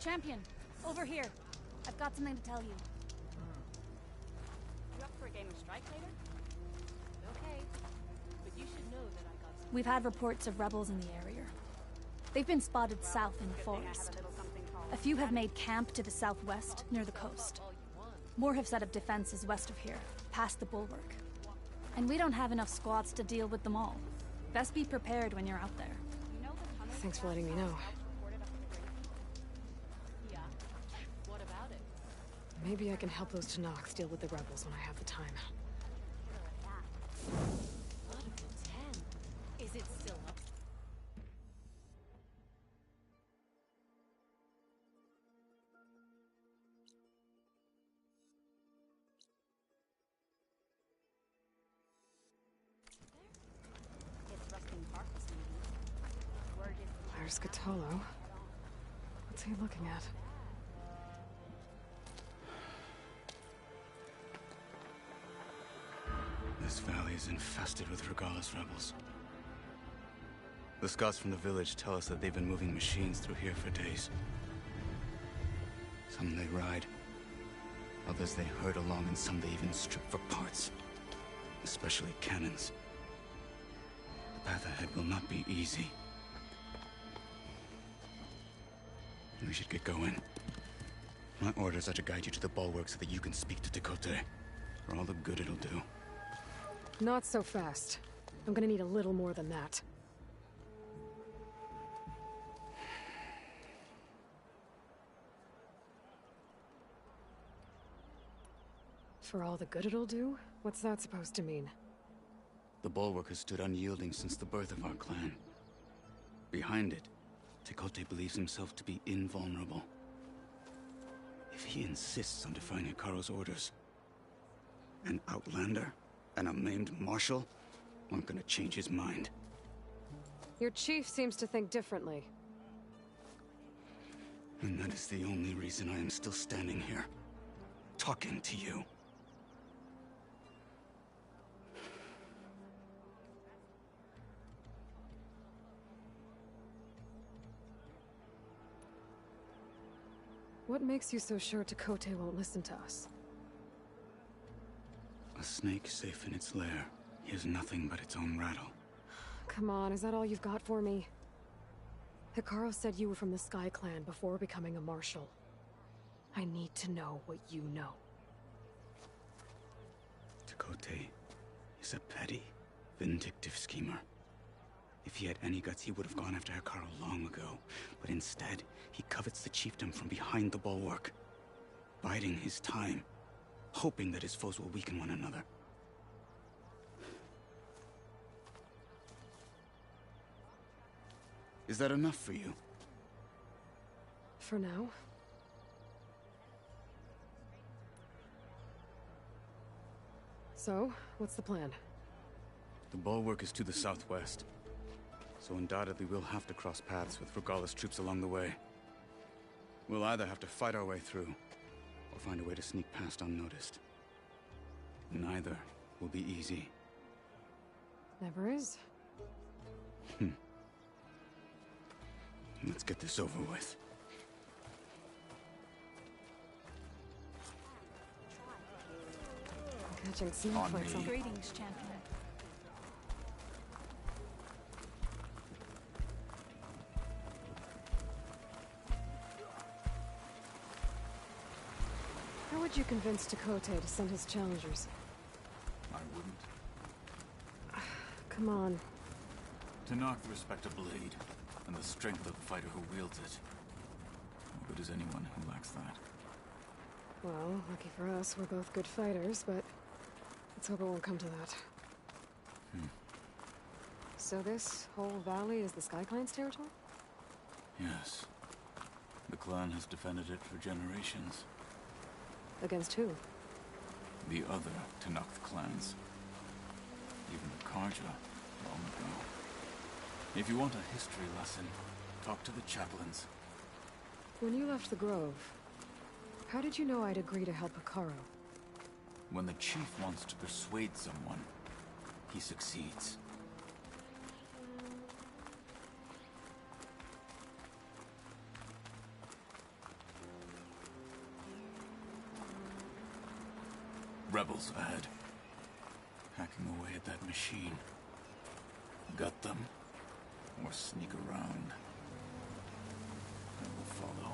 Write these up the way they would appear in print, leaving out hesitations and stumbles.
Champion, over here. I've got something to tell you. You up for a game of strike later? Okay, but you should know that I got some... We've had reports of rebels in the area. They've been spotted south in the forest. A few have made camp to the southwest, near the coast. More have set up defenses west of here, past the bulwark. And we don't have enough squads to deal with them all. Best be prepared when you're out there. Thanks for letting me know. Yeah. What about it? Maybe I can help those Tanakhs deal with the rebels when I have the time. Out of the 10. Is it still up? It's rusting carcass maybe. Word is... There's Cthulhu. What's he looking at? This valley is infested with Regalis rebels. The scouts from the village tell us that they've been moving machines through here for days. Some they ride, others they herd along, and some they even strip for parts. Especially cannons. The path ahead will not be easy. We should get going. My orders are to guide you to the bulwark so that you can speak to Tekote. For all the good it'll do. Not so fast. I'm gonna need a little more than that. For all the good it'll do? What's that supposed to mean? The bulwark has stood unyielding since the birth of our clan. Behind it, Tekote believes himself to be invulnerable. If he insists on defying Hikaru's orders, an outlander and a maimed marshal aren't gonna change his mind. Your chief seems to think differently. And that is the only reason I am still standing here, talking to you. What makes you so sure Tekote won't listen to us? A snake safe in its lair hears nothing but its own rattle. Come on, is that all you've got for me? Hikaru said you were from the Sky Clan before becoming a marshal. I need to know what you know. Tekote is a petty, vindictive schemer. If he had any guts, he would have gone after Hikaru long ago. But instead, he covets the chiefdom from behind the bulwark, biding his time, hoping that his foes will weaken one another. Is that enough for you? For now. So, what's the plan? The bulwark is to the southwest, so undoubtedly we'll have to cross paths with Regalis troops along the way. We'll either have to fight our way through, or find a way to sneak past unnoticed. Neither will be easy. Never is. Let's get this over with. Catching snowflakes on me. Greetings, champion. How would you convince Tekote to send his challengers? I wouldn't. Come on. Tanakh respect a blade, and the strength of the fighter who wields it. No good is anyone who lacks that. Well, lucky for us, we're both good fighters, but let's hope it won't come to that. So this whole valley is the Sky Clan's territory? Yes. The clan has defended it for generations. Against who? The other Tanakh clans. Even the Karja, long ago. If you want a history lesson, talk to the chaplains. When you left the Grove, how did you know I'd agree to help Hikaru? When the chief wants to persuade someone, he succeeds. rebels ahead. Hacking away at that machine. Gut them, or sneak around. I will follow.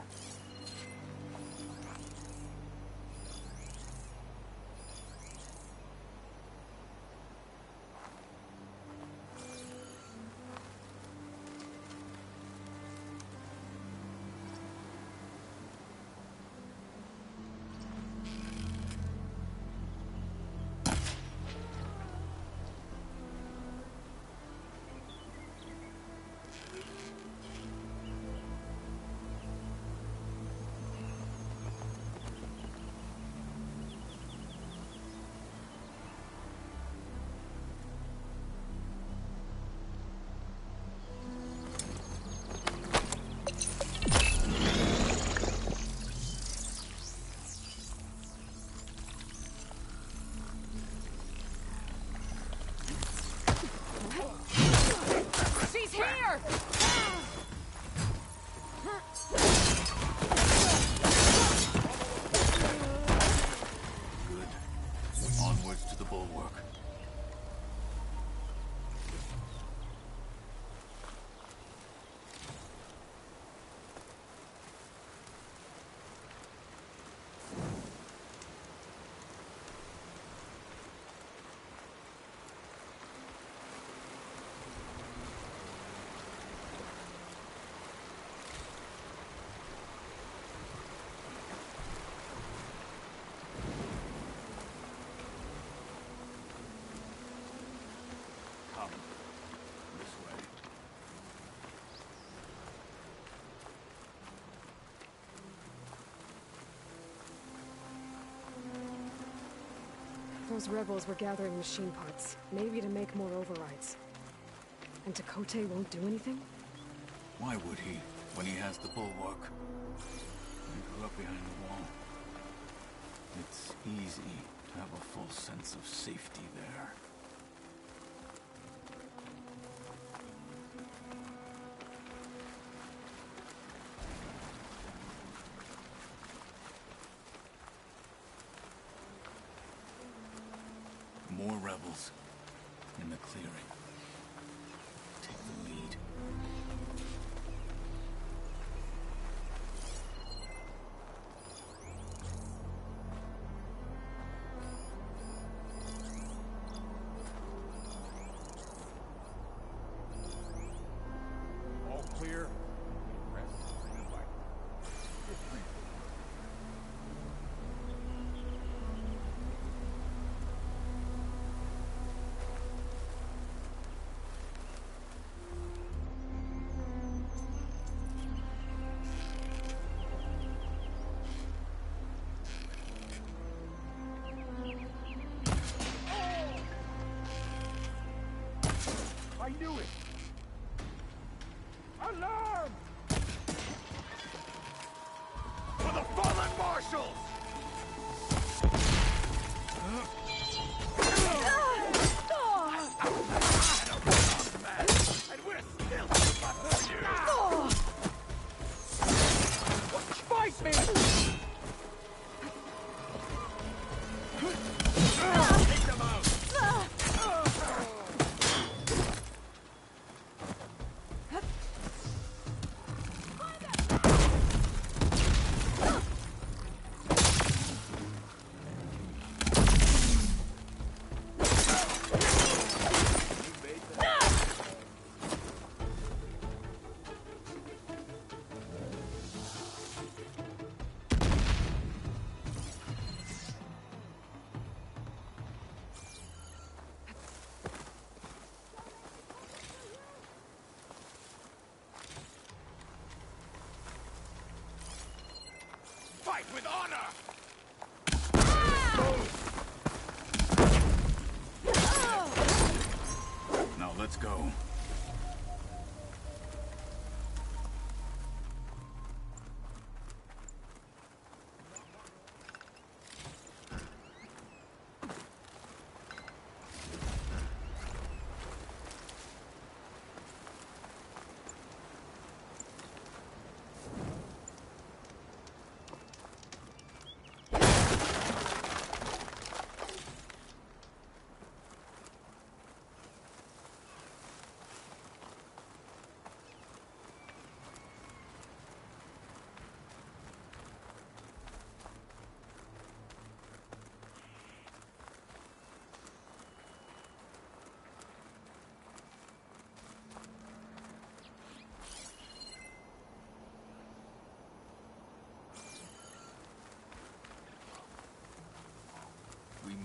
She's here! Good. Onwards to the bulwark. Come. This way. Those rebels were gathering machine parts, maybe to make more overrides. And Takote won't do anything? Why would he, when he has the bulwark? I grew up behind the wall. It's easy to have a full sense of safety there. More rebels in the clearing. Take the lead. All clear. Rest. Goodbye. I knew it! Alarm! For the fallen marshals! And we're still fight me! Take them out! Fight with honor! Now let's go.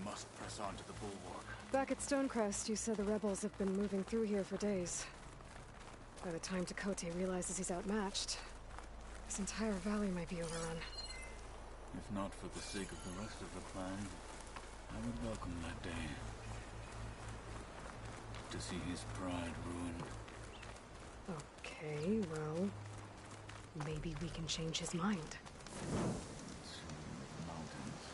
must press on to the bulwark. Back at Stonecrest, you said the rebels have been moving through here for days. By the time Tekote realizes he's outmatched, this entire valley might be overrun. If not for the sake of the rest of the clan, I would welcome that day. To see his pride ruined. Okay, well, maybe we can change his mind. Mountains.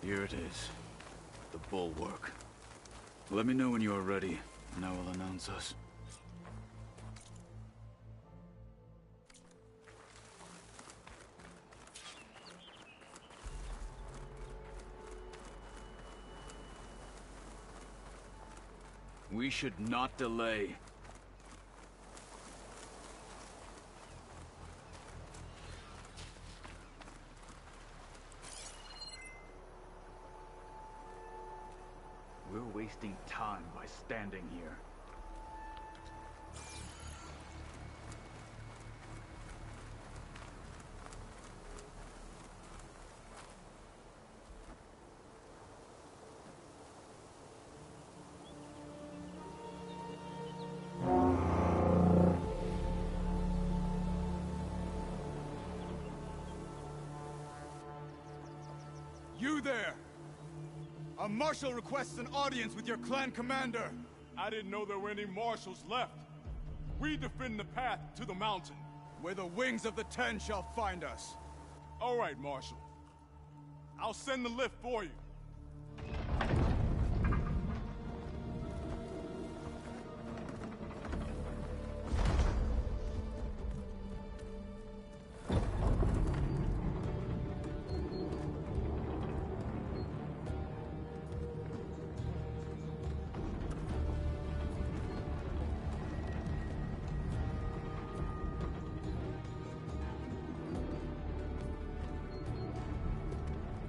Here it is. The bulwark. Let me know when you are ready, and I will announce us. We should not delay. We're wasting time by standing here. You there! A marshal requests an audience with your clan commander. I didn't know there were any marshals left. We defend the path to the mountain. Where the wings of the Ten shall find us. All right, Marshal. I'll send the lift for you.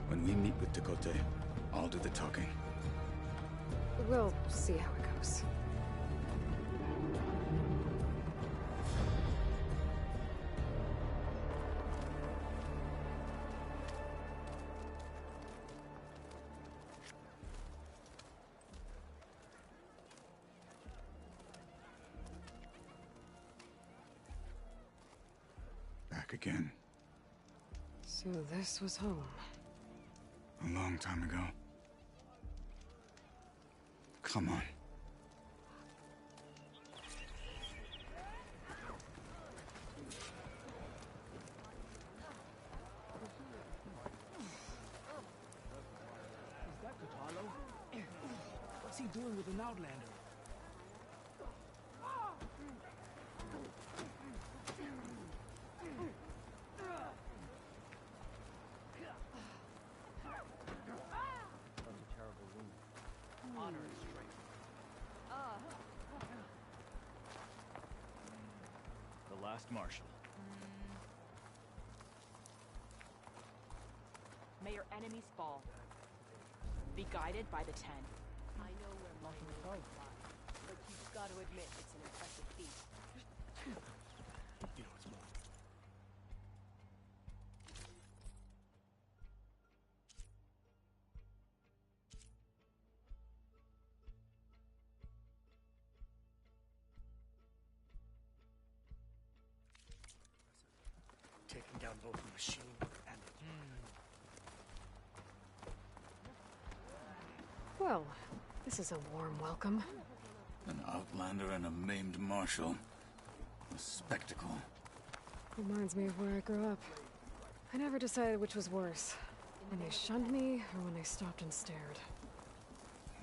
When we meet with Tekote, I'll do the talking. We'll see how it goes. Back again. So this was home. A long time ago. Come on. Is that Cthulhu? What's he doing with an outlander? That's a terrible wound. Honor and strength. The last marshal. May your enemies fall. Be guided by the Ten. I know where my enemies lie, but you've got to admit it's an impressive feat. You know it's more. Taking down both the machine and the Well, this is a warm welcome. An outlander and a maimed marshal. A spectacle. Reminds me of where I grew up. I never decided which was worse. When they shunned me, or when they stopped and stared.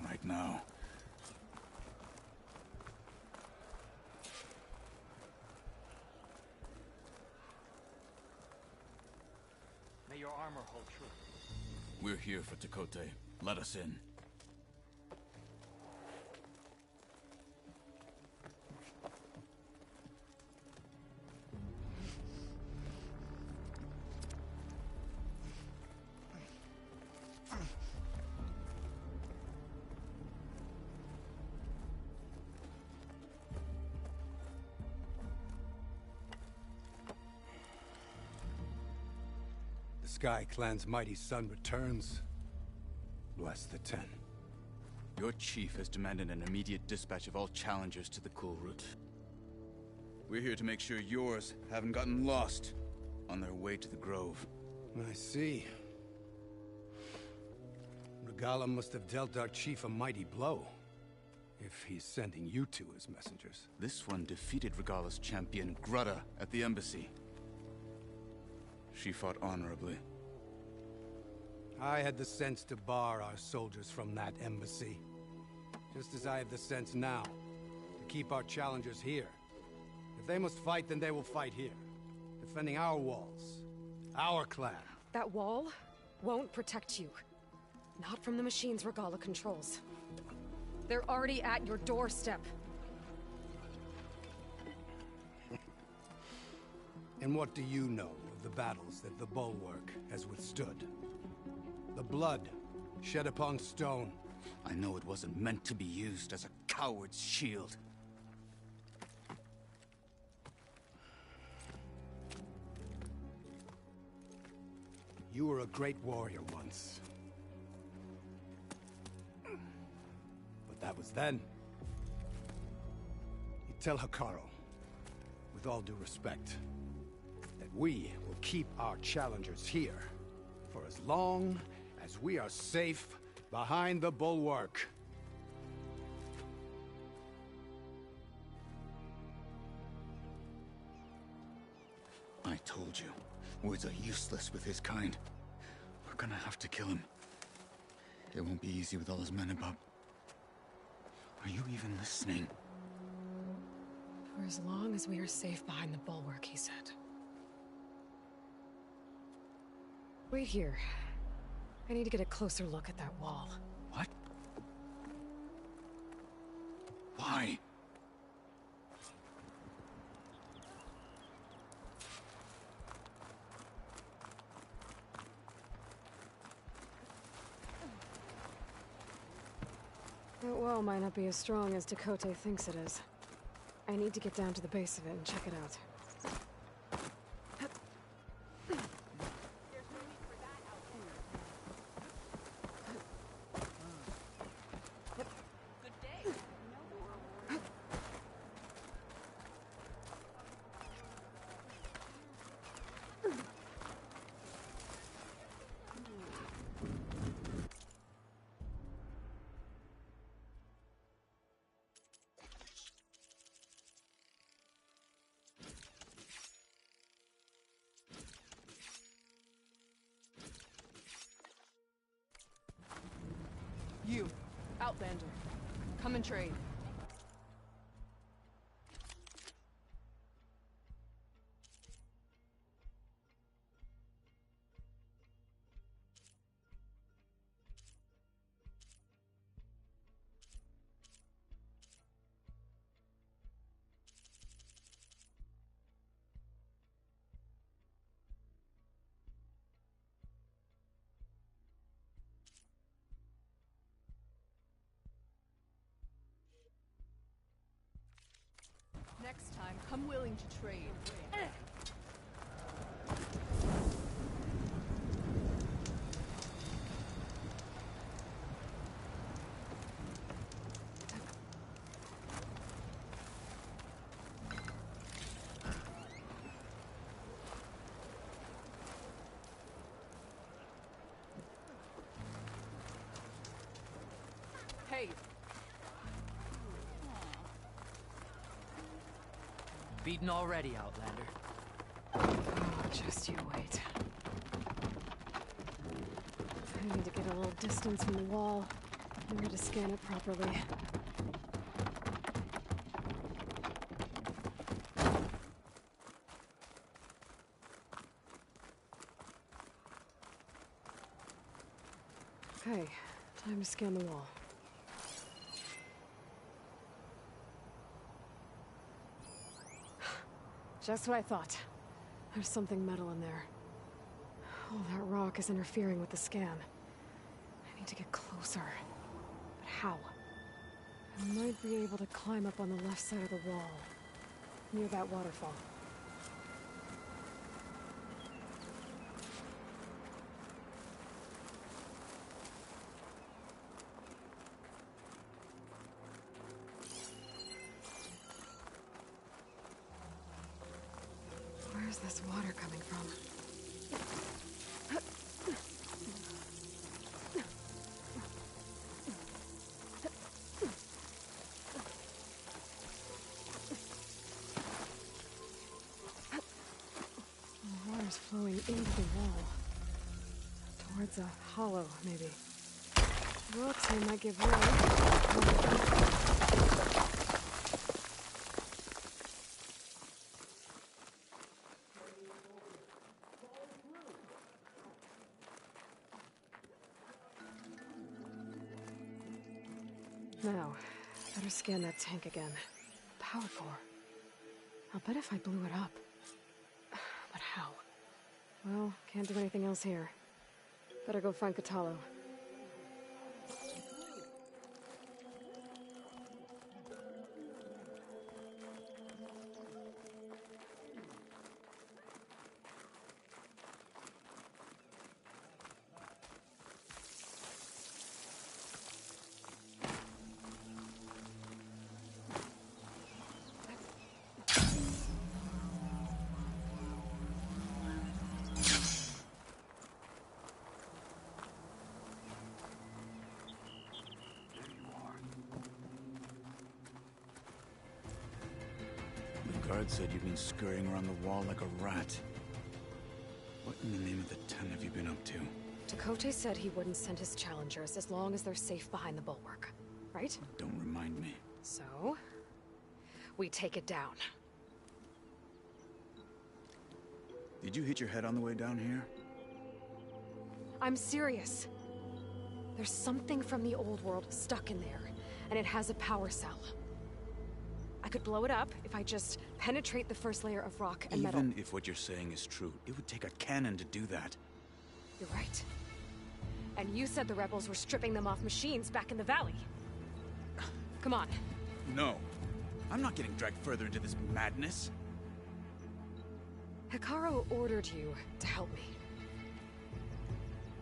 Right now. May your armor hold true. We're here for Tekote. Let us in. Sky Clan's mighty son returns, bless the Ten. Your chief has demanded an immediate dispatch of all challengers to the cool route. We're here to make sure yours haven't gotten lost on their way to the Grove. I see. Regala must have dealt our chief a mighty blow, if he's sending you two as messengers. This one defeated Regala's champion, Grutta, at the embassy. She fought honorably. I had the sense to bar our soldiers from that embassy. Just as I have the sense now, to keep our challengers here. If they must fight, then they will fight here. Defending our walls. Our clan. That wall won't protect you. Not from the machines Regala controls. They're already at your doorstep. And what do you know of the battles that the Bulwark has withstood? The blood shed upon stone. I know it wasn't meant to be used as a coward's shield. You were a great warrior once. But that was then. You tell Hikaru, with all due respect, that we will keep our challengers here for as long as we are safe behind the Bulwark. I told you, words are useless with his kind. We're gonna have to kill him. It won't be easy with all his men about. Are you even listening? For as long as we are safe behind the Bulwark, he said. Wait here. I need to get a closer look at that wall. What? Why? That wall might not be as strong as Dakota thinks it is. I need to get down to the base of it and check it out. You, Outlander, come and trade. Next time, come willing to trade. Hey. Beaten already, Outlander. Oh, just you wait. I need to get a little distance from the wall in order to scan it properly. Okay, time to scan the wall. Just what I thought. There's something metal in there. Oh, that rock is interfering with the scan. I need to get closer. But how? I might be able to climb up on the left side of the wall, near that waterfall. Where's this water coming from? The water's flowing into the wall. Towards a hollow, maybe. Looks like it might give way. Now, better scan that tank again. Power core. I'll bet if I blew it up. But how? Well, can't do anything else here. Better go find Catalo. The guard said you've been scurrying around the wall like a rat. What in the name of the ten have you been up to? Dakote said he wouldn't send his challengers as long as they're safe behind the bulwark, right? Don't remind me. So, we take it down. Did you hit your head on the way down here? I'm serious. There's something from the old world stuck in there, and it has a power cell. I could blow it up if I just penetrate the first layer of rock and metal. Even if what you're saying is true, it would take a cannon to do that. You're right. And you said the rebels were stripping them off machines back in the valley. Come on. No. I'm not getting dragged further into this madness. Hikaru ordered you to help me.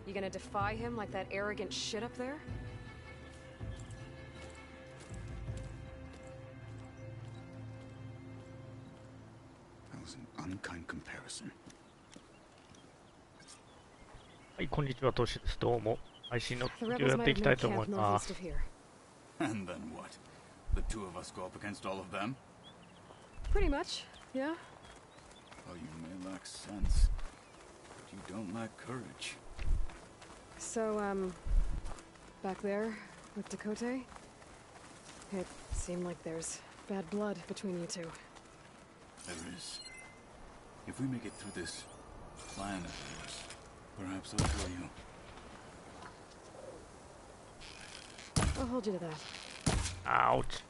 You gonna defy him like that arrogant shit up there? That was an unkind comparison. はい、こんにちは、トシです。どうも。配信の続きをやっていきたいと思います。 And then what? The two of us go up against all of them? Pretty much, yeah. Oh, you may lack sense, but you don't lack courage. So, back there with Dakote, it seemed like there's bad blood between you two. There is. If we make it through this plan of yours, perhaps I'll kill you. I'll hold you to that. Ouch.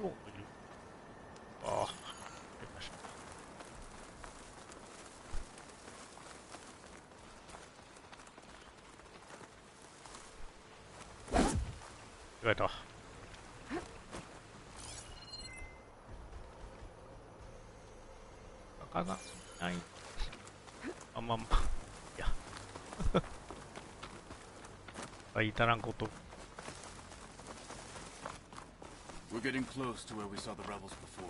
Oh, good. なかなかない。あ、まあまあ。いや。あ、至らんこと。We're getting close to where we saw the rebels before.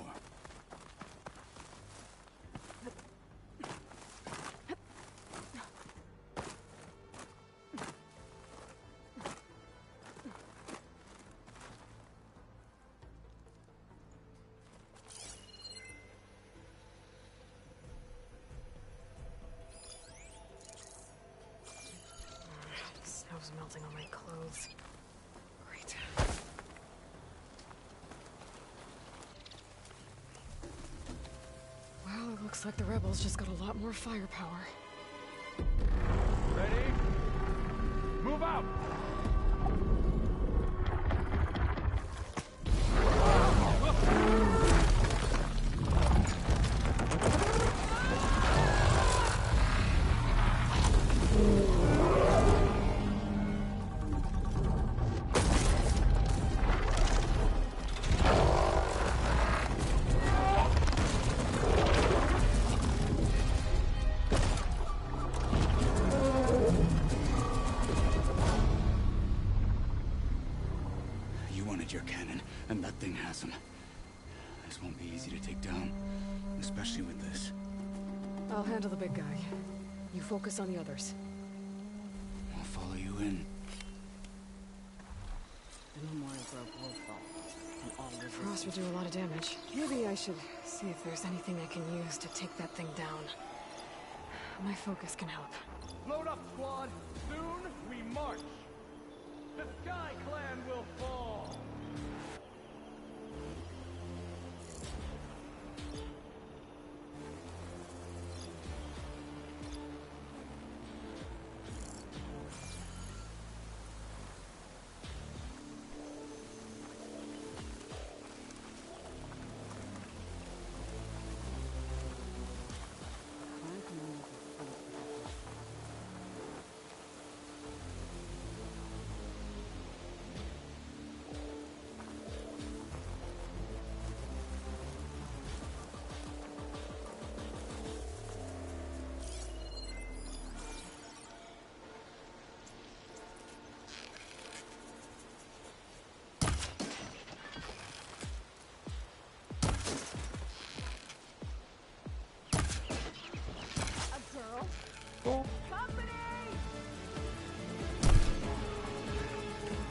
Snow's melting on my clothes. Great. Well, it looks like the rebels just got a lot more firepower. Ready? Move out! And that thing has them. This won't be easy to take down, especially with this. I'll handle the big guy. You focus on the others. I'll follow you in. Frost would do a lot of damage. Maybe I should see if there's anything I can use to take that thing down. My focus can help. Load up, squad. Soon we march. The Sky Clan will fall.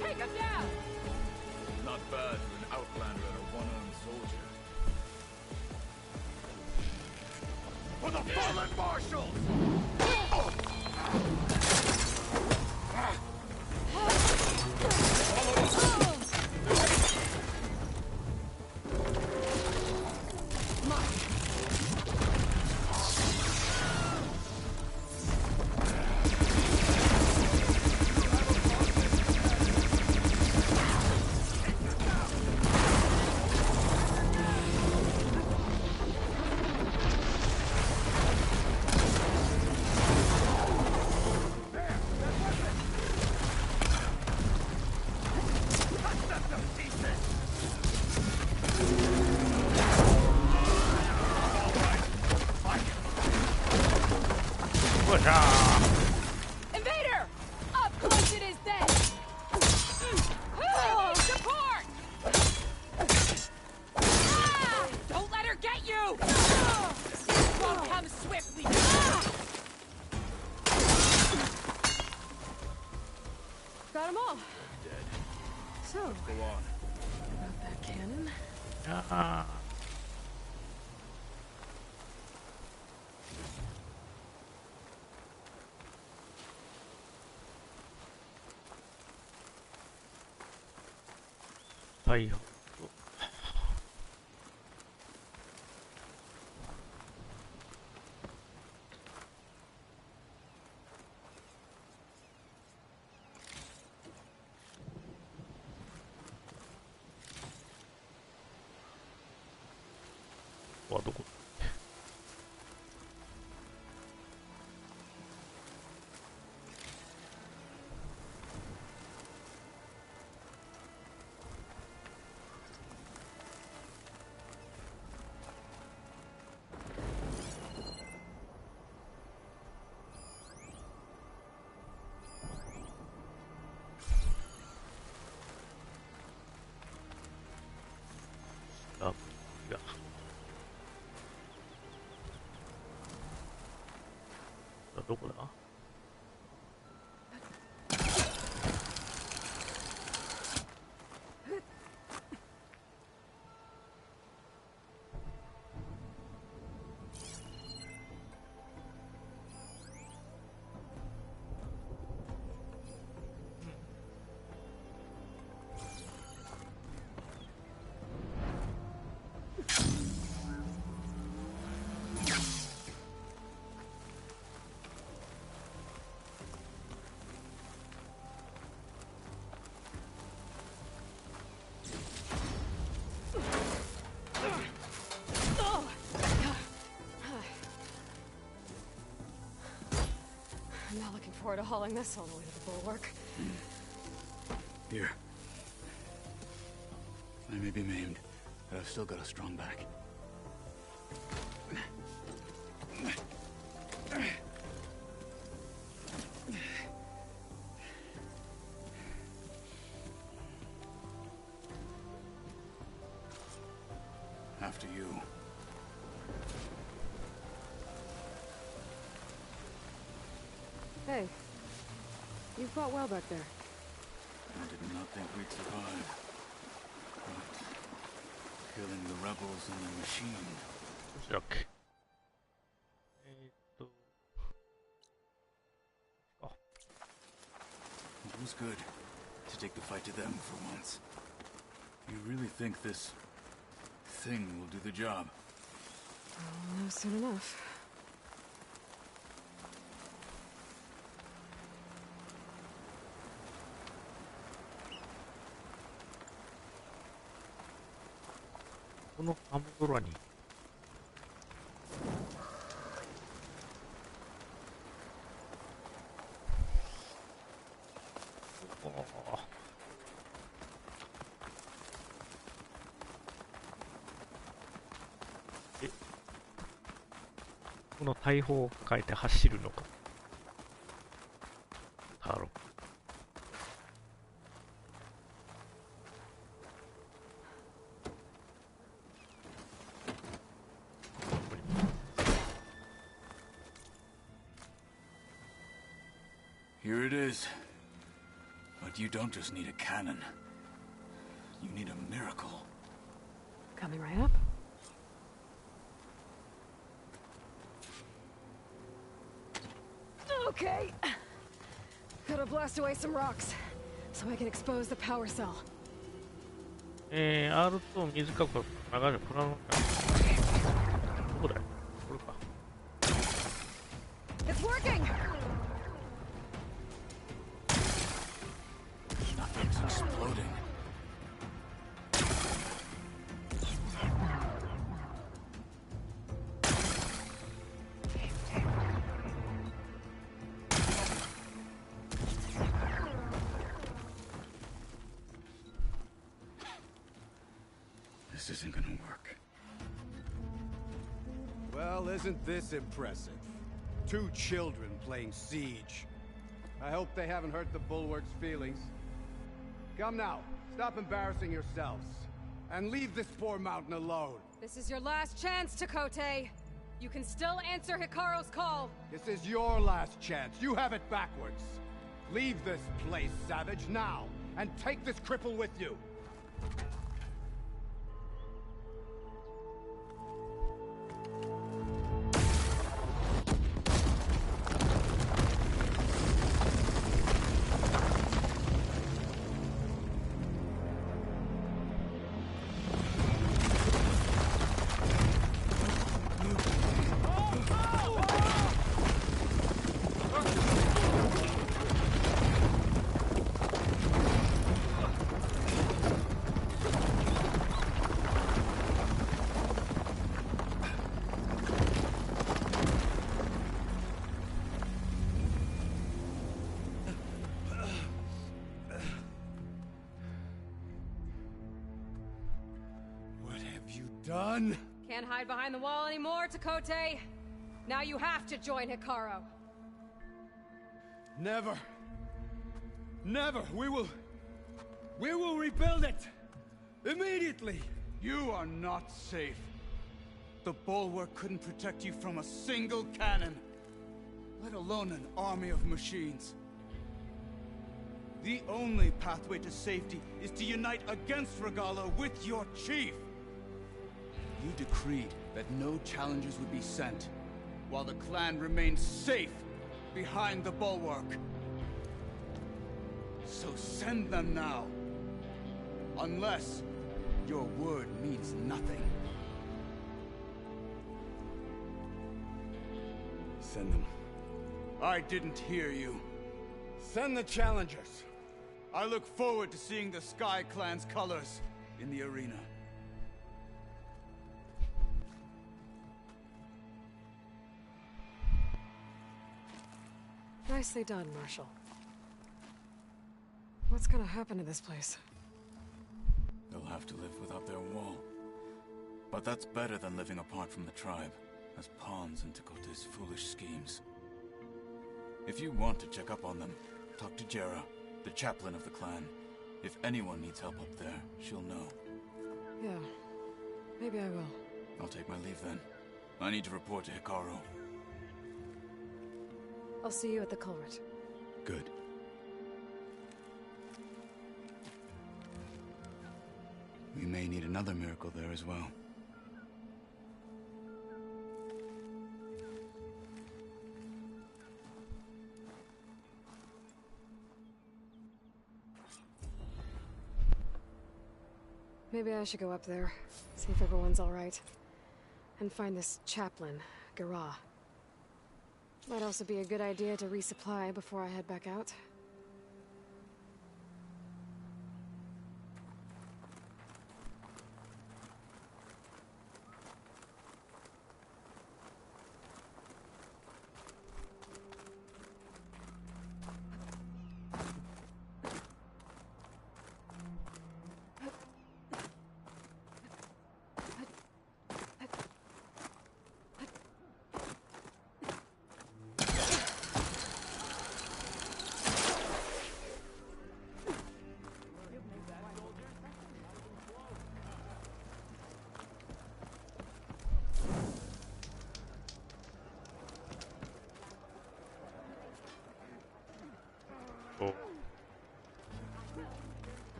Take him down! Not bad for an outlander and a one-armed soldier. For the fallen marshals! Invader! Up close it is then! Support! Don't let her get you! This won't come swiftly. Got them all. Dead. So, Go on. about that cannon.はい。はどこ？あ、いや。どこだ？I'm not looking forward to hauling this all the way to the bulwark. Here. I may be maimed, but I've still got a strong back. after you. Hey, you fought well back there. I did not think we'd survive. But killing the rebels and the machine. Look. It was good to take the fight to them for once. You really think this thing will do the job? I'll know soon enough. This Amazoraに この大砲を抱えて走るのか。タロ。Here it is. But you don't just need a cannon. You need a miracle. Coming right up. Okay. Gotta blast away some rocks, so I can expose the power cell. R と短く流れるプラノ。どこだよ。これか。It's working. Nothing's exploding. This isn't gonna work. Well, isn't this impressive? 2 children playing siege. I hope they haven't hurt the Bulwark's feelings. Come now, stop embarrassing yourselves. And leave this poor mountain alone. This is your last chance, Takote. You can still answer Hikaru's call. This is your last chance. You have it backwards. Leave this place, Savage, now. And take this cripple with you. Done? Can't hide behind the wall anymore, Takote. Now you have to join Hikaru. Never. Never. We will rebuild it. Immediately. You are not safe. The Bulwark couldn't protect you from a single cannon, let alone an army of machines. The only pathway to safety is to unite against Regala with your chief. You decreed that no challengers would be sent, while the clan remained safe behind the Bulwark. So send them now. Unless your word means nothing. Send them. I didn't hear you. Send the challengers. I look forward to seeing the Sky Clan's colors in the arena. Nicely done, Marshal. What's gonna happen to this place? They'll have to live without their wall. But that's better than living apart from the tribe, as pawns in Takote's foolish schemes. If you want to check up on them, talk to Jera, the chaplain of the clan. If anyone needs help up there, she'll know. Yeah, maybe I will. I'll take my leave then. I need to report to Hikaru. I'll see you at the culvert. Good. We may need another miracle there as well. Maybe I should go up there, see if everyone's all right. And find this chaplain, Gara. Might also be a good idea to resupply before I head back out.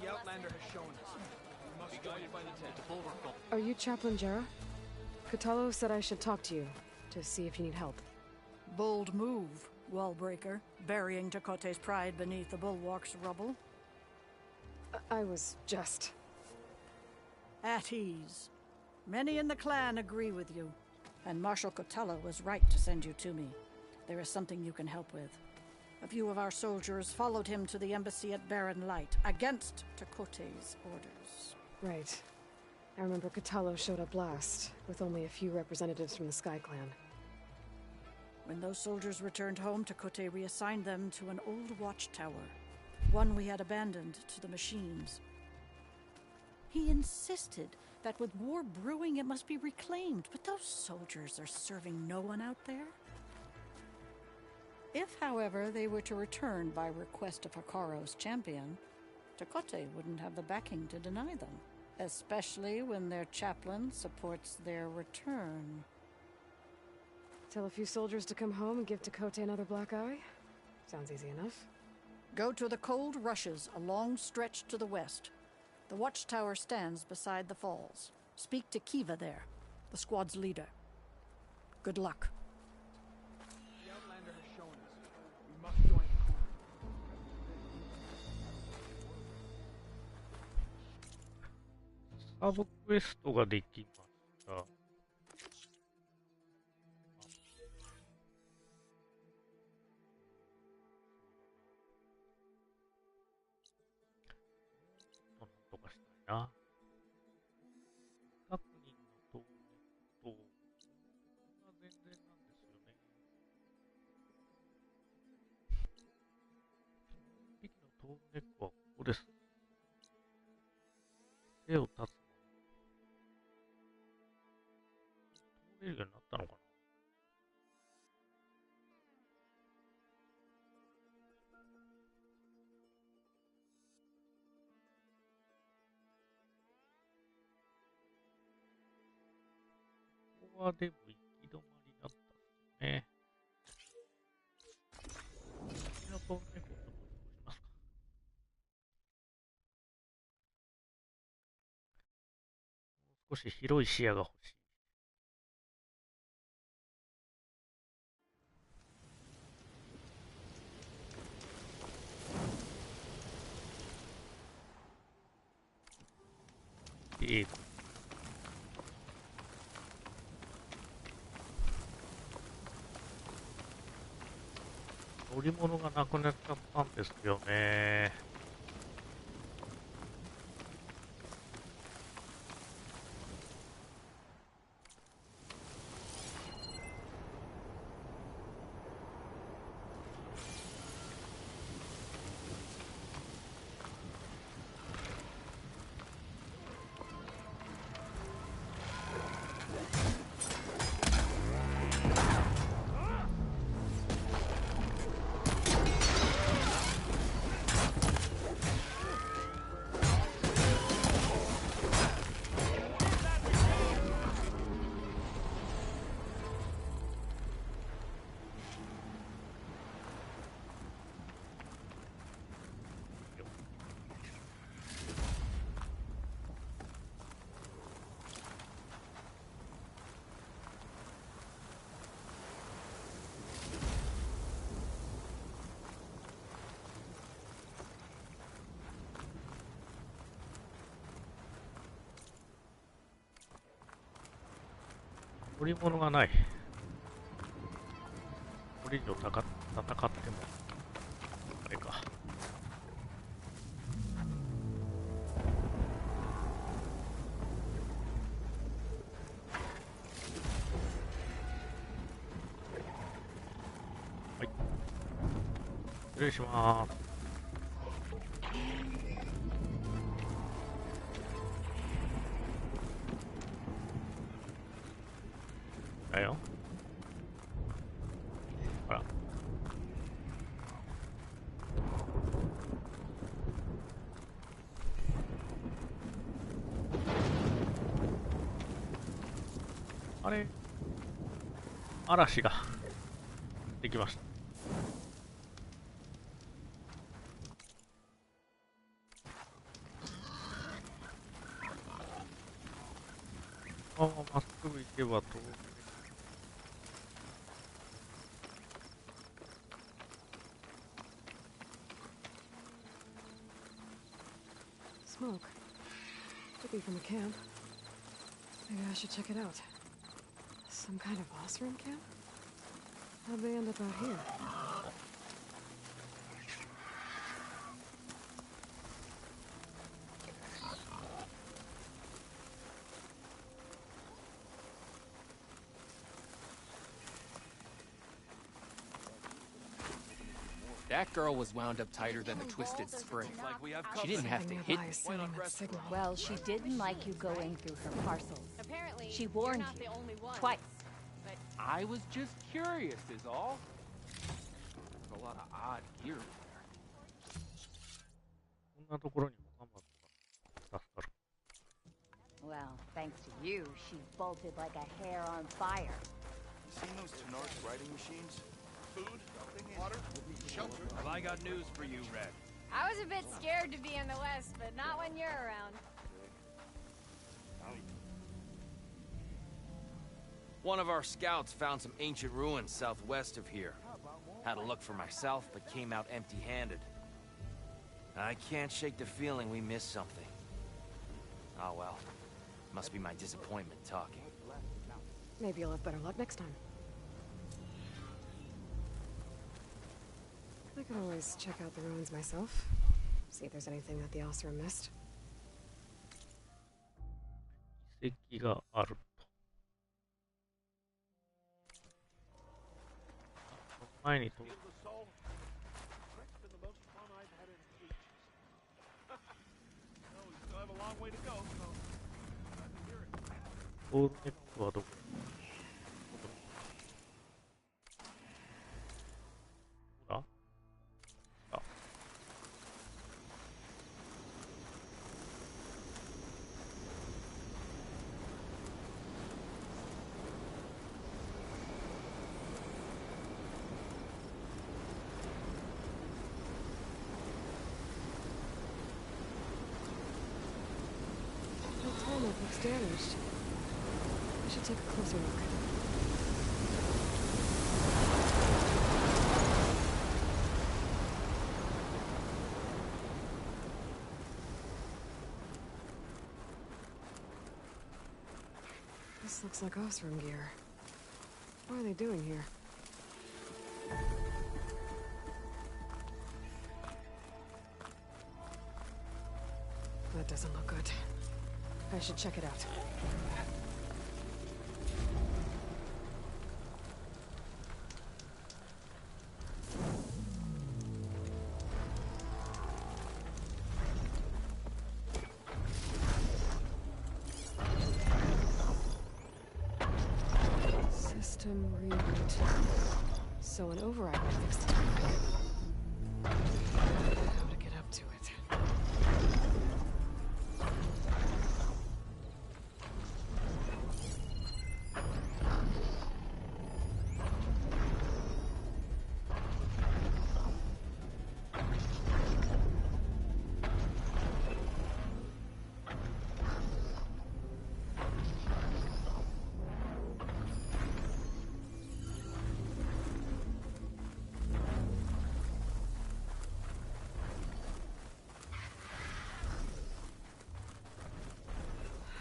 The Outlander has shown us. We must be guided by the tent. Are you Chaplain Jera? Kotalo said I should talk to you, to see if you need help. Bold move, Wallbreaker, burying Takote's pride beneath the bulwark's rubble. I was just... At ease. Many in the clan agree with you, and Marshal Kotalo was right to send you to me. There is something you can help with. A few of our soldiers followed him to the embassy at Barren Light, against Takote's orders. Right. I remember Kotalo showed up last, with only a few representatives from the Sky Clan. When those soldiers returned home, Takote reassigned them to an old watchtower, one we had abandoned to the machines. He insisted that with war brewing it must be reclaimed, but those soldiers are serving no one out there. If, however, they were to return by request of Hikaru's champion, Takote wouldn't have the backing to deny them, especially when their chaplain supports their return. Tell a few soldiers to come home and give Takote another black eye? Sounds easy enough. Go to the cold rushes, a long stretch to the west. The watchtower stands beside the falls. Speak to Kiva there, the squad's leader. Good luck. The Outlander has shown us. We must join the crew. サブクエストができました。なんとかしたいな。100人のトーネット、これは全然なんですよね。1匹のトーネットはここです。手を立つ。通れるようになったのかな。ここはでも行き止まりだったんですね。このトーネコともしますか。もう少し広い視野が欲しい。乗り物がなくなっちゃったんですよね。乗り物がない。これ以上戦ってもあれか。はい、失礼します。だよ。ほら。あれ、嵐ができました。ああ、まっすぐ行けば通る。Smoke. Could be from a camp. Maybe I should check it out. Some kind of Osram camp? How'd they end up out here? That girl was wound up tighter than the twisted spring. She didn't have to hit me. Well, she didn't like you going through her parcels. Apparently, she warned you twice. I was just curious, is all. There's a lot of odd gear in there. こんなところにもハンマーが助かる。Well, thanks to you, she bolted like a hair on fire. Seen those Tenar's riding machines? Food, water, shelter. Have I got news for you, Red? I was a bit scared to be in the West, but not when you're around. One of our scouts found some ancient ruins southwest of here. Had a look for myself, but came out empty-handed. I can't shake the feeling we missed something. Oh well. Must be my disappointment talking. Maybe you'll have better luck next time. I could always check out the ruins myself. See if there's anything that the Osram missed. 遺跡があると。前にと。ボールネックはどこ？ほら。あ。The tarmac looks damaged. I should take a closer look. This looks like Osram gear. What are they doing here? That doesn't look good. I should check it out. System reboot. So an override will fix the tarmac. How to get up to it.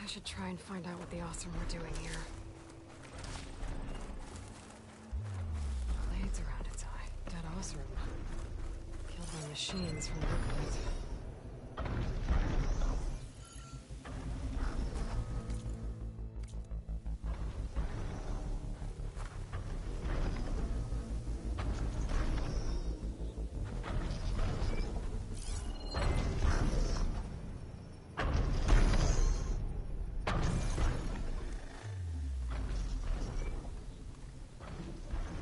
I should try and find out what the Osram were doing here. machines from the look of it.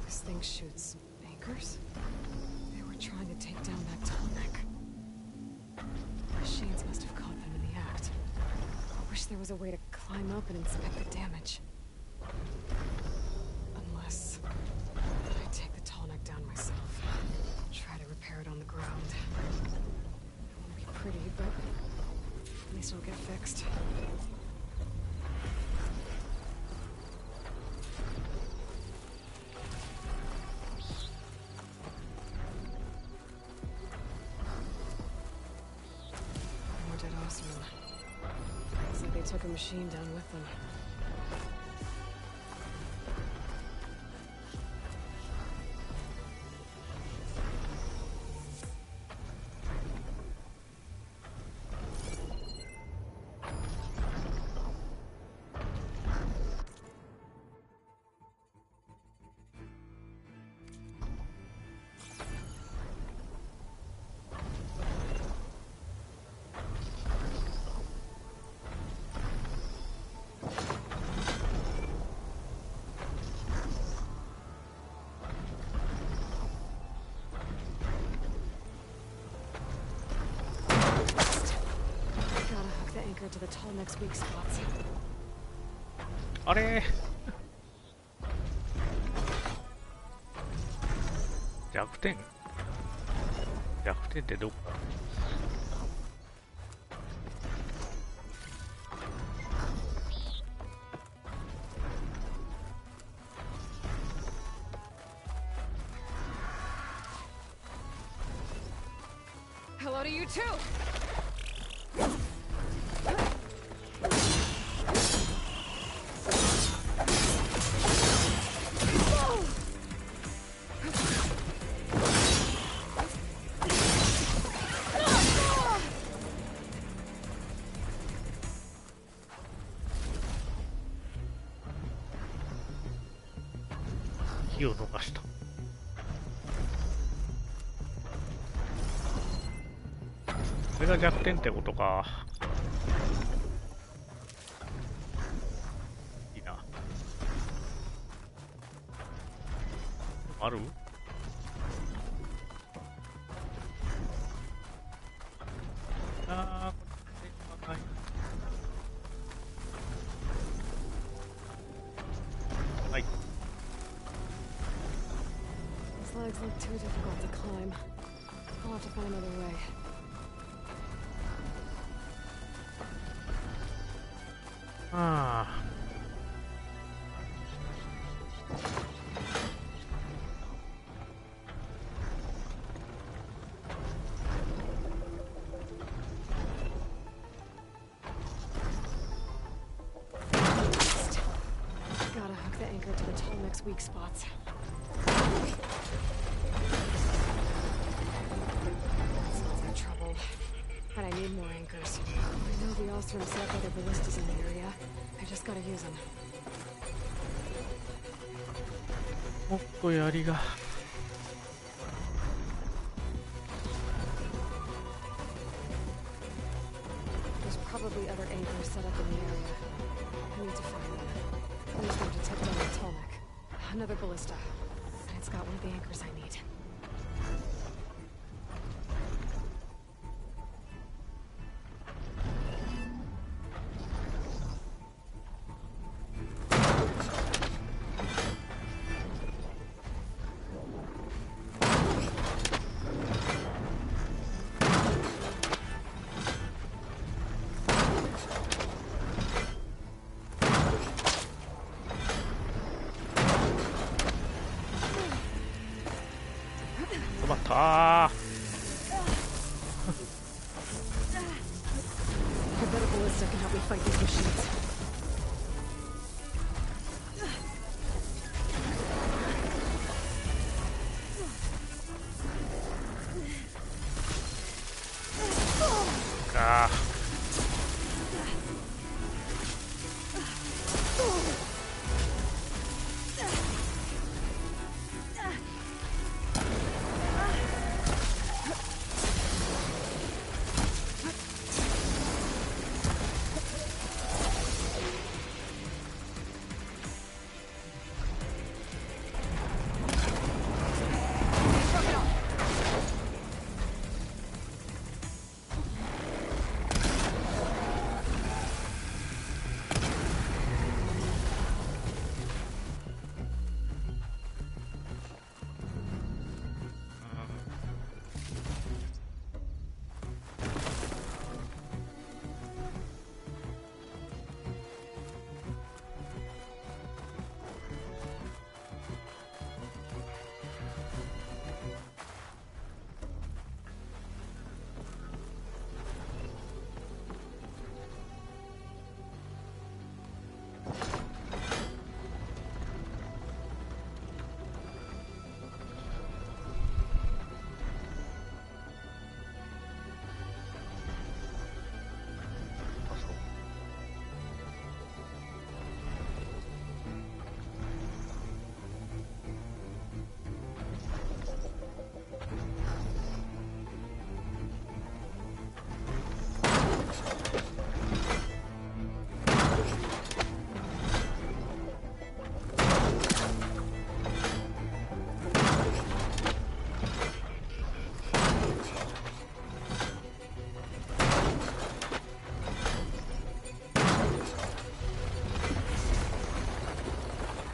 This thing shoots anchors? They were trying to take down that tall neck. Machines must have caught them in the act. I wish there was a way to climb up and inspect the damage. Unless I take the tall neck down myself. Try to repair it on the ground. It won't be pretty, but at least it'll get fixed. Looks like they took a machine down with them. To the tall neck's weak spots. あれ弱点ってどこだHello to you too!火を逃した。これが弱点ってことか。いいな。ある？ああ、これ細かい。はい。These legs look too difficult to climb. I'll have to find another way. Ah. Gotta hook the anchor to the tall neck's weak spots. Sounds like trouble. But I need more anchors. I know the Ostrom set up other ballistas in the area. I just gotta use them. もっと槍が。There's probably other anchors set up in the area. I need to find them. Use them to take down the tall neck. Another ballista. And it's got one of the anchors I need. Ah. I bet a ballista can help me fight these machines. ああ。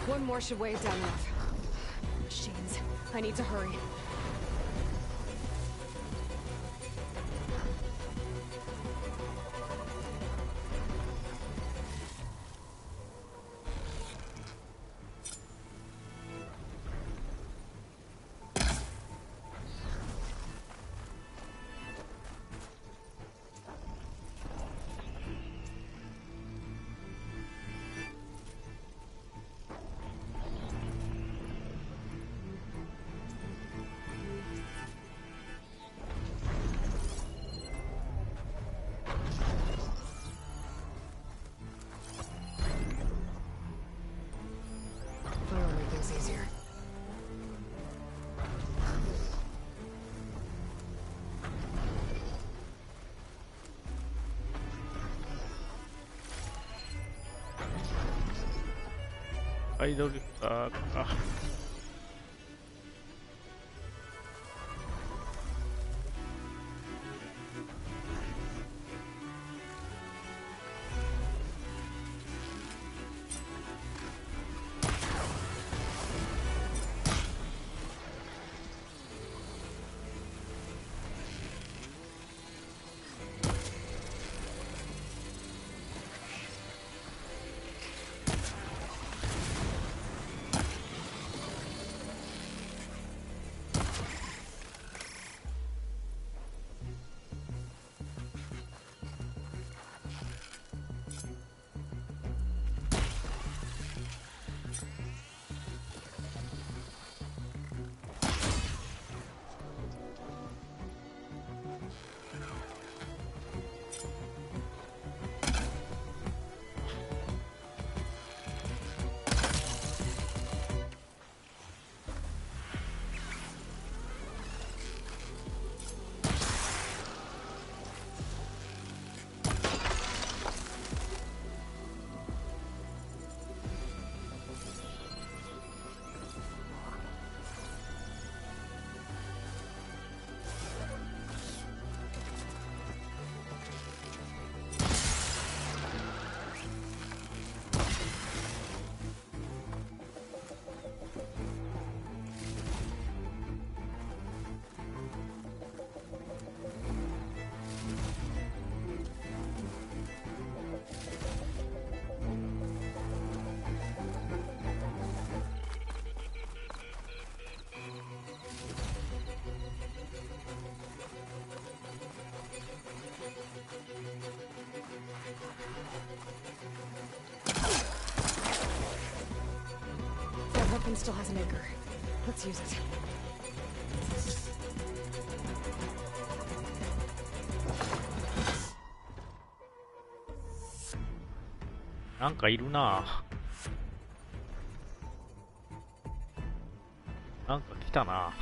One more should weigh it down enough. Machines. I need to hurry. Easier. Idol That weapon still has an anchor. Let's use it. なんかいるな。なんか来たな。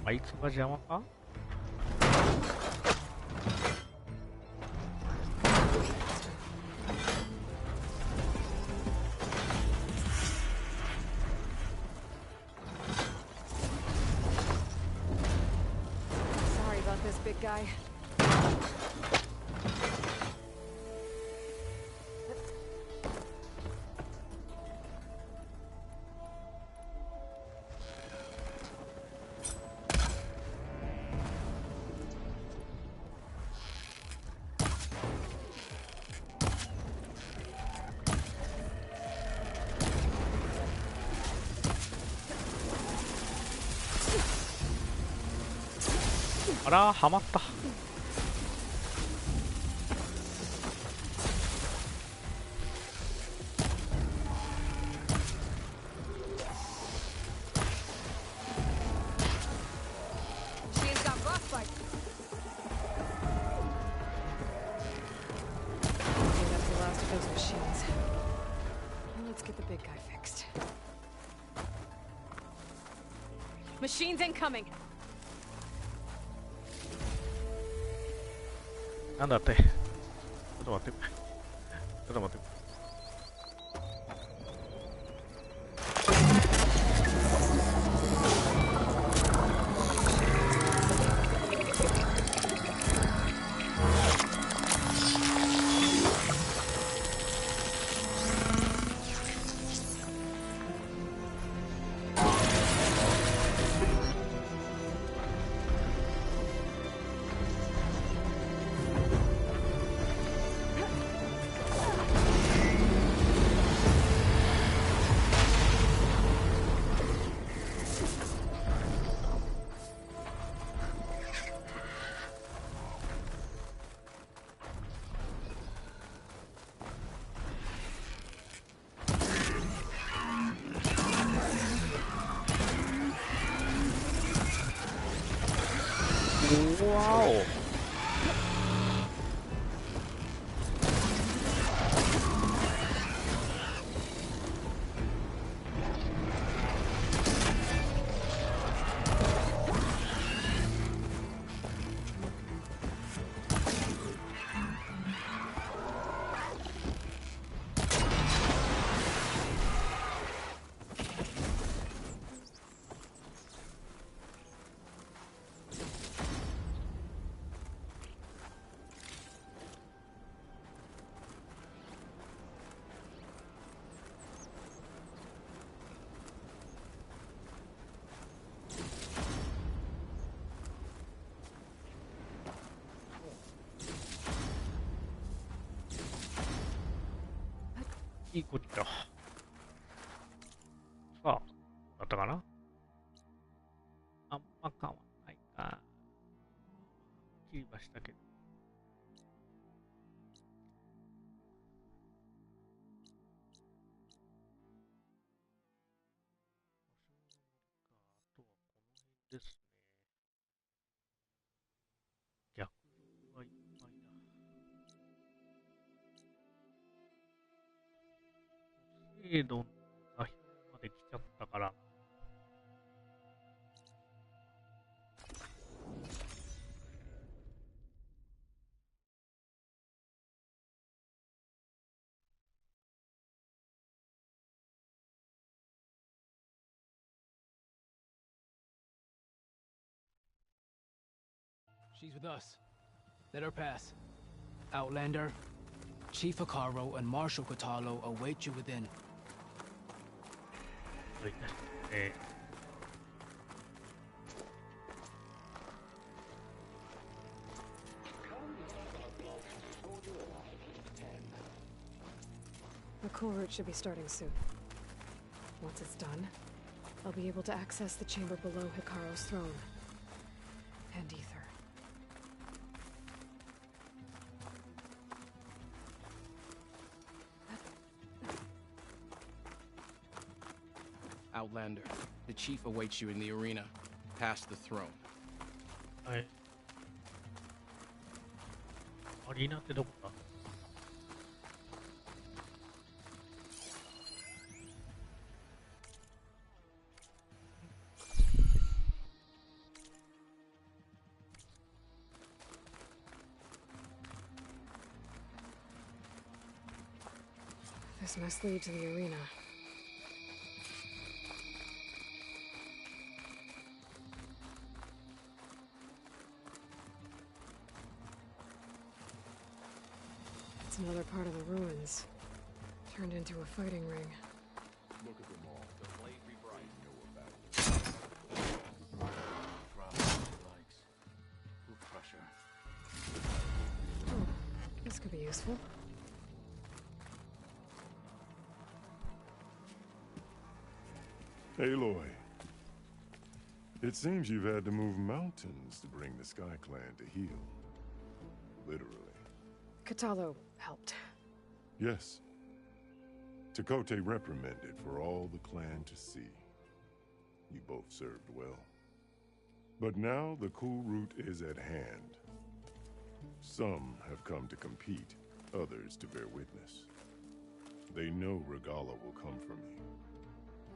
あいつが邪魔か。Sorry about this, big guy.あら、はまった。She's got rock spikes. Okay, that's the last of those machines. Now let's get the big guy fixed. Machines incoming. なんだって。ちょっと待って。ちょっと待って。わお。いいこっちだ。さあ、だったかな。あんま変わんないか。切りましたけど。あとはこの辺ですね。逆はいっぱいだ。精度の座標まで来ちゃったからな。She's with us. Let her pass. Outlander, Chief Hikaru and Marshal Katalo await you within. The cool route should be starting soon. Once it's done, I'll be able to access the chamber below Hikaru's throne. And ether. Outlander. The chief awaits you in the arena, past the throne. はい。アリーナってどこだ？ This must lead to the arena. It's another part of the ruins, turned into a fighting ring. Look at them all. The blade be bright. Know about it. We'll crush her. Oh, this could be useful. Aloy. It seems you've had to move mountains to bring the Sky Clan to heel. Literally. Katalo helped. Yes. Tekote reprimanded for all the clan to see. You both served well. But now the cool route is at hand. Some have come to compete, others to bear witness. They know Regala will come for me.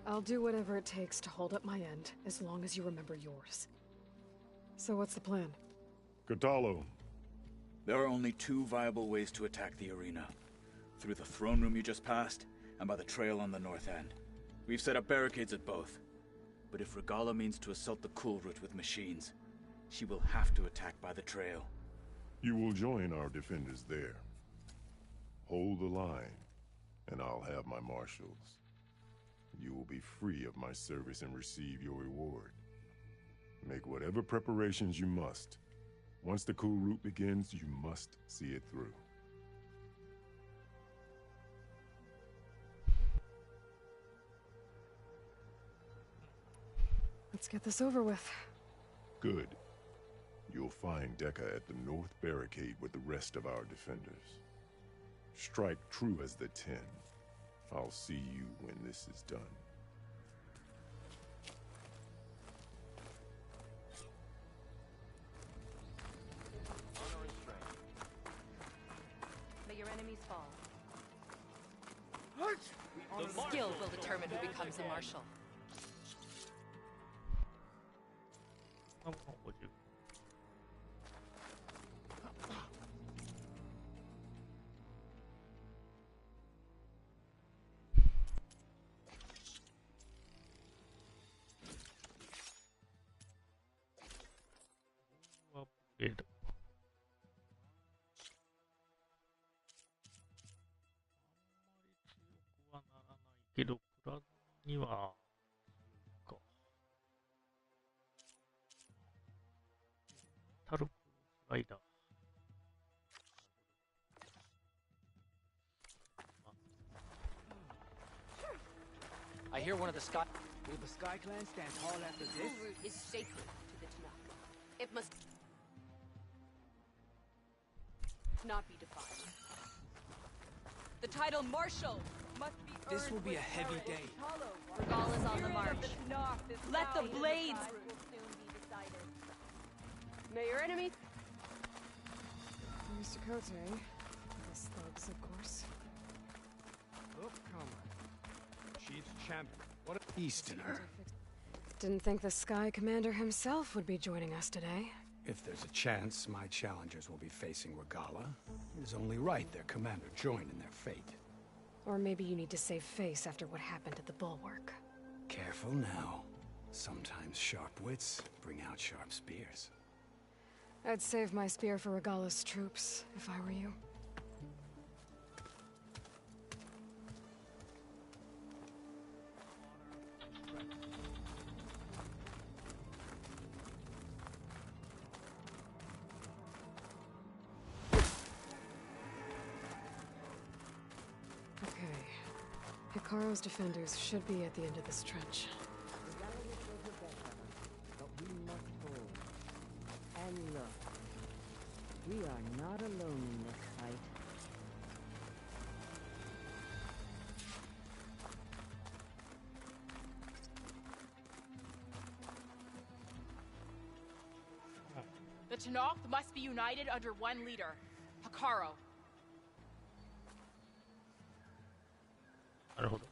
I'll do whatever it takes to hold up my end, as long as you remember yours. So what's the plan? Katalo. There are only two viable ways to attack the arena. Through the throne room you just passed, and by the trail on the north end. We've set up barricades at both. But if Regala means to assault the cool route with machines, she will have to attack by the trail. You will join our defenders there. Hold the line, and I'll have my marshals. You will be free of my service and receive your reward. Make whatever preparations you must. Once the cool route begins, you must see it through. Let's get this over with. Good. You'll find Dekka at the north barricade with the rest of our defenders. Strike true as the 10. I'll see you when this is done. Honor and strength. May your enemies fall. Skill will determine who becomes a marshal. Upgrade. あんまり強くはならないけど、プラズマにはか。タルクスライダー。I hear one of the Sky... Will the Sky Clan stand tall after this? Root is sacred to the Tanakh. It must not be defied. The title Marshal must be earned. This will be a heavy day. Regala's on the march. Let the blades... May your enemies... Mr. Kote. This thugs, of course. Oh, comrade. Chief's champion. What a Easterner. Didn't think the Sky Commander himself would be joining us today. If there's a chance my challengers will be facing Regala, it is only right their commander join in their fate. Or maybe you need to save face after what happened at the Bulwark. Careful now. Sometimes sharp wits bring out sharp spears. I'd save my spear for Regala's troops, if I were you. Hikaru's defenders should be at the end of this trench. But we must hold. And look, we are not alone in this fight. Tenakth must be united under one leader, Hikaru. なるほど。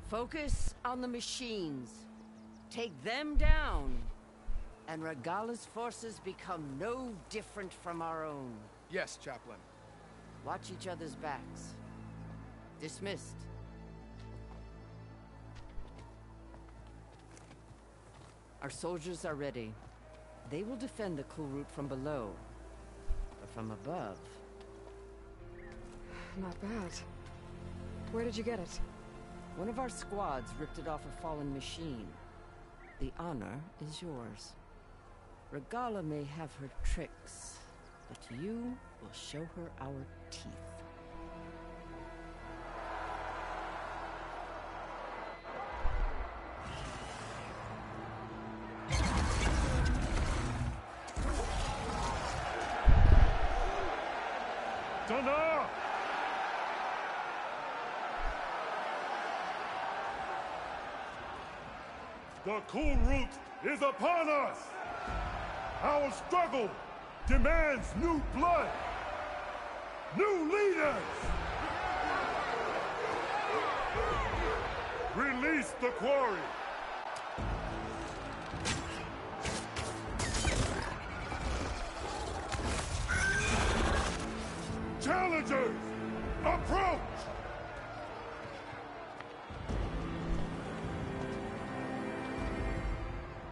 Focus on the machines. Take them down, and Regala's forces become no different from our own. Yes, Chaplain. Watch each other's backs. Dismissed. Our soldiers are ready. They will defend the cool route from below. But from above... Not bad. Where did you get it? One of our squads ripped it off a fallen machine. The honor is yours. Regala may have her tricks, but you will show her our teeth. Donna! The cool route is upon us! Our struggle demands new blood! New leaders! Release the quarry! Challengers, approach!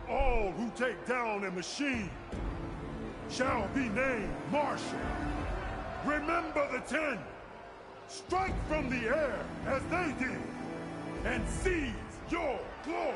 All who take down a machine shall be named Marshal. Remember the 10. Strike from the air as they did, and seize your glory.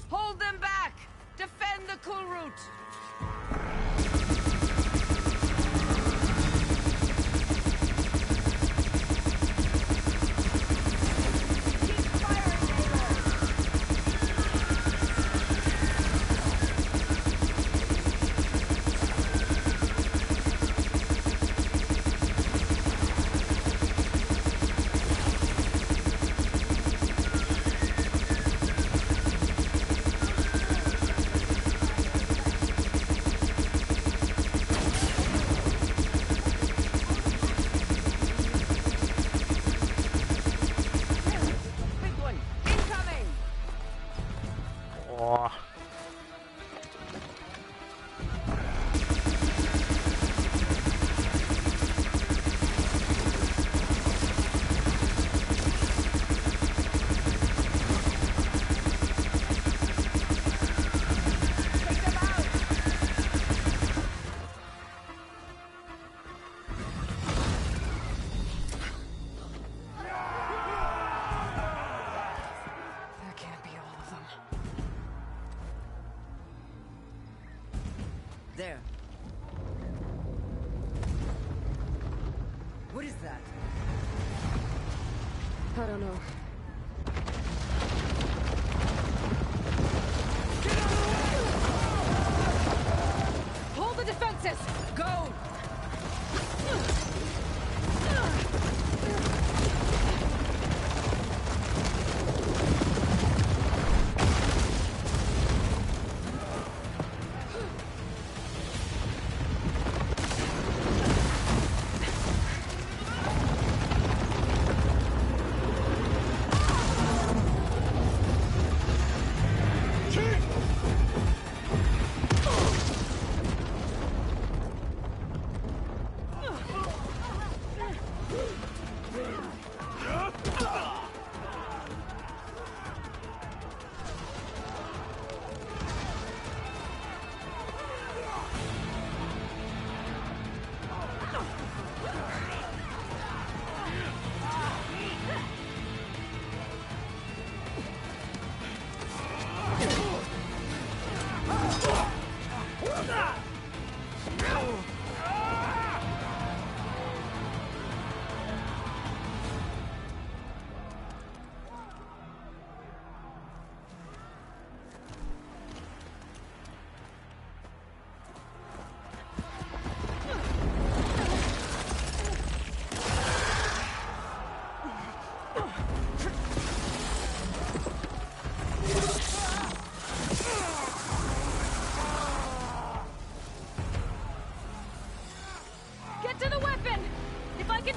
Hold them back! Defend the cool route! There. What is that? I don't know. Hold the defenses! Go!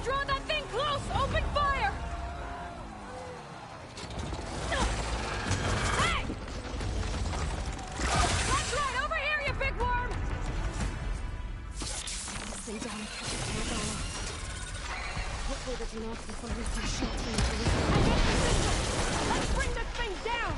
Draw that thing close! Open fire! Hey! That's right! Over here, you big worm! Stay down and catch it, Madonna. Hopefully that's enough before we see shots from the Let's bring this thing down!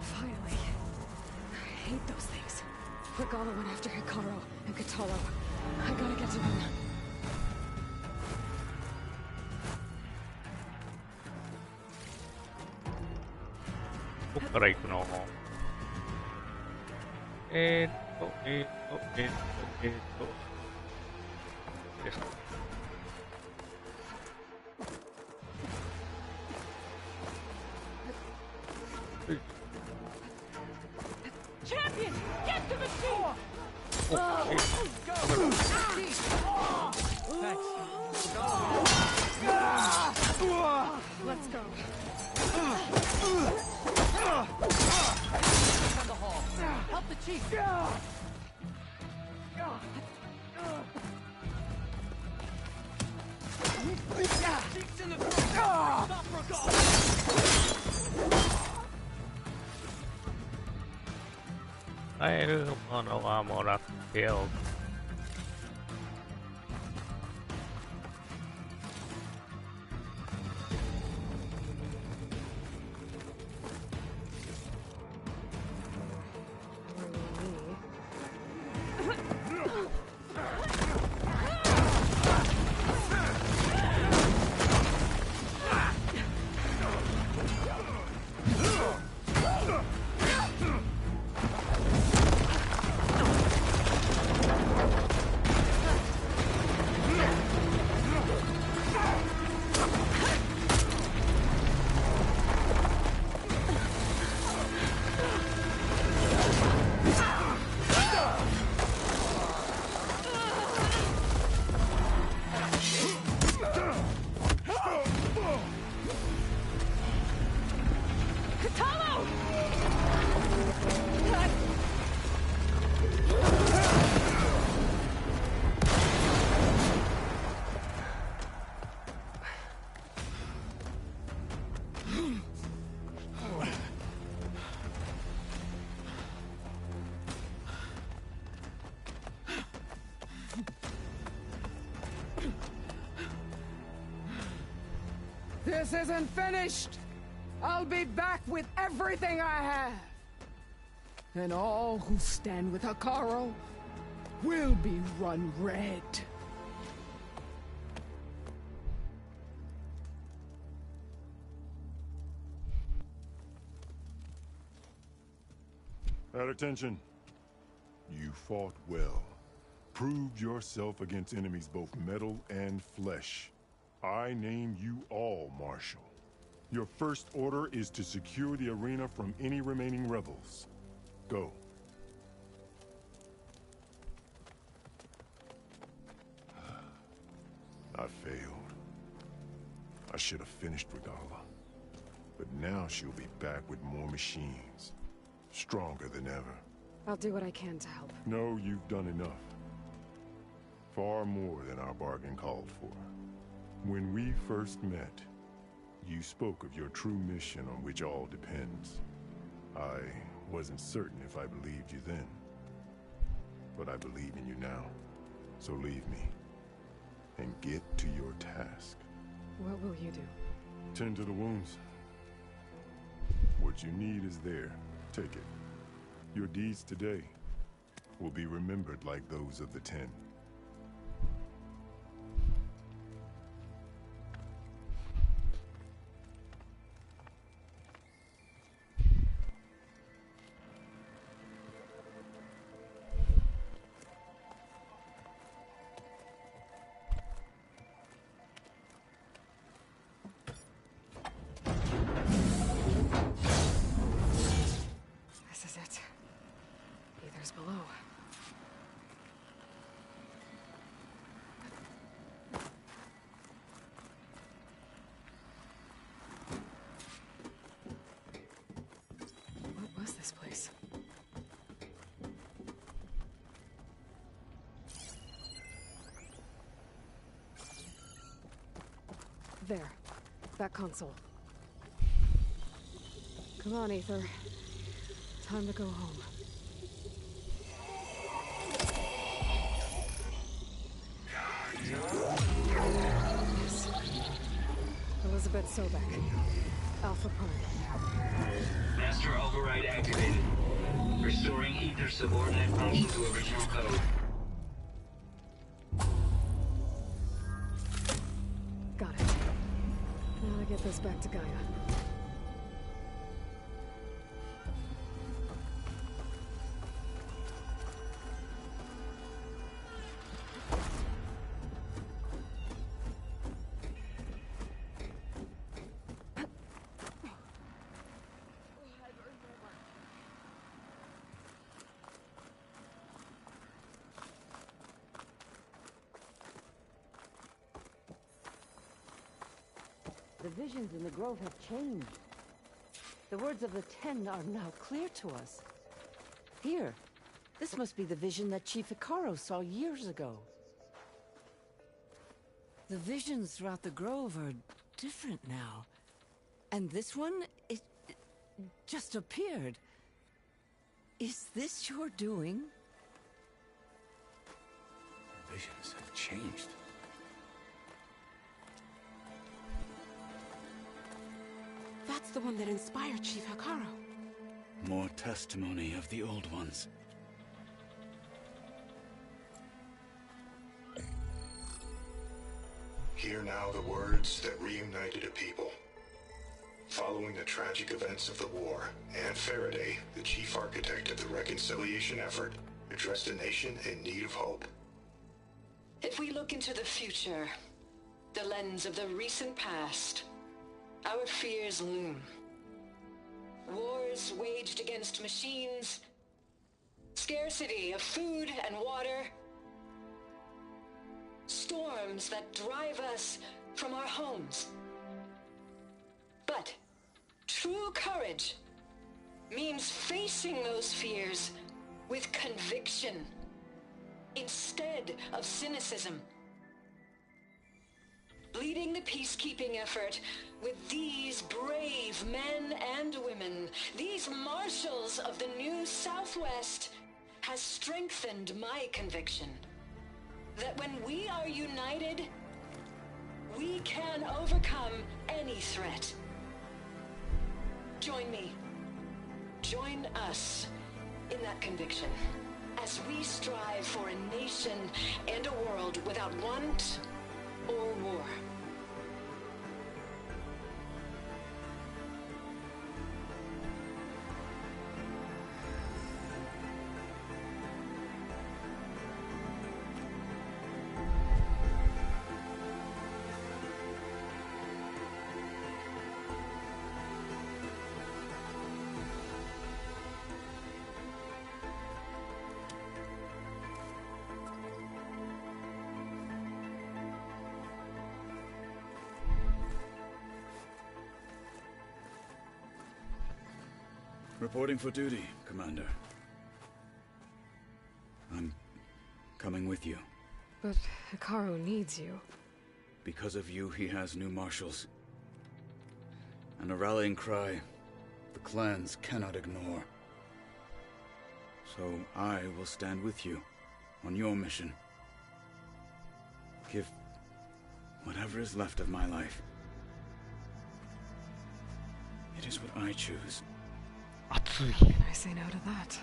Finally. I hate those things. Regala went after Hikaru and Katalo. I gotta get to them. どこから行くの？ですか。Champion! Get to the door! Let's go. Down the hall. Help the chief. Chief's in the throat. Stop Regala. 買えるものはもらっておく。This isn't finished! I'll be back with everything I have! And all who stand with Hikaru will be run red. At attention. You fought well. Proved yourself against enemies both metal and flesh. I name you all Marshal. Your first order is to secure the arena from any remaining rebels. Go. I failed. I should have finished Regala. But now she'll be back with more machines. Stronger than ever. I'll do what I can to help. No, you've done enough. Far more than our bargain called for. When we first met, you spoke of your true mission on which all depends. I wasn't certain if I believed you then. But I believe in you now. So leave me. And get to your task. What will you do? Tend to the wounds. What you need is there. Take it. Your deeds today will be remembered like those of the 10. this place. There. That console. Come on, Aether. Time to go home. Yes. Elizabeth Sobek. Alpha Prime. Master override activated. Restoring Aether's subordinate function to original code. Got it. Now to get this back to Gaia. The visions in the grove have changed. The words of the Ten are now clear to us. Here, this must be the vision that Chief Icaro saw years ago. The visions throughout the grove are different now. And this one, it just appeared. Is this your doing? Visions have changed. That's the one that inspired Chief Icaro. More testimony of the old ones. Hear now the words that reunited a people. Following the tragic events of the war, Anne Faraday, the chief architect of the reconciliation effort, addressed a nation in need of hope. If we look into the future, the lens of the recent past, our fears loom. Wars waged against machines, scarcity of food and water, storms that drive us from our homes. But true courage means facing those fears with conviction instead of cynicism. Leading the peacekeeping effort with these brave men and women, these marshals of the new Southwest, has strengthened my conviction that when we are united, we can overcome any threat. Join me. Join us in that conviction as we strive for a nation and a world without want or war. Reporting for duty, Commander. I'm coming with you. But Icaro needs you. Because of you, he has new marshals. And a rallying cry the clans cannot ignore. So I will stand with you on your mission. Give whatever is left of my life. It is what I choose. Can I say no to that?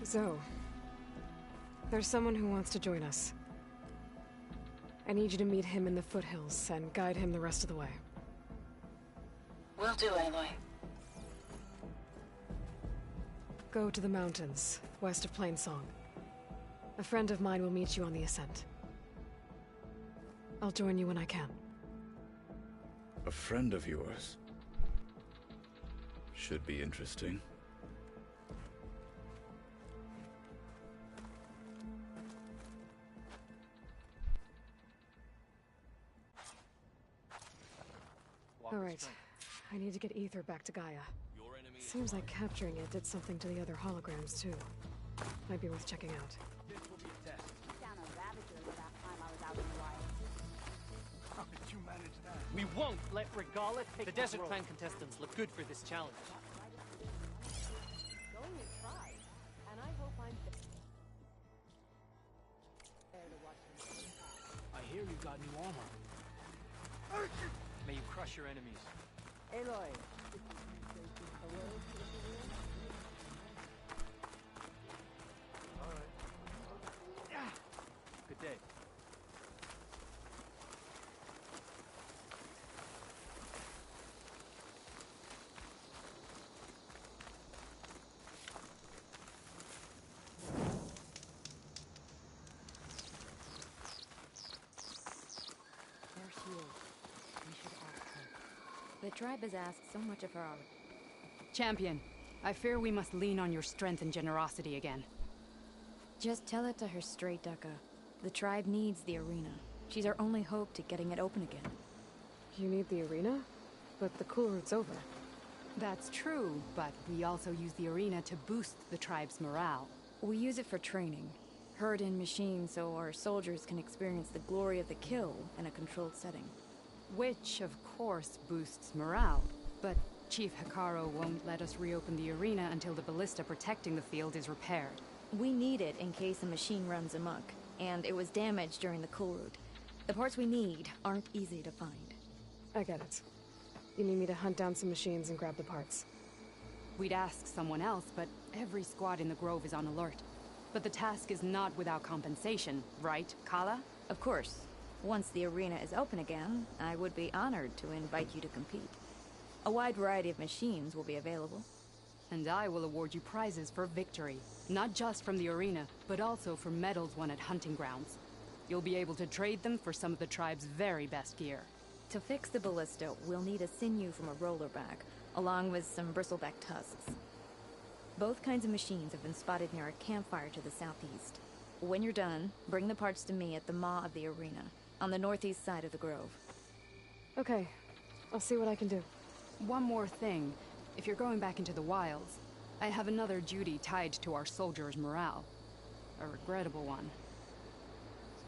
Zoe, there's someone who wants to join us. I need you to meet him in the foothills and guide him the rest of the way. Will do, Aloy. Go to the mountains, west of Plainsong. A friend of mine will meet you on the ascent. I'll join you when I can. A friend of yours? Should be interesting. All right. I need to get Aether back to Gaia. You're in Seems like capturing it did something to the other holograms, too. Might be worth checking out. This will be a test. Down a ravager the last time I was out in the wild. How did you manage that? We won't let Regala take The Desert Clan contestants look good for this challenge. Going to try, and I hope I'm there to watch him. I hear you got new armor. May you crush your enemies. Aloy. Good day. There she is. We should ask her. The tribe has asked so much of her already. Champion, I fear we must lean on your strength and generosity again. Just tell it to her straight, Ducka. The tribe needs the arena. She's our only hope to getting it open again. You need the arena? But the cool route's over. That's true, but we also use the arena to boost the tribe's morale. We use it for training. Herd in machines so our soldiers can experience the glory of the kill in a controlled setting. Which, of course, boosts morale. But Chief Hikaru won't let us reopen the arena until the ballista protecting the field is repaired. We need it in case a machine runs amok, and it was damaged during the cool route. The parts we need aren't easy to find. I get it. You need me to hunt down some machines and grab the parts. We'd ask someone else, but every squad in the Grove is on alert. But the task is not without compensation, right, Kala? Of course. Once the arena is open again, I would be honored to invite you to compete. A wide variety of machines will be available. And I will award you prizes for victory. Not just from the arena, but also for medals won at hunting grounds. You'll be able to trade them for some of the tribe's very best gear. To fix the ballista, we'll need a sinew from a rollerback, along with some bristleback tusks. Both kinds of machines have been spotted near a campfire to the southeast. When you're done, bring the parts to me at the maw of the arena, on the northeast side of the grove. Okay, I'll see what I can do. One more thing. If you're going back into the wilds, I have another duty tied to our soldiers' morale. A regrettable one.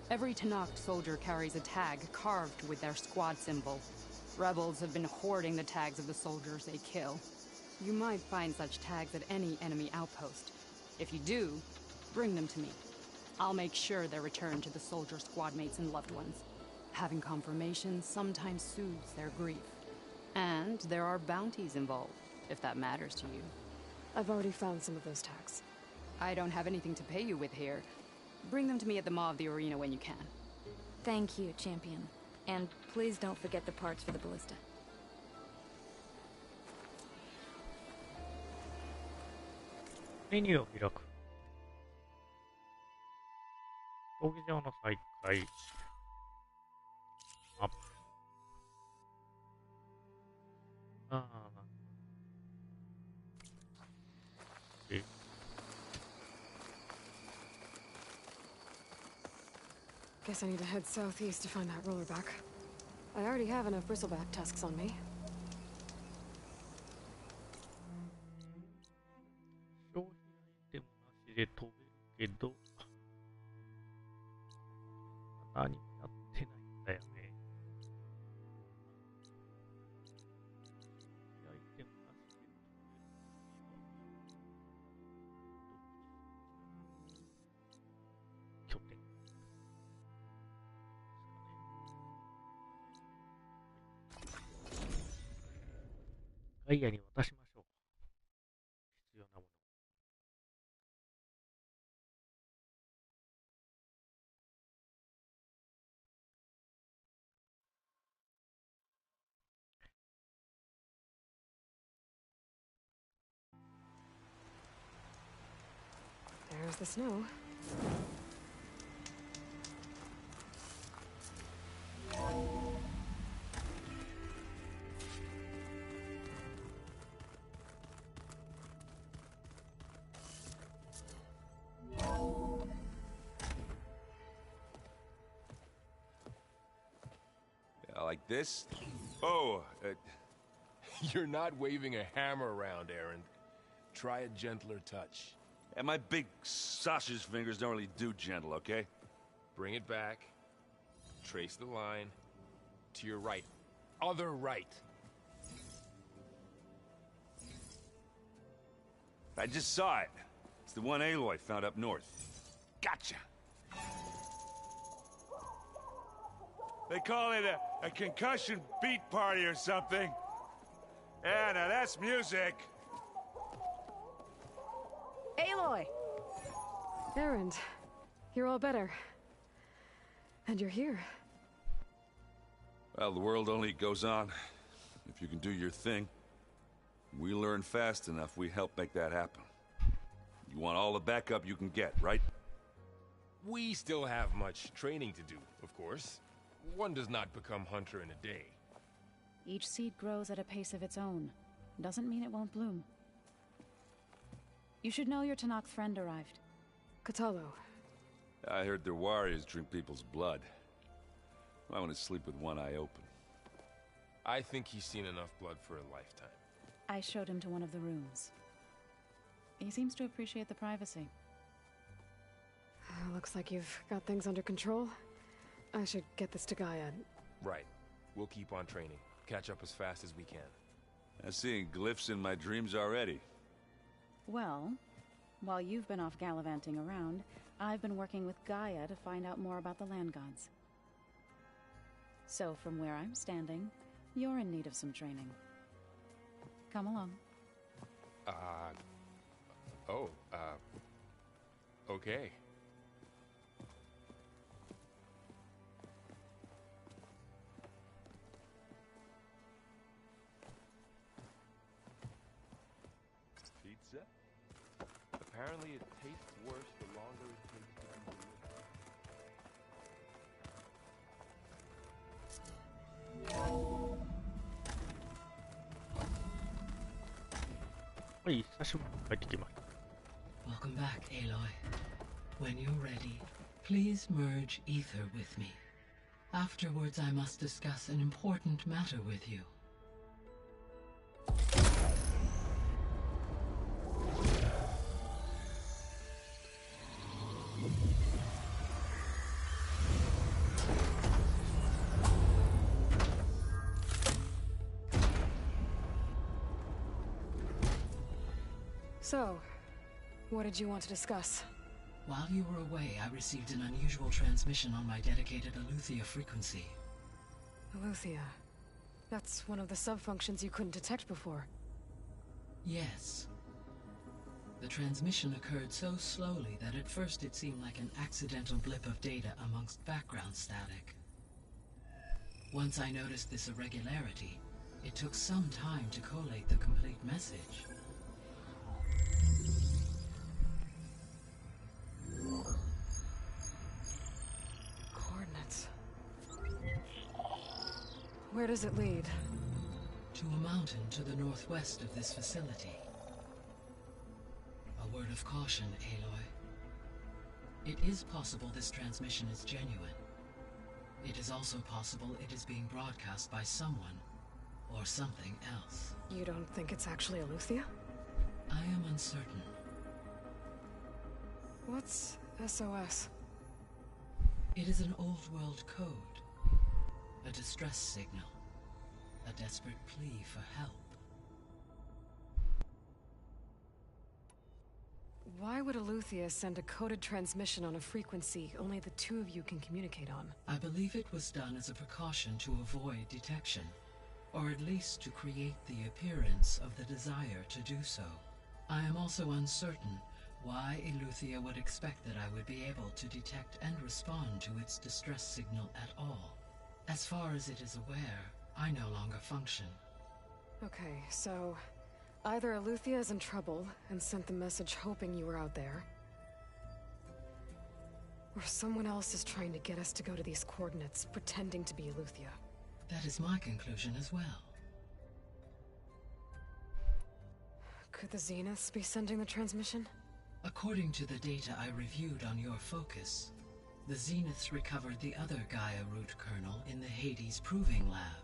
Every Tenakth soldier carries a tag carved with their squad symbol. Rebels have been hoarding the tags of the soldiers they kill. You might find such tags at any enemy outpost. If you do, bring them to me. I'll make sure they're returned to the soldier squad mates and loved ones. Having confirmation sometimes soothes their grief. And there are bounties involved, if that matters to you. I've already found some of those tags. I don't have anything to pay you with here. Bring them to me at the maw of the arena when you can. Thank you, Champion. And please don't forget the parts for the ballista. メニューを開く。闘技場の再開。マップ。Guess I need to head southeast to find that rollerback. I already have enough bristleback tusks on me. 消費アイテムなしで飛べるけど、何もやってないんだよね。アイテムなしで飛べる拠点。ガイアに渡しましょう。必要なもの。There's the snow. Like this? Oh, You're not waving a hammer around, Errand. Try a gentler touch. And my big sausage fingers don't really do gentle, okay? Bring it back. Trace the line. To your right. Other right. I just saw it. It's the one Aloy found up north. Gotcha! They call it a concussion beat party or something. Yeah, now that's music. Aloy! Errand, you're all better. And you're here. Well, the world only goes on if you can do your thing. We learn fast enough, we help make that happen. You want all the backup you can get, right? We still have much training to do, of course. One does not become hunter in a day. Each seed grows at a pace of its own. Doesn't mean it won't bloom. You should know your Tanakh friend arrived. Katalo. I heard their warriors drink people's blood. I want to sleep with one eye open. I think he's seen enough blood for a lifetime. I showed him to one of the rooms. He seems to appreciate the privacy. Looks like you've got things under control. I should get this to Gaia. Right. We'll keep on training. Catch up as fast as we can. I'm seeing glyphs in my dreams already. Well, while you've been off gallivanting around, I've been working with Gaia to find out more about the land gods. So from where I'm standing, you're in need of some training. Come along. Okay. Pizza? Apparently it tastes worse the longer it takes to be delivered. Welcome back, Aloy. When you're ready, please merge ether with me. Afterwards, I must discuss an important matter with you. So, what did you want to discuss? While you were away, I received an unusual transmission on my dedicated Aletheia frequency. Aletheia. That's one of the sub-functions you couldn't detect before. Yes. The transmission occurred so slowly that at first it seemed like an accidental blip of data amongst background static. Once I noticed this irregularity, it took some time to collate the complete message. Coordinates. Where does it lead? To a mountain to the northwest of this facility. A word of caution, Aloy. It is possible this transmission is genuine. It is also possible it is being broadcast by someone or something else. You don't think it's actually Aletheia? I am uncertain. What's SOS? It is an old-world code. A distress signal. A desperate plea for help. Why would Aletheia send a coded transmission on a frequency only the two of you can communicate on? I believe it was done as a precaution to avoid detection, or at least to create the appearance of the desire to do so. I am also uncertain why Aletheia would expect that I would be able to detect and respond to its distress signal at all. As far as it is aware, I no longer function. Okay, so either Aletheia is in trouble and sent the message hoping you were out there, or someone else is trying to get us to go to these coordinates, pretending to be Aletheia. That is my conclusion as well. Could the Zeniths be sending the transmission? According to the data I reviewed on your focus, the Zeniths recovered the other Gaia root kernel in the Hades Proving Lab.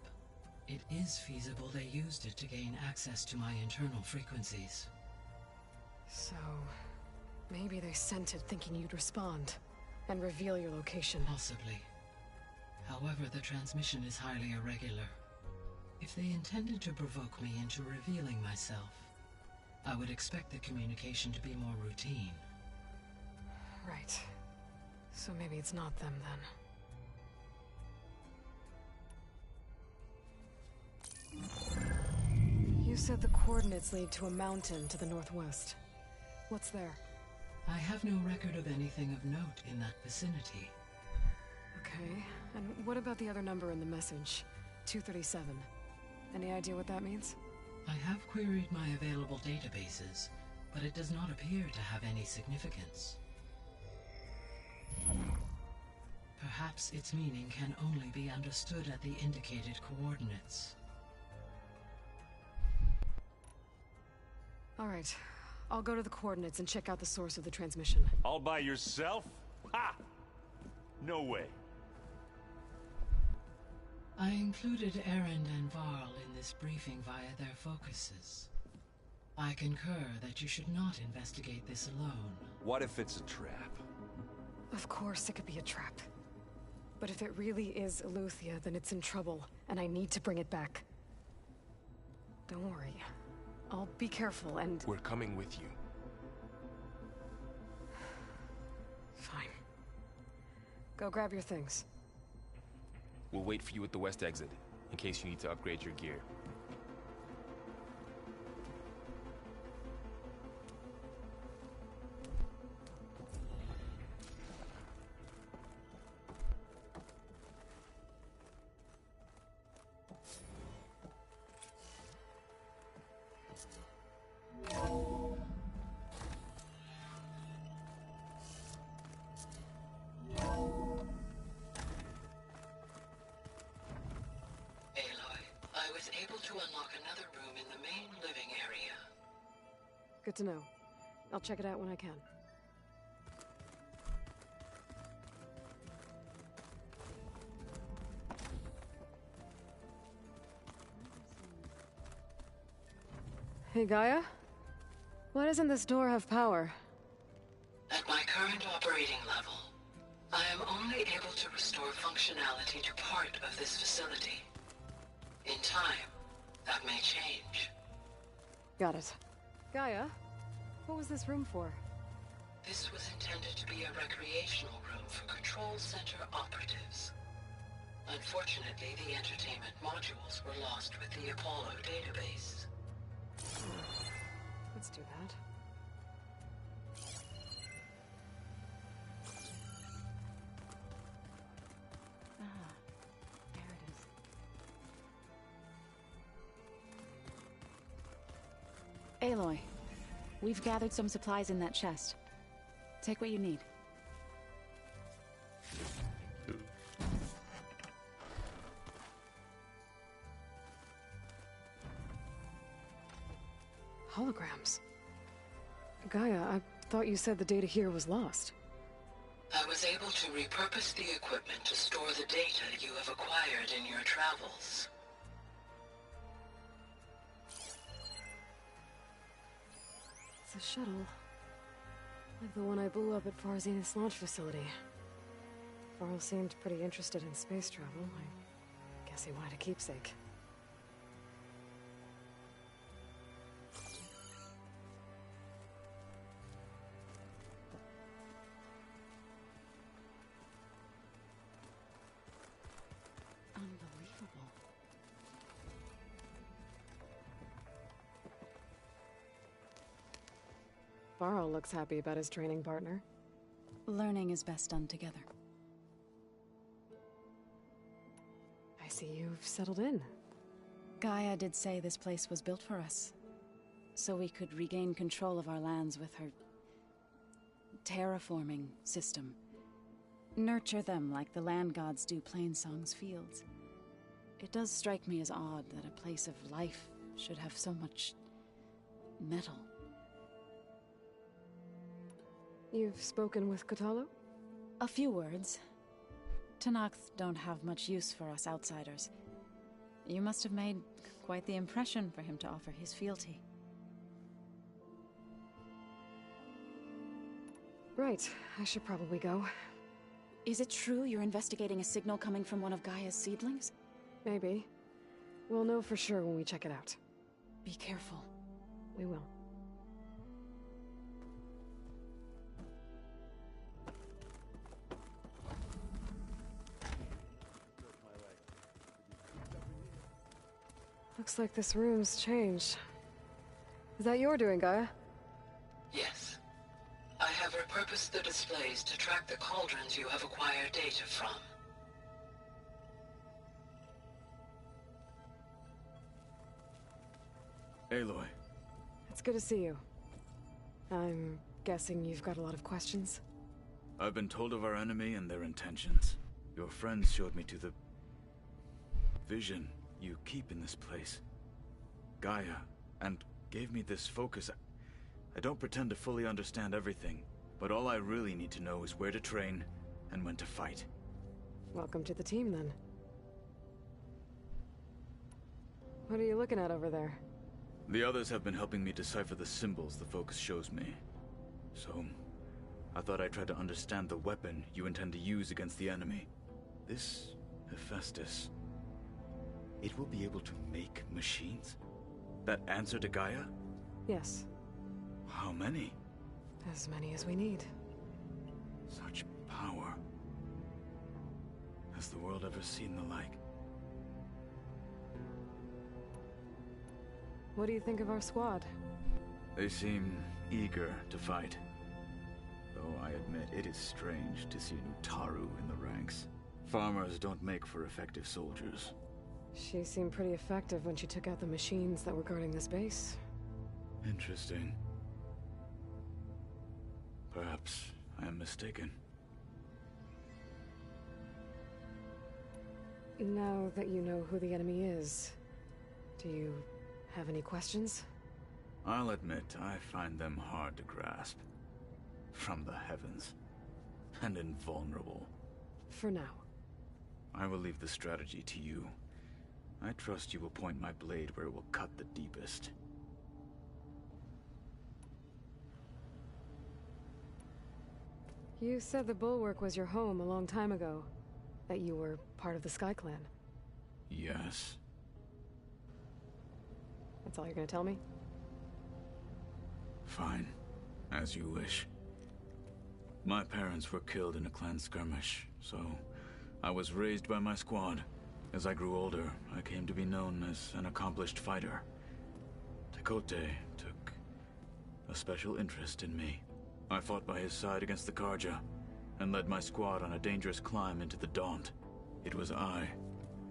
it is feasible they used it to gain access to my internal frequencies. So, maybe they sent it thinking you'd respond and reveal your location. Possibly. However, the transmission is highly irregular. If they intended to provoke me into revealing myself, I would expect the communication to be more routine. Right. So maybe it's not them then. You said the coordinates lead to a mountain to the northwest. What's there? I have no record of anything of note in that vicinity. Okay, and what about the other number in the message? 237. Any idea what that means? I have queried my available databases, but it does not appear to have any significance. Perhaps its meaning can only be understood at the indicated coordinates. All right, I'll go to the coordinates and check out the source of the transmission. All by yourself? Ha! No way. I included Erend and Varl in this briefing via their focuses. I concur that you should not investigate this alone. What if it's a trap? Of course it could be a trap. But if it really is Eleuthia, then it's in trouble, and I need to bring it back. Don't worry. I'll be careful and... We're coming with you. Fine. Go grab your things. We'll wait for you at the west exit, in case you need to upgrade your gear. Good to know. I'll check it out when I can. Hey, Gaia? Why doesn't this door have power? At my current operating level, I am only able to restore functionality to part of this facility. In time, that may change. Got it. Gaia, what was this room for? This was intended to be a recreational room for Control Center operatives. Unfortunately, the entertainment modules were lost with the Apollo database. Let's do that. There it is. Aloy, we've gathered some supplies in that chest. Take what you need. Holograms. Gaia, I thought you said the data here was lost. I was able to repurpose the equipment to store the data you have acquired in your travels. It's a shuttle. Like the one I blew up at Farzinus launch facility. Varl seemed pretty interested in space travel. I guess he wanted a keepsake. Unbelievable. Varl looks happy about his training partner. Learning is best done together. I see you've settled in. Gaia did say this place was built for us, so we could regain control of our lands with her terraforming system. Nurture them like the land gods do Plainsong's fields. It does strike me as odd that a place of life should have so much metal. You've spoken with Kotallo? A few words. Tenakth don't have much use for us outsiders. You must have made quite the impression for him to offer his fealty. Right, I should probably go. Is it true you're investigating a signal coming from one of Gaia's seedlings? Maybe. We'll know for sure when we check it out. Be careful. We will. Looks like this room's changed. Is that your doing, Gaia? Yes. I have repurposed the displays to track the cauldrons you have acquired data from. Aloy. It's good to see you. I'm guessing you've got a lot of questions? I've been told of our enemy and their intentions. Your friends showed me to the vision you keep in this place, Gaia, and gave me this focus. I don't pretend to fully understand everything, but all I really need to know is where to train and when to fight. Welcome to the team, then. What are you looking at over there? The others have been helping me decipher the symbols the focus shows me. So, I thought I'd try to understand the weapon you intend to use against the enemy. This Hephaestus, it will be able to make machines? That answer to Gaia? Yes. How many? As many as we need. Such power. Has the world ever seen the like? What do you think of our squad? They seem eager to fight. Though I admit it is strange to see a new Taru in the ranks. Farmers don't make for effective soldiers. She seemed pretty effective when she took out the machines that were guarding this base. Interesting. Perhaps I am mistaken. Now that you know who the enemy is, do you have any questions? I'll admit, I find them hard to grasp. From the heavens. And invulnerable. For now. I will leave the strategy to you. I trust you will point my blade where it will cut the deepest. You said the Bulwark was your home a long time ago. That you were part of the Sky Clan. Yes. That's all you're gonna tell me? Fine. As you wish. My parents were killed in a clan skirmish, so I was raised by my squad. As I grew older, I came to be known as an accomplished fighter. Tekote took a special interest in me. I fought by his side against the Karja, and led my squad on a dangerous climb into the Daunt. It was I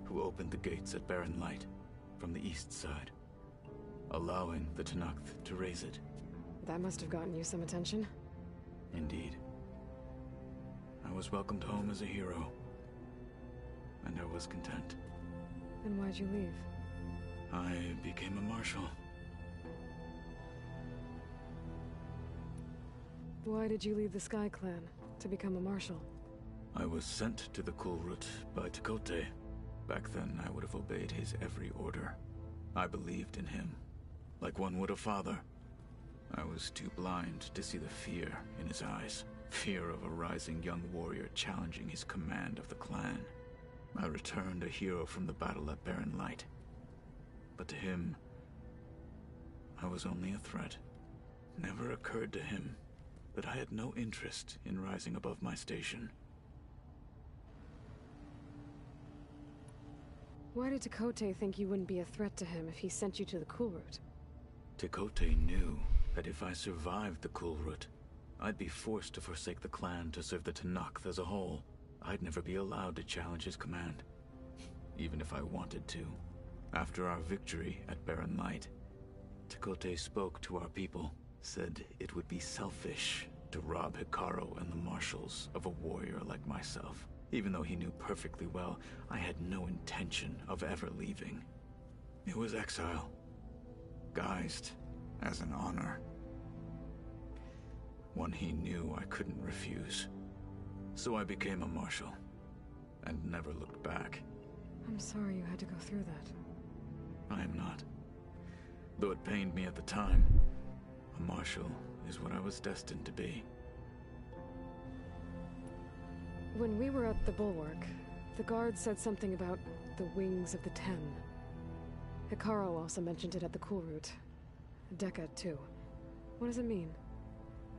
who opened the gates at Barren Light, from the east side, allowing the Tenakth to raise it. That must have gotten you some attention. Indeed. I was welcomed home as a hero, and I was content. Then why'd you leave? I became a marshal. Why did you leave the Sky Clan to become a marshal? I was sent to the Kulrut by Tekote. Back then, I would have obeyed his every order. I believed in him, like one would a father. I was too blind to see the fear in his eyes. Fear of a rising young warrior challenging his command of the clan. I returned a hero from the battle at Barren Light. But to him, I was only a threat. Never occurred to him that I had no interest in rising above my station. Why did Tekote think you wouldn't be a threat to him if he sent you to the Kulrut? Tekote knew that if I survived the Kulrut, I'd be forced to forsake the clan to serve the Tenakth as a whole. I'd never be allowed to challenge his command, even if I wanted to. After our victory at Barren Light, Tekote spoke to our people, said it would be selfish to rob Hikaru and the marshals of a warrior like myself, even though he knew perfectly well I had no intention of ever leaving. It was exile, guised as an honor. One he knew I couldn't refuse. So I became a marshal, and never looked back. I'm sorry you had to go through that. I am not. Though it pained me at the time, a marshal is what I was destined to be. When we were at the Bulwark, the guard said something about the Wings of the Ten. Hikaru also mentioned it at the Cool Route. Decca, too. What does it mean?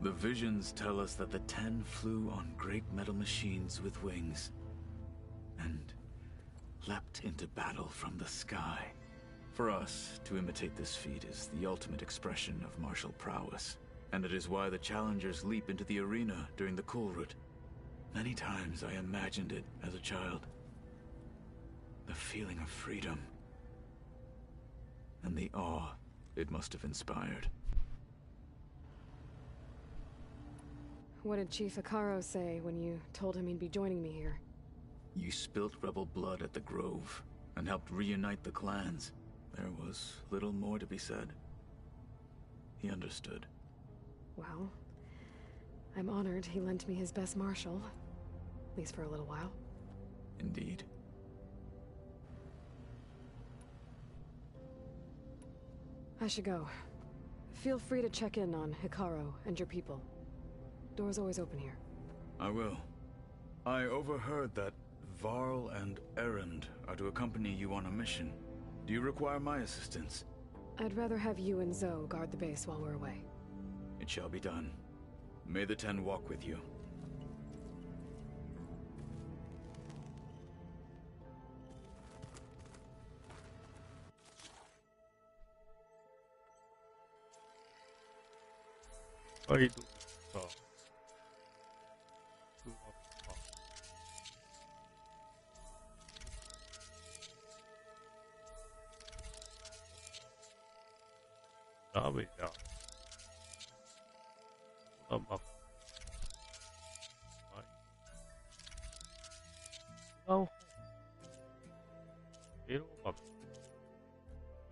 The visions tell us that the Ten flew on great metal machines with wings, and leapt into battle from the sky. For us, to imitate this feat is the ultimate expression of martial prowess, and it is why the challengers leap into the arena during the Cool Route. Many times I imagined it as a child. The feeling of freedom, and the awe it must have inspired. What did Chief Hikaru say when you told him he'd be joining me here? You spilt rebel blood at the Grove, and helped reunite the clans. There was little more to be said. He understood. Well, I'm honored he lent me his best marshal. At least for a little while. Indeed. I should go. Feel free to check in on Hikaru and your people. Door's always open here. I will. I overheard that Varl and Erend are to accompany you on a mission. Do you require my assistance? I'd rather have you and Zoe guard the base while we're away. It shall be done. May the Ten walk with you.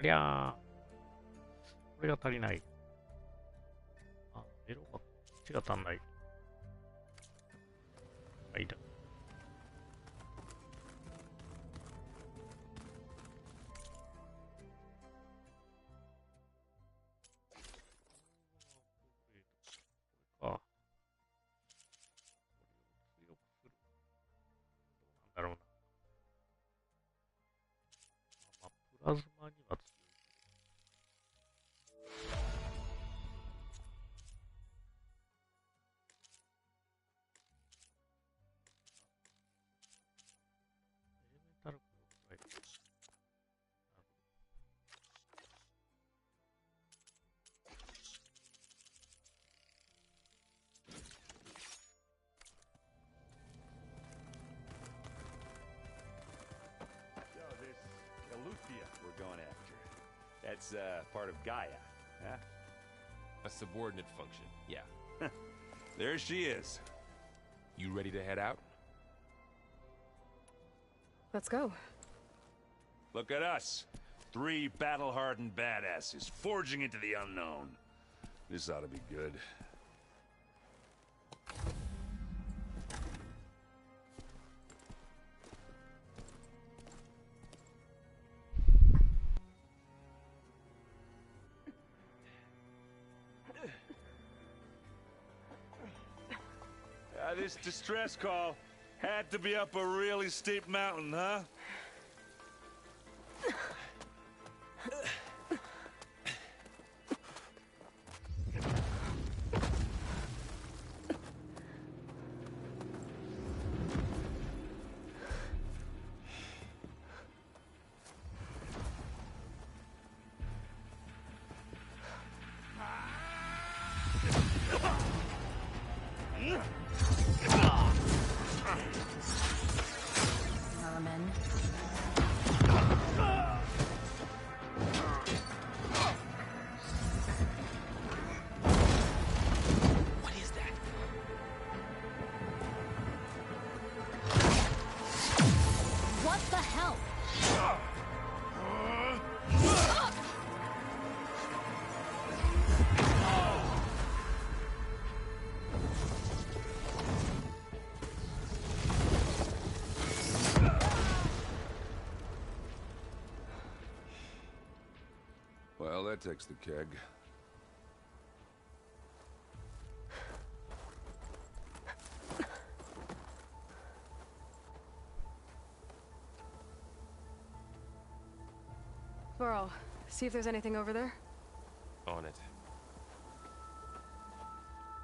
りゃー、これが足りない。あ、エロがこっちが足んない。あ、いいだ。これか。これを強くする。どうなんだろうな。まあ、プラズマには強い。We're going after. That's part of Gaia, huh? A subordinate function, yeah. There she is. You ready to head out? Let's go. Look at us. 3 battle-hardened badasses forging into the unknown. This ought to be good. This distress call had to be up a really steep mountain, huh? Vermin. that takes the keg. Burrow, see if there's anything over there. On it.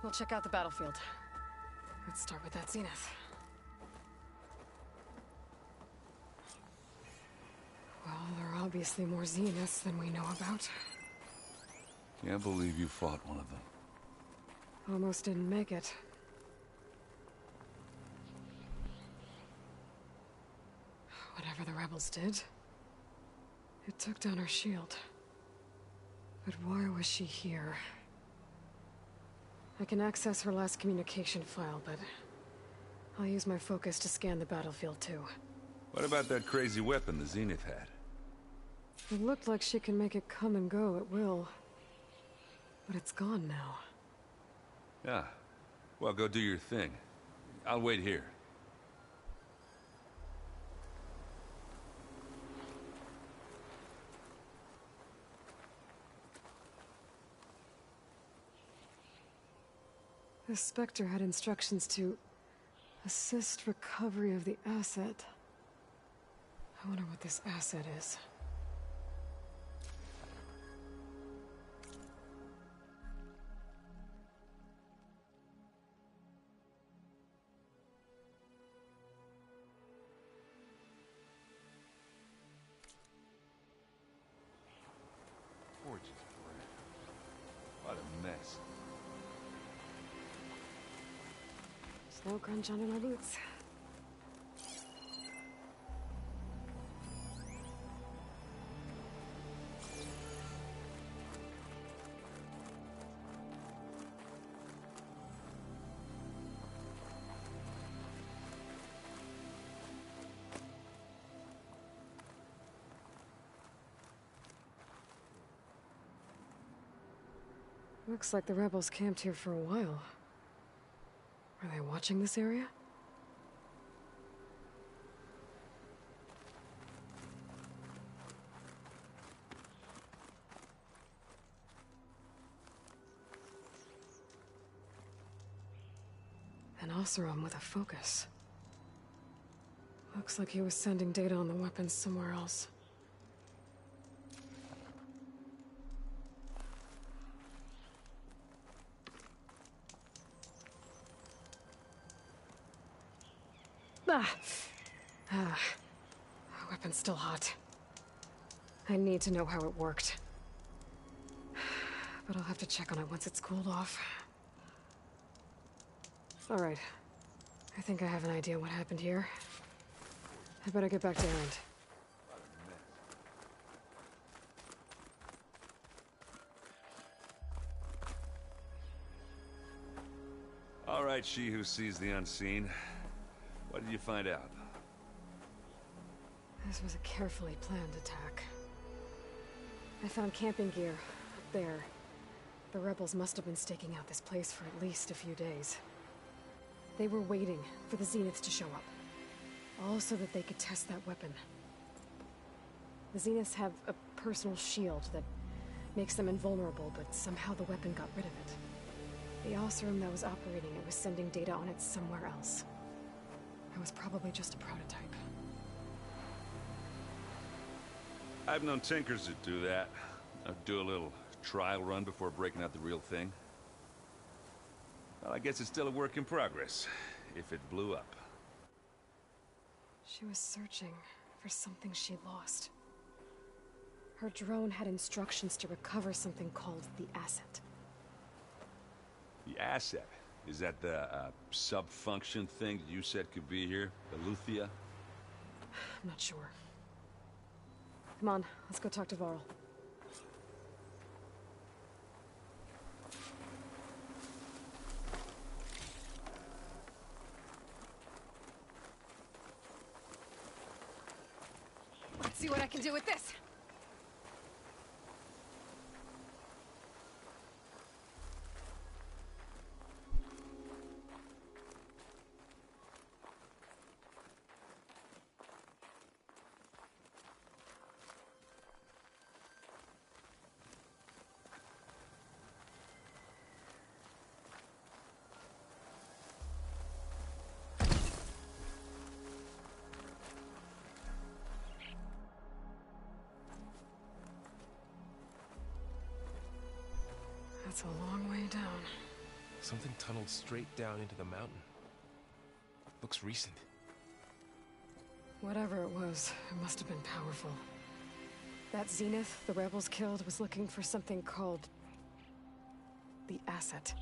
We'll check out the battlefield. Let's start with that Zenith. Well, there are obviously more Zeniths than we know about. Can't believe you fought one of them. Almost didn't make it. Whatever the rebels did, it took down our shield. But why was she here? I can access her last communication file, but I'll use my focus to scan the battlefield too. What about that crazy weapon the Zenith had? It looked like she can make it come and go at will. But it's gone now. Yeah. Well, go do your thing. I'll wait here. The Spectre had instructions to assist recovery of the asset. I wonder what this asset is. Gorgeous bread. What a mess. Snow crunch under my boots. Looks like the rebels camped here for a while. Are they watching this area? An Oseram with a focus. Looks like he was sending data on the weapons somewhere else. Weapon's still hot. I need to know how it worked. But I'll have to check on it once it's cooled off. Alright. I think I have an idea what happened here. I better get back to Erend. Alright, she who sees the unseen. What did you find out? This was a carefully planned attack. I found camping gear up there. The rebels must have been staking out this place for at least a few days. They were waiting for the Zeniths to show up. All so that they could test that weapon. The Zeniths have a personal shield that makes them invulnerable, but somehow the weapon got rid of it. The Oseram that was operating it was sending data on it somewhere else. It was probably just a prototype. I've known tinkers that do that. Do a little trial run before breaking out the real thing. Well, I guess it's still a work in progress, if it blew up. She was searching for something she lost. Her drone had instructions to recover something called the asset. The asset? Is that the sub-function thing that you said could be here? Eleuthia? I'm not sure. Come on, let's go talk to Varl. Let's see what I can do with this. That's a long way down. Something tunneled straight down into the mountain. Looks recent. Whatever it was, it must have been powerful. That Zenith the rebels killed was looking for something called the asset.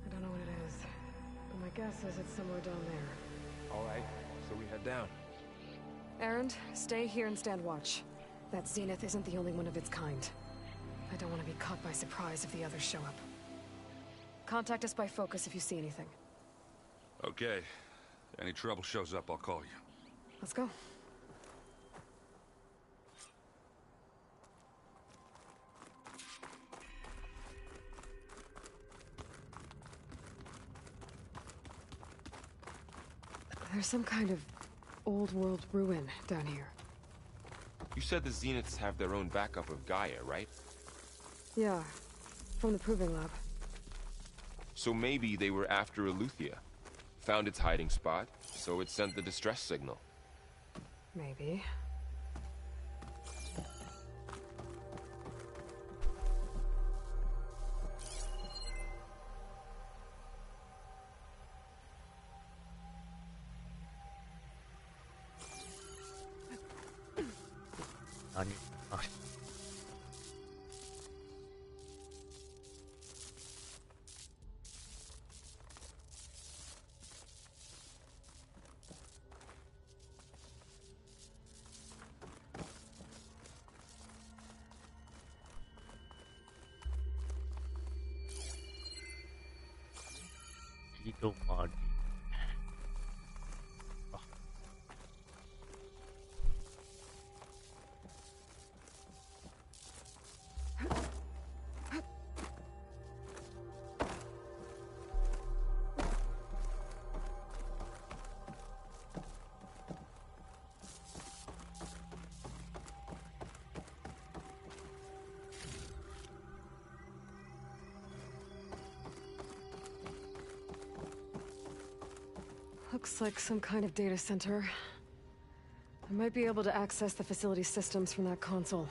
I don't know what it is, but my guess is it's somewhere down there. All right, so we head down. Erend, stay here and stand watch. That Zenith isn't the only one of its kind. I don't want to be caught by surprise if the others show up. Contact us by focus if you see anything. Okay. Any trouble shows up, I'll call you. Let's go. There's some kind of old world ruin down here. You said the Zeniths have their own backup of Gaia, right? Yeah, from the Proving Lab. So maybe they were after Eleuthia. Found its hiding spot, so it sent the distress signal. Maybe. Looks like some kind of data center. I might be able to access the facility systems from that console.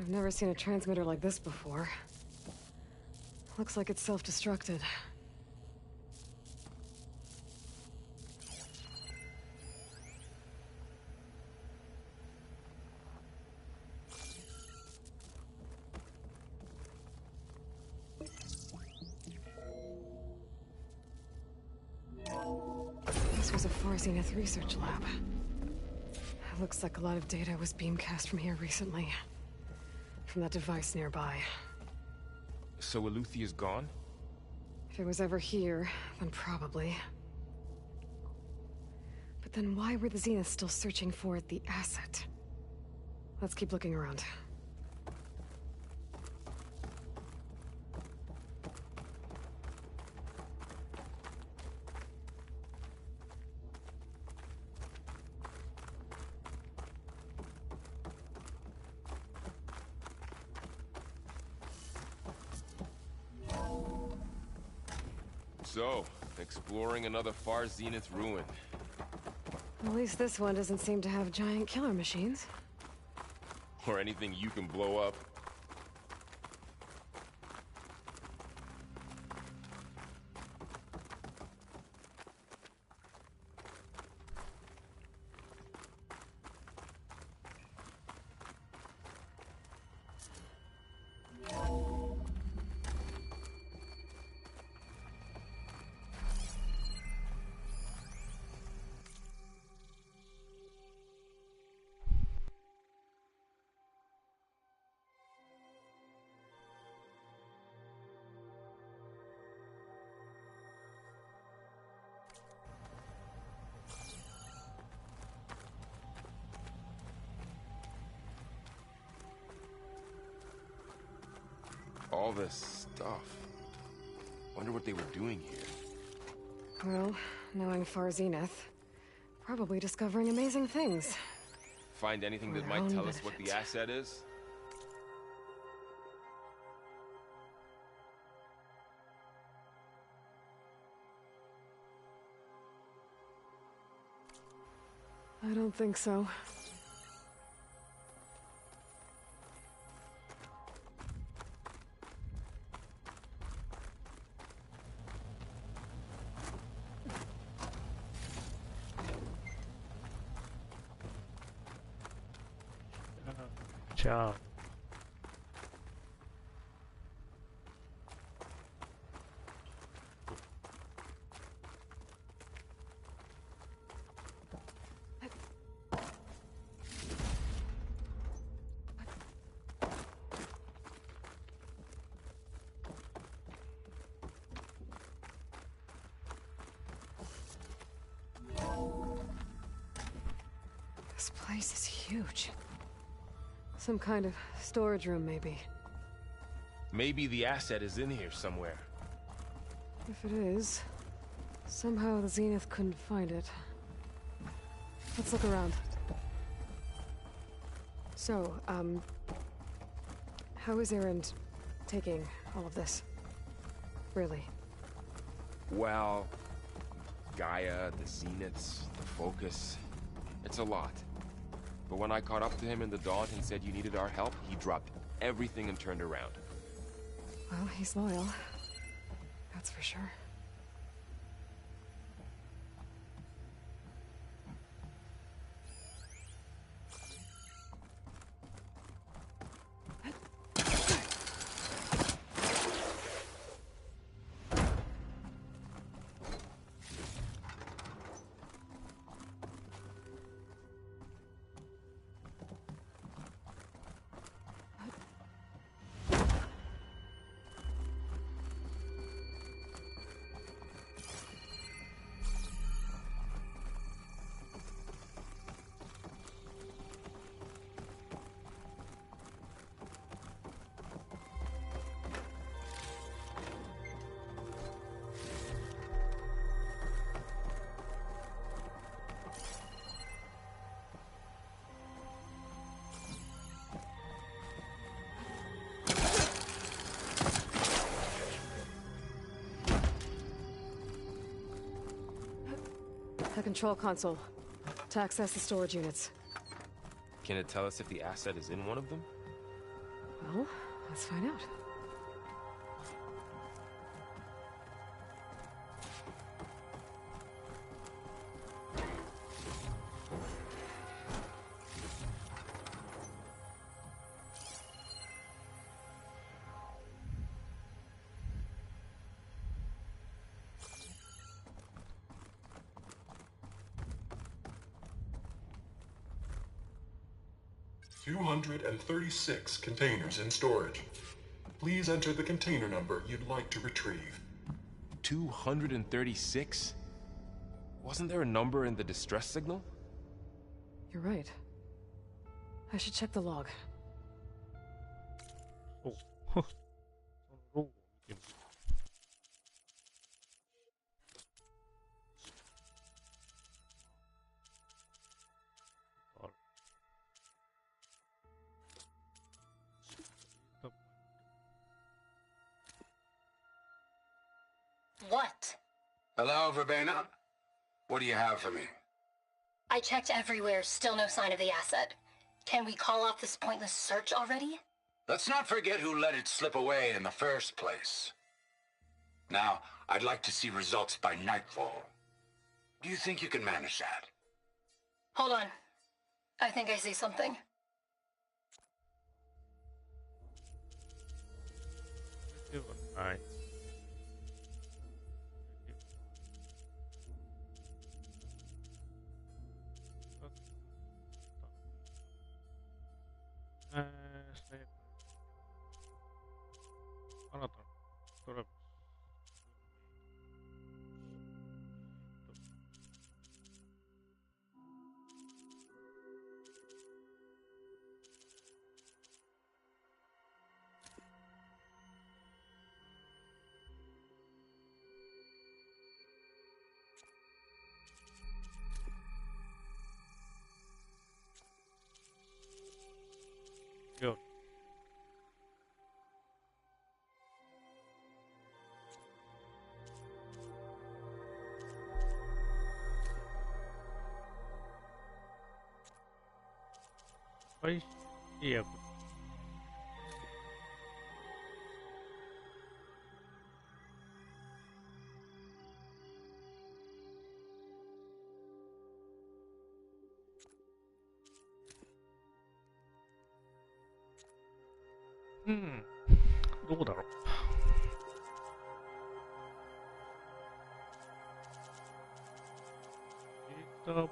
I've never seen a transmitter like this before. Looks like it's self-destructed. This was a Far Zenith research lab. It looks like a lot of data was beamcast from here recently. From that device nearby. So Eleuthia's gone? If it was ever here, then probably. But then why were the Zeniths still searching for the asset? Let's keep looking around. So, exploring another Far Zenith ruin. At least this one doesn't seem to have giant killer machines. Or anything you can blow up. All this stuff. Wonder what they were doing here. Well, knowing Far Zenith, probably discovering amazing things. Find anything that might tell us what the asset is? I don't think so. Ciao. This place is huge. Some kind of storage room, maybe. Maybe the asset is in here somewhere. If it is, somehow the Zenith couldn't find it. Let's look around. So, how is Erend taking all of this? Really? Well, Gaia, the Zeniths, the Focus. It's a lot. But when I caught up to him in the Daunt and said you needed our help, he dropped everything and turned around. Well, he's loyal. That's for sure. The control console. To access the storage units. Can it tell us if the asset is in one of them? Well, let's find out. $236 containers in storage. Please enter the container number you'd like to retrieve. 236? Wasn't there a number in the distress signal? You're right. I should check the log. Oh. What? Hello, Verbena. What do you have for me? I checked everywhere, still no sign of the asset. Can we call off this pointless search already? Let's not forget who let it slip away in the first place. Now, I'd like to see results by nightfall. Do you think you can manage that? Hold on. I think I see something. Alright. 配信契約。うん、どうだろう。データ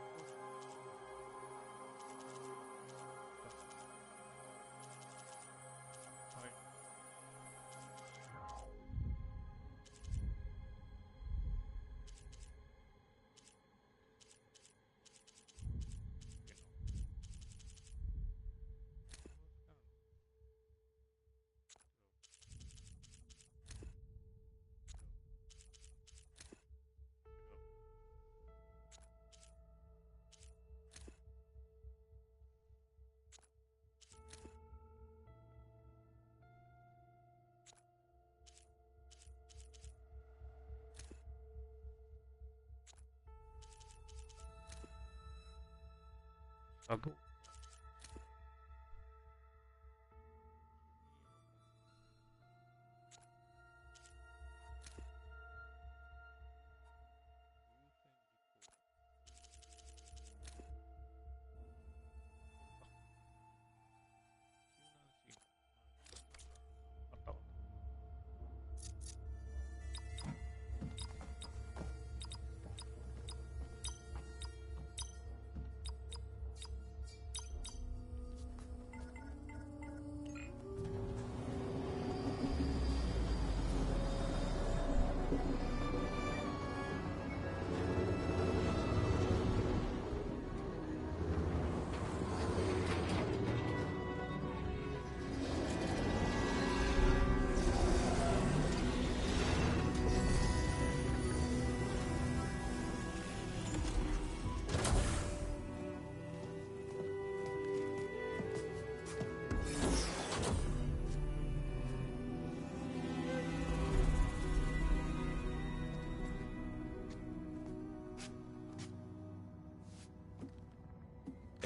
あと、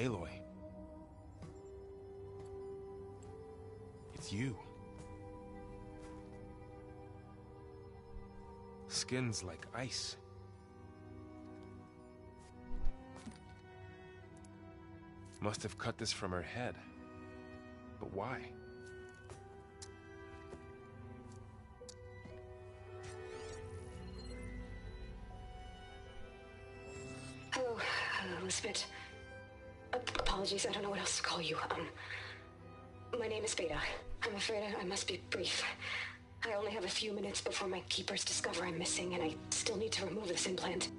Aloy. It's you. Skin's like ice. Must have cut this from her head. But why? Hello, Elizabeth. Apologies, I don't know what else to call you. My name is Beta. I'm afraid I must be brief. I only have a few minutes before my keepers discover I'm missing, and I still need to remove this implant.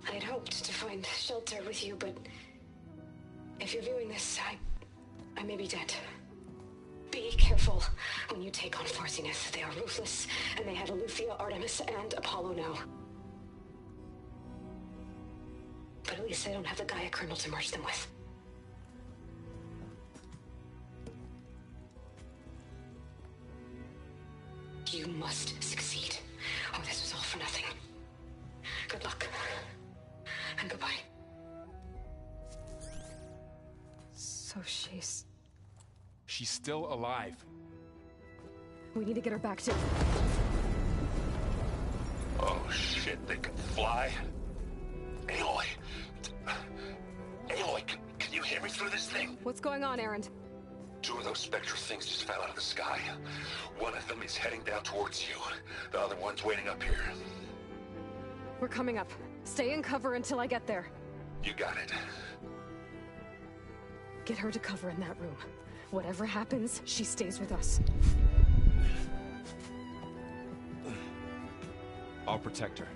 I had hoped to find shelter with you, but if you're viewing this, I may be dead. Be careful when you take on Far Zenith. They are ruthless, and they have Eleuthia, Artemis, and Apollo now. But at least they don't have the Gaia kernel to merge them with. You must succeed, or this was all for nothing. Good luck. And goodbye. So she's still alive. We need to get her back to... Oh shit, they can fly? Aloy! Aloy, can you hear me through this thing? What's going on, Erend? Two of those spectral things just fell out of the sky. One of them is heading down towards you. The other one's waiting up here. We're coming up. Stay in cover until I get there. You got it. Get her to cover in that room. Whatever happens, she stays with us. I'll protect her.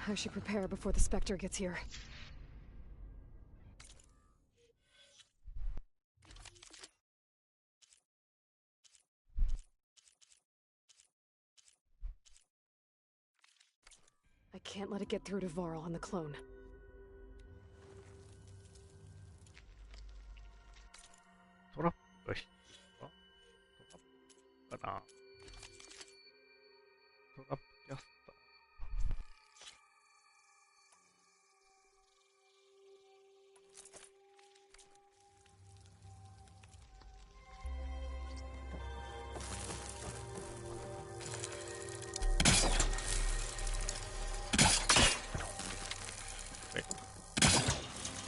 I should prepare before the Spectre gets here. I can't let it get through to Varl and the clone.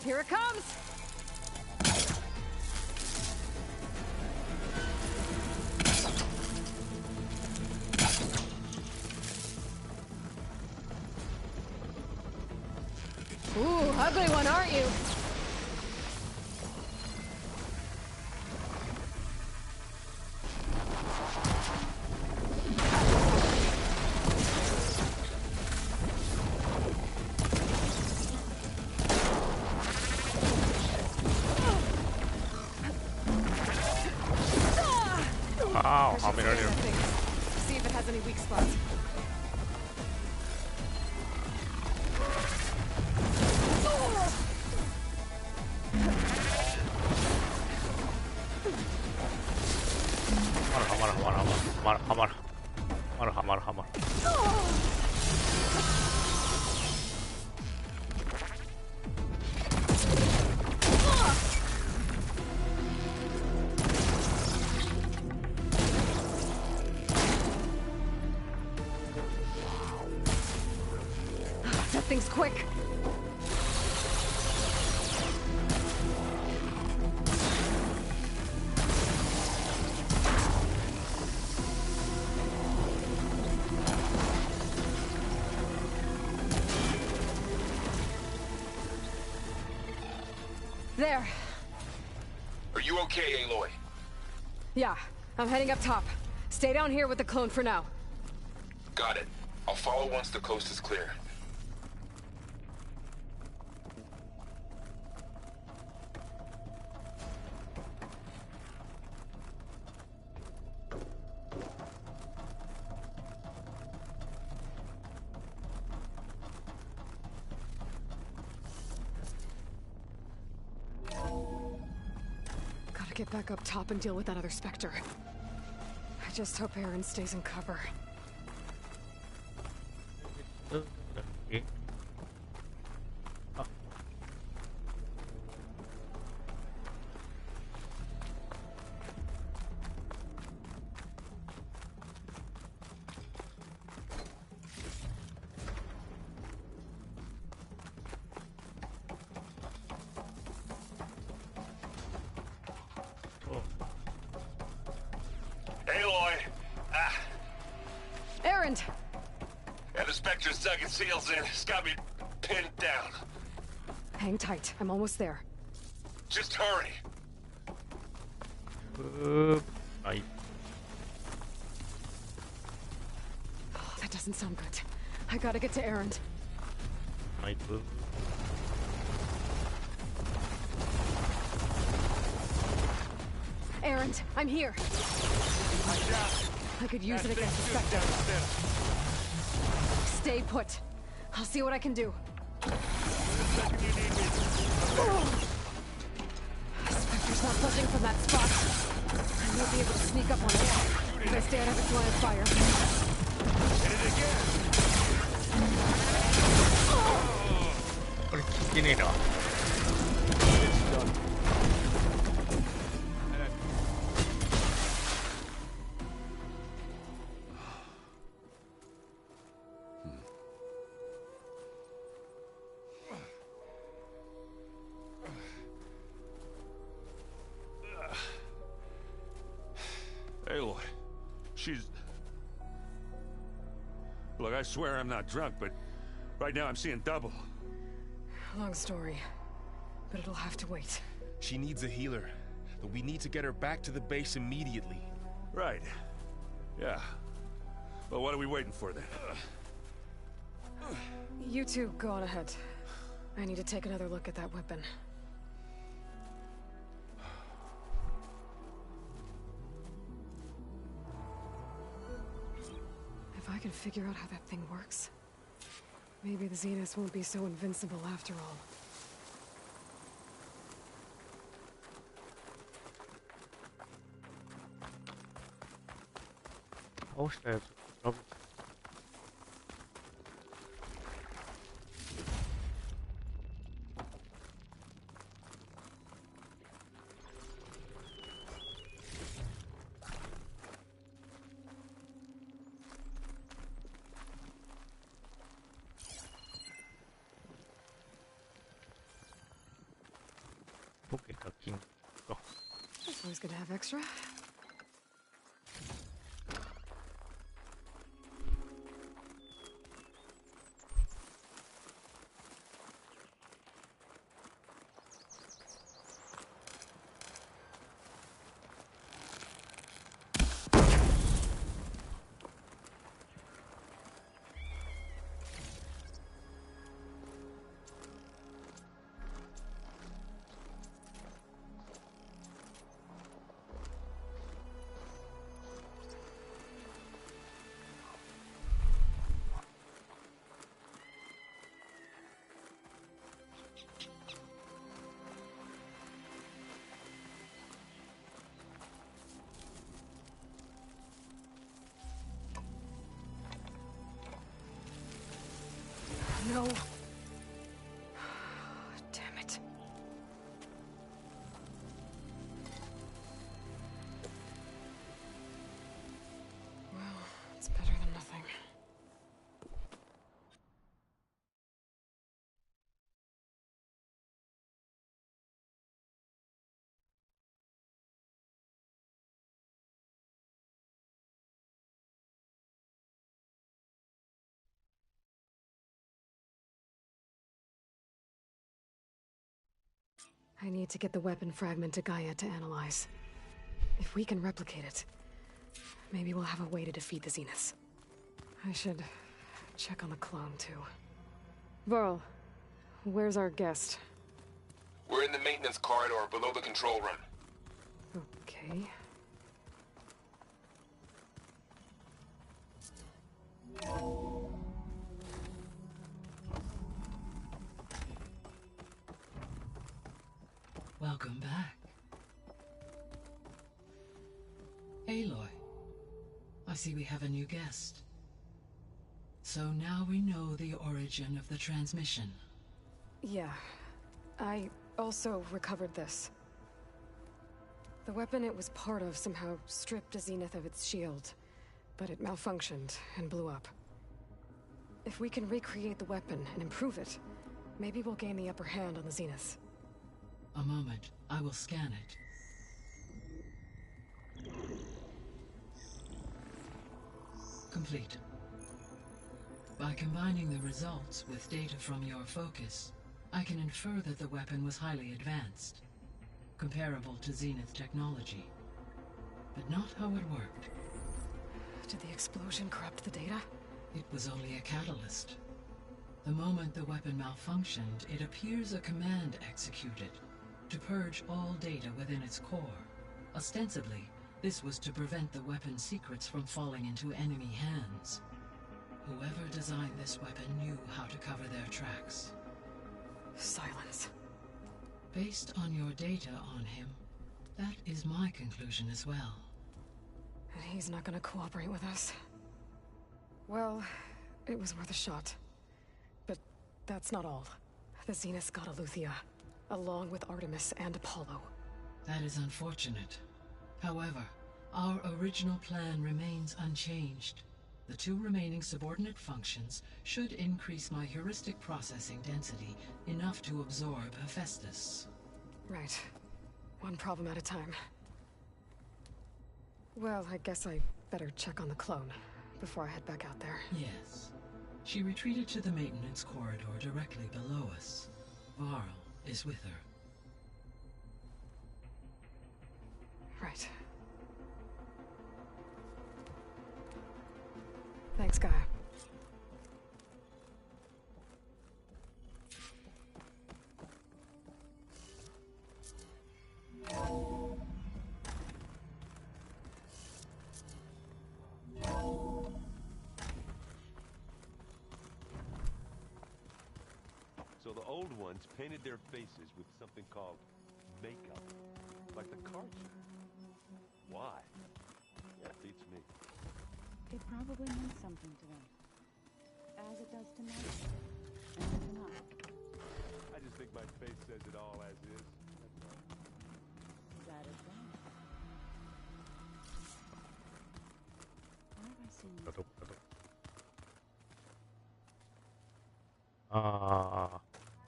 Here it comes! Ooh, ugly one, aren't you? Wow, how many are there? See if it has any weak spots. Hammer. That thing's quick. There. Are you okay, Aloy? Yeah, I'm heading up top. Stay down here with the clone for now. Got it. I'll follow once the coast is clear. Gotta get back up top and deal with that other Spectre. I just hope Aaron stays in cover. Okay. Aloy! Aaron! Yeah, the Spectre's dug its heels in. It's got me pinned down. Hang tight. I'm almost there. Just hurry. Nice. Oh, that doesn't sound good. I gotta get to Aaron. Nice. Aaron, I'm here. I could use it against the Spectre. Stay put. I'll see what I can do. Spectre's not budging from that spot. I may be able to sneak up on it if I stay out of its line of fire. Hit it again. Aloy, she's... Look, I swear I'm not drunk, but right now I'm seeing double. Long story, but it'll have to wait. She needs a healer, but we need to get her back to the base immediately. Right. Yeah. Well, what are we waiting for then? You two go on ahead. I need to take another look at that weapon. If I can figure out how that thing works, maybe the Zeniths won't be so invincible after all. Upstairs. 溶けた金と。Always good to have extra. No. Damn it. Well, it's better than nothing. I need to get the weapon fragment to Gaia to analyze. If we can replicate it, maybe we'll have a way to defeat the Zeniths. I should check on the clone, too. Varl, where's our guest? We're in the maintenance corridor below the control room. Okay. Welcome back. Aloy, I see we have a new guest. So now we know the origin of the transmission. Yeah. I also recovered this. The weapon it was part of somehow stripped a Zenith of its shield, but it malfunctioned and blew up. If we can recreate the weapon and improve it, maybe we'll gain the upper hand on the Zeniths. A moment, I will scan it. Complete. By combining the results with data from your focus, I can infer that the weapon was highly advanced, comparable to Zenith technology, but not how it worked. Did the explosion corrupt the data? It was only a catalyst. The moment the weapon malfunctioned, it appears a command executed to purge all data within its core. Ostensibly, this was to prevent the weapon's secrets from falling into enemy hands. Whoever designed this weapon knew how to cover their tracks. Silence. Based on your data on him, that is my conclusion as well. And he's not gonna cooperate with us. Well, it was worth a shot. But that's not all. The Zeniths got Eleuthia, along with Artemis and Apollo. That is unfortunate. However, our original plan remains unchanged. The two remaining subordinate functions should increase my heuristic processing density enough to absorb Hephaestus. Right. One problem at a time. Well, I guess I better check on the clone before I head back out there. Yes. She retreated to the maintenance corridor directly below us. Varl is with her. Right. Thanks, Gaia. So the old ones painted their faces with something called makeup, like the card show. Why? Yeah, beats me. It probably means something to them. As it does to me. And to not. I just think my face says it all as is. That is right. Where have I seen you?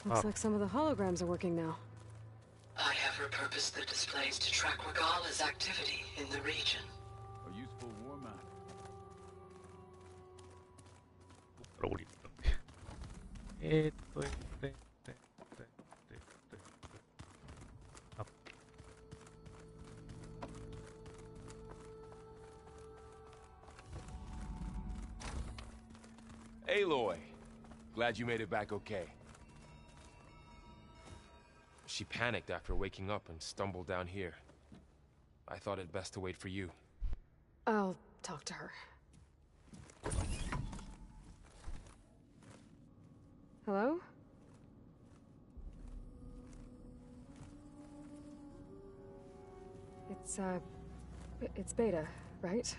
Looks like some of the holograms are working now. I have purpose the displays to track Regala's activity in the region. A useful war map. どこから降りるんだあ、Aloy, glad you made it back okay. She panicked after waking up and stumbled down here. I thought it best to wait for you. I'll talk to her. Hello? It's Beta, right?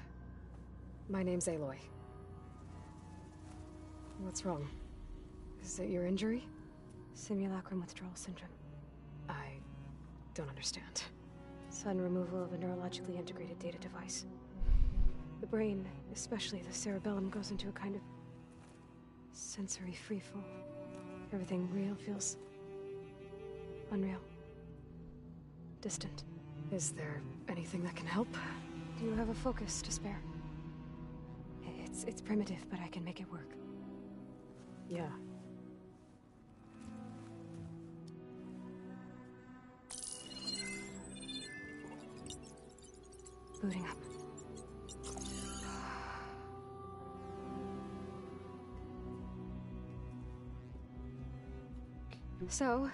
My name's Aloy. What's wrong? Is it your injury? Simulacrum withdrawal syndrome. I don't understand. Sudden removal of a neurologically integrated data device. The brain, especially the cerebellum, goes into a kind of sensory freefall. Everything real feels unreal. Distant. Is there anything that can help? Do you have a focus to spare? It's primitive, but I can make it work. Yeah. Booting up. So,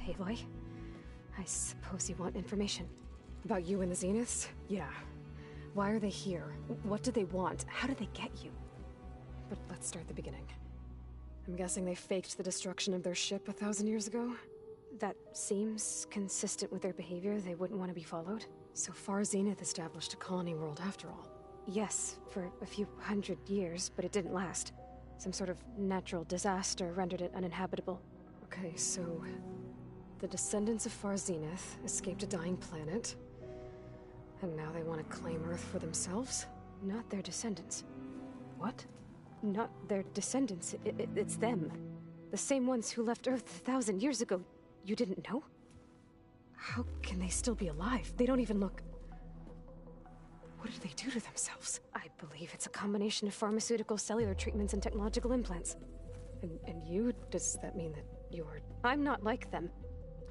Aloy, I suppose you want information. About you and the Zeniths? Yeah. Why are they here? What do they want? How did they get you? But let's start at the beginning. I'm guessing they faked the destruction of their ship 1,000 years ago? That seems consistent with their behavior. They wouldn't want to be followed. So far, Zenith established a colony world after all. Yes, for a few hundred years, but it didn't last. Some sort of natural disaster rendered it uninhabitable. Okay, so the descendants of Far Zenith escaped a dying planet, and now they want to claim Earth for themselves? Not their descendants. What? Not their descendants. It's them. The same ones who left Earth 1,000 years ago. You didn't know? How can they still be alive? They don't even look... What did they do to themselves? I believe it's a combination of pharmaceutical, cellular treatments, and technological implants. And you? Does that mean that you're... I'm not like them.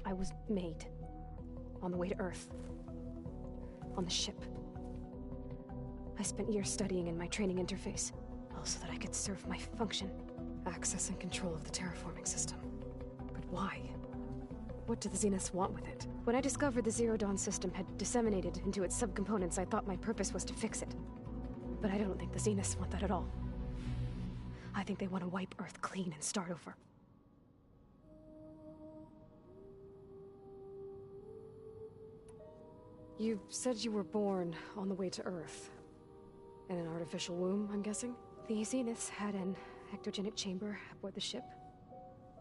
I was made. On the way to Earth. On the ship. I spent years studying in my training interface. All so that I could serve my function. Access and control of the terraforming system. But why? What do the Zeniths want with it? When I discovered the Zero Dawn system had disseminated into its subcomponents, I thought my purpose was to fix it. But I don't think the Zeniths want that at all. I think they want to wipe Earth clean and start over. You said you were born on the way to Earth. In an artificial womb, I'm guessing? The Zeniths had an ectogenic chamber aboard the ship.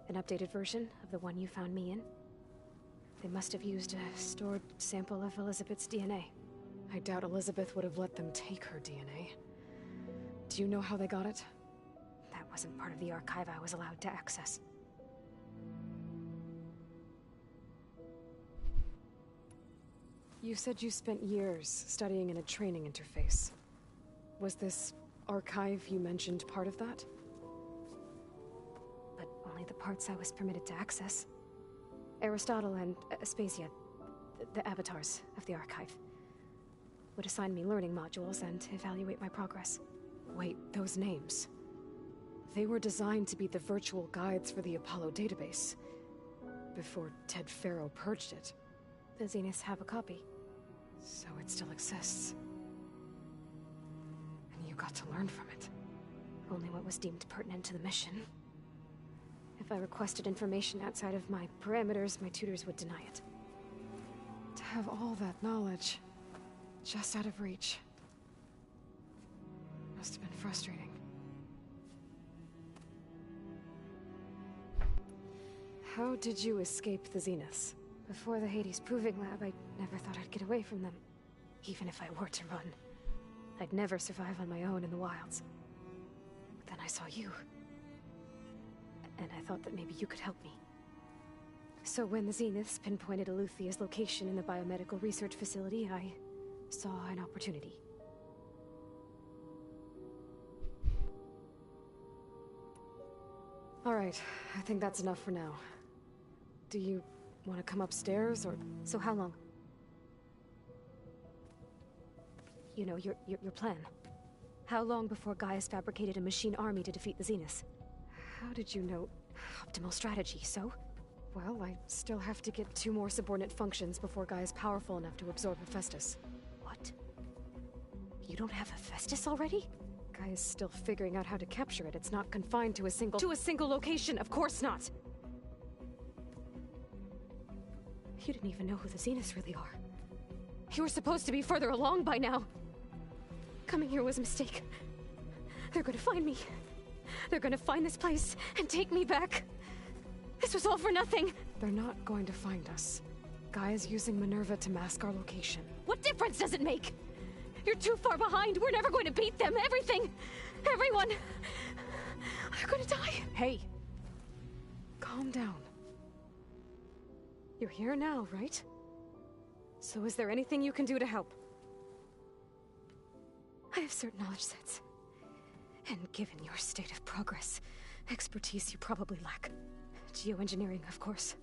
An updated version of the one you found me in. They must have used a stored sample of Elizabeth's DNA. I doubt Elizabeth would have let them take her DNA. Do you know how they got it? That wasn't part of the archive I was allowed to access. You said you spent years studying in a training interface. Was this archive you mentioned part of that? But only the parts I was permitted to access. Aristotle and Aspasia, the avatars of the archive, would assign me learning modules and evaluate my progress. Wait, those names. They were designed to be the virtual guides for the Apollo database, before Ted Faro purged it. The Zeniths have a copy. So it still exists. And you got to learn from it. Only what was deemed pertinent to the mission. If I requested information outside of my parameters, my tutors would deny it. To have all that knowledge, just out of reach, must have been frustrating. How did you escape the Zeniths? Before the Hades Proving Lab, I never thought I'd get away from them. Even if I were to run, I'd never survive on my own in the wilds. But then I saw you. And I thought that maybe you could help me. So when the Zeniths pinpointed Eluthia's location in the biomedical research facility, I saw an opportunity. All right, I think that's enough for now. Do you want to come upstairs, or... So how long? You know, your plan. How long before Gaia's fabricated a machine army to defeat the Zeniths? How did you know? Optimal strategy, so? Well, I still have to get 2 more subordinate functions before Gaia's powerful enough to absorb Hephaestus. What? You don't have Hephaestus already? Gaia's still figuring out how to capture it. It's not confined to a single location, of course not! You didn't even know who the Zeniths really are. You were supposed to be further along by now. Coming here was a mistake. They're gonna find me. They're gonna find this place and take me back. This was all for nothing. They're not going to find us. Gaia's using Minerva to mask our location. What difference does it make? You're too far behind. We're never going to beat them. Everything. Everyone. They're gonna die. Hey. Calm down. You're here now, right? So is there anything you can do to help? I have certain knowledge sets. And given your state of progress, expertise you probably lack. Geoengineering, of course.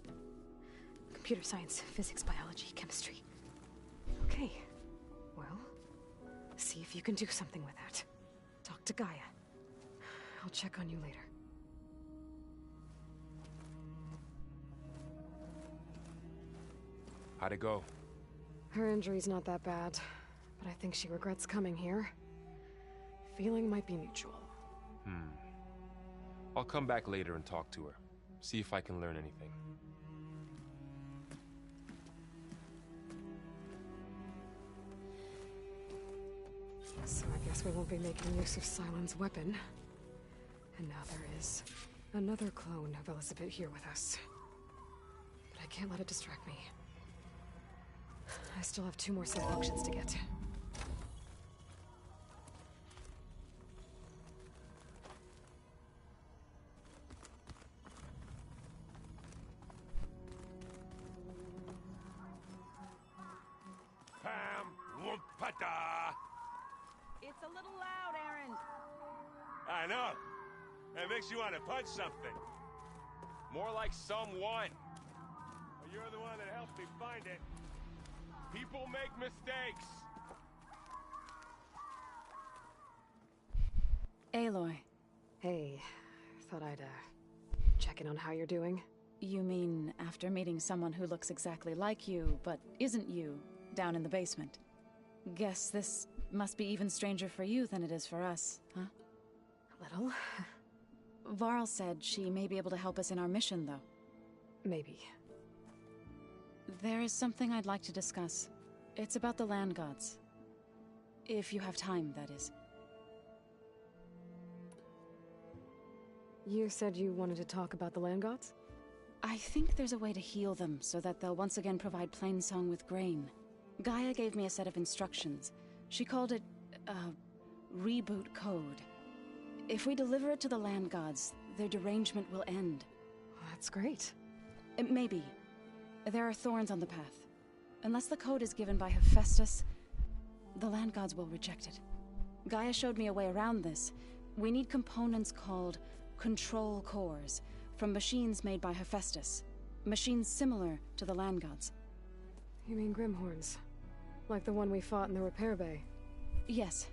Computer science, physics, biology, chemistry. Okay. Well, see if you can do something with that. Talk to Gaia. I'll check on you later. How'd it go? Her injury's not that bad, but I think she regrets coming here. Feeling might be mutual. I'll come back later and talk to her. See if I can learn anything. So I guess we won't be making use of Cylon's weapon. And now there is another clone of Elizabeth here with us. But I can't let it distract me. I still have 2 more set functions to get. Pam Wumpata! It's a little loud, Aaron. I know. It makes you want to punch something. More like someone. Well, you're the one that helped me find it. People make mistakes. Aloy. Hey, thought I'd, check in on how you're doing. You mean after meeting someone who looks exactly like you, but isn't you, down in the basement? Guess this must be even stranger for you than it is for us, huh? A little. Varl said she may be able to help us in our mission, though. Maybe. There is something I'd like to discuss. It's about the land gods. If you have time, that is. You said you wanted to talk about the land gods? I think there's a way to heal them so that they'll once again provide Plainsong with grain. Gaia gave me a set of instructions. She called it reboot code. If we deliver it to the land gods, their derangement will end. That's great. Maybe. There are thorns on the path. Unless the code is given by Hephaestus, the land gods will reject it. Gaia showed me a way around this. We need components called control cores from machines made by Hephaestus. Machines similar to the land gods. You mean Grimhorns? Like the one we fought in the repair bay? Yes.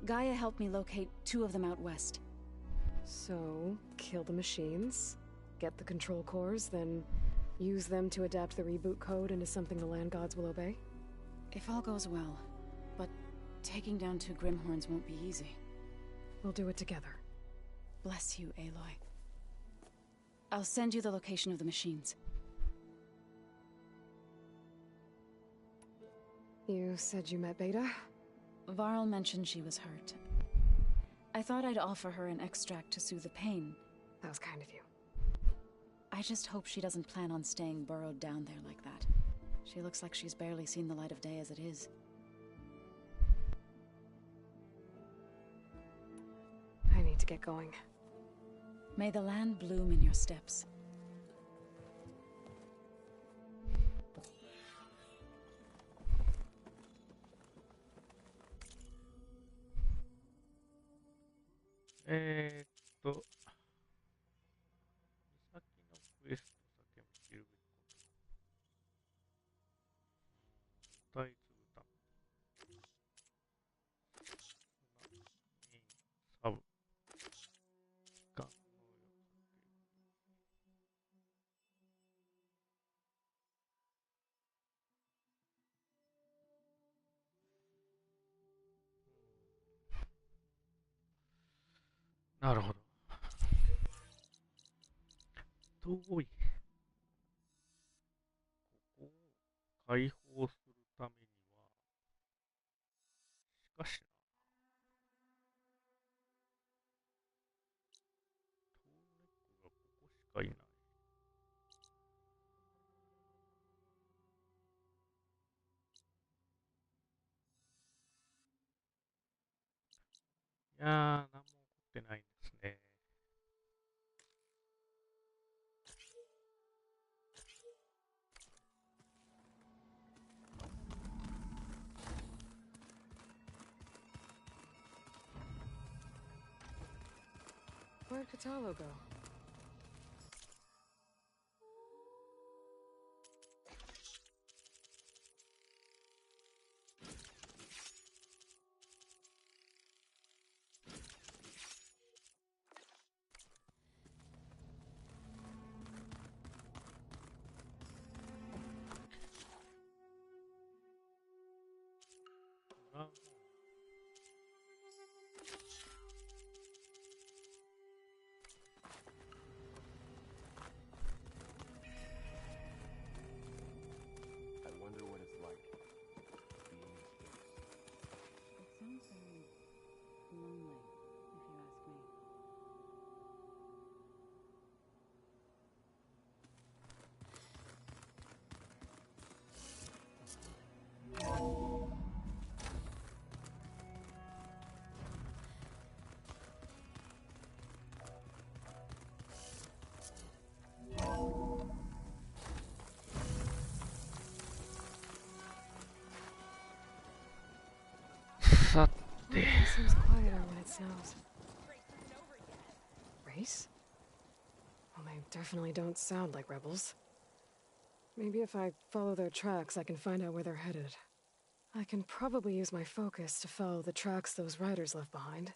Gaia helped me locate 2 of them out west. So, kill the machines, get the control cores, then use them to adapt the reboot code into something the land gods will obey? If all goes well. But taking down 2 Grimhorns won't be easy. We'll do it together. Bless you, Aloy. I'll send you the location of the machines. You said you met Beta? Varl mentioned she was hurt. I thought I'd offer her an extract to soothe the pain. That was kind of you. I just hope she doesn't plan on staying burrowed down there like that. She looks like she's barely seen the light of day as it is. I need to get going. May the land bloom in your steps. なるほど。遠い。ここを解放するためには、しかしな、トーネックがここしかいない。いやー、何も起こってないんですね。Where'd Katalo go? I wonder what it's like being in space. It sounds very lonely, if you ask me. It seems quieter when it snows. Race? Well, they definitely don't sound like rebels. Maybe if I follow their tracks, I can find out where they're headed. I can probably use my focus to follow the tracks those riders left behind.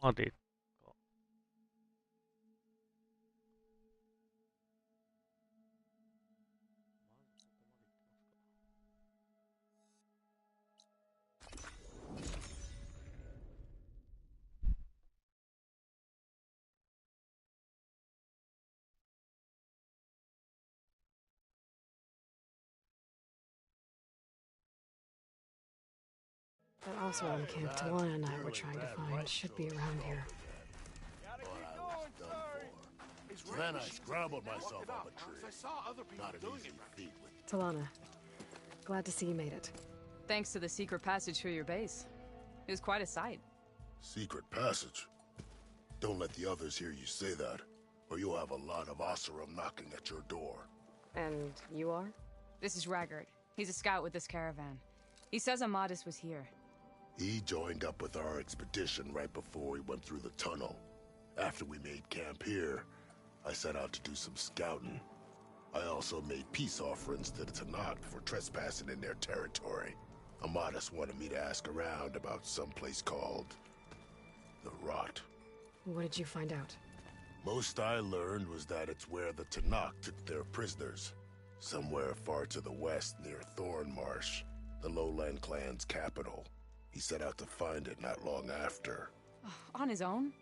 ここまでか。That Oswald camp Talana and I were trying to find should be around here. So then I scrambled myself up a tree. Not an easy feat with... Talana, glad to see you made it. Thanks to the secret passage through your base. It was quite a sight. Secret passage? Don't let the others hear you say that, or you'll have a lot of Oseram knocking at your door. And you are? This is Raggart. He's a scout with this caravan. He says Amadis was here. He joined up with our expedition right before we went through the tunnel. After we made camp here, I set out to do some scouting. I also made peace offerings to the Tanakh for trespassing in their territory. Amadis wanted me to ask around about some place called... the Rot. What did you find out? Most I learned was that it's where the Tanakh took their prisoners. Somewhere far to the west near Thornmarsh, the Lowland clan's capital. He set out to find it not long after. On his own?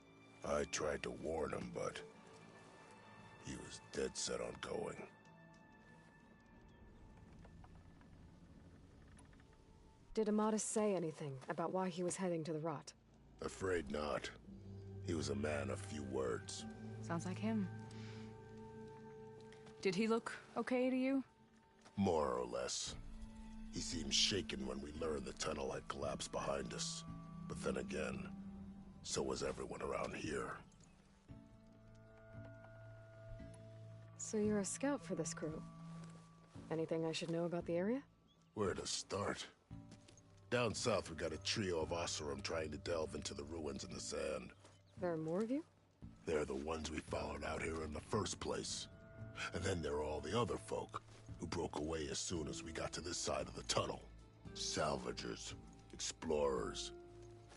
I tried to warn him, but he was dead set on going. Did Amadis say anything about why he was heading to the Rot? Afraid not. He was a man of few words. Sounds like him. Did he look okay to you? More or less. He seemed shaken when we learned the tunnel had collapsed behind us. But then again, so was everyone around here. So you're a scout for this crew. Anything I should know about the area? Where to start? Down south we got a trio of Oseram trying to delve into the ruins in the sand. There are more of you? They're the ones we followed out here in the first place. And then there are all the other folk, who broke away as soon as we got to this side of the tunnel. Salvagers, explorers,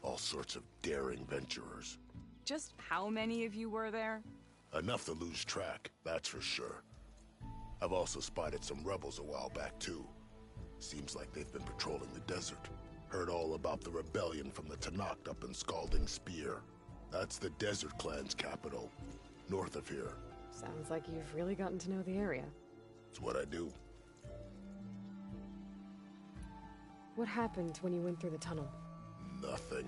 all sorts of daring venturers. Just how many of you were there? Enough to lose track, that's for sure. I've also spotted some rebels a while back, too. Seems like they've been patrolling the desert. Heard all about the rebellion from the Tanakh up in Scalding Spear. That's the Desert Clan's capital, north of here. Sounds like you've really gotten to know the area. It's what I do. What happened when you went through the tunnel? Nothing.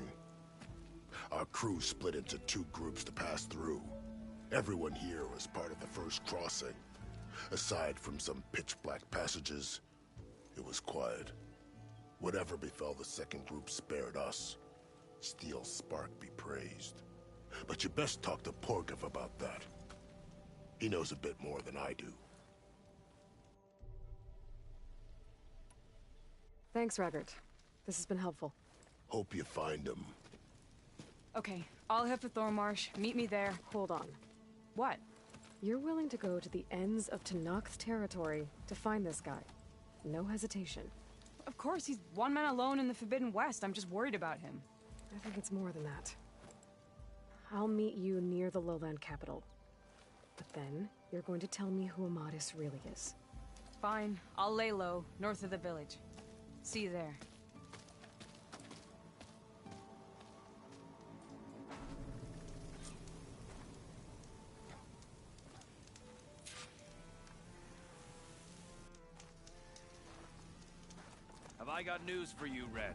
Our crew split into 2 groups to pass through. Everyone here was part of the first crossing. Aside from some pitch-black passages, it was quiet. Whatever befell the second group spared us. Steel Spark be praised. But you best talk to Porgov about that. He knows a bit more than I do. Thanks, Raggart. This has been helpful. Hope you find him. Okay, I'll head for Thornmarsh. Meet me there. Hold on. What? You're willing to go to the ends of Tanakh's territory to find this guy. No hesitation. Of course, he's one man alone in the Forbidden West. I'm just worried about him. I think it's more than that. I'll meet you near the lowland capital. But then, you're going to tell me who Amadis really is. Fine. I'll lay low, north of the village. See you there. Have I got news for you, Red?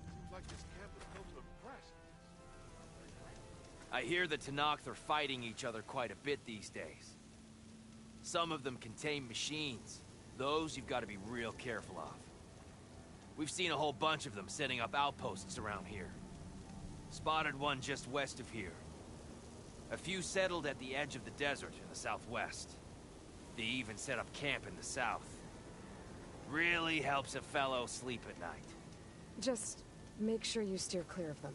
Seems like this camp is filled with press. I hear the Tanakh are fighting each other quite a bit these days. Some of them contain machines. Those you've got to be real careful of. We've seen a whole bunch of them setting up outposts around here. Spotted one just west of here. A few settled at the edge of the desert in the southwest. They even set up camp in the south. Really helps a fellow sleep at night. Just make sure you steer clear of them.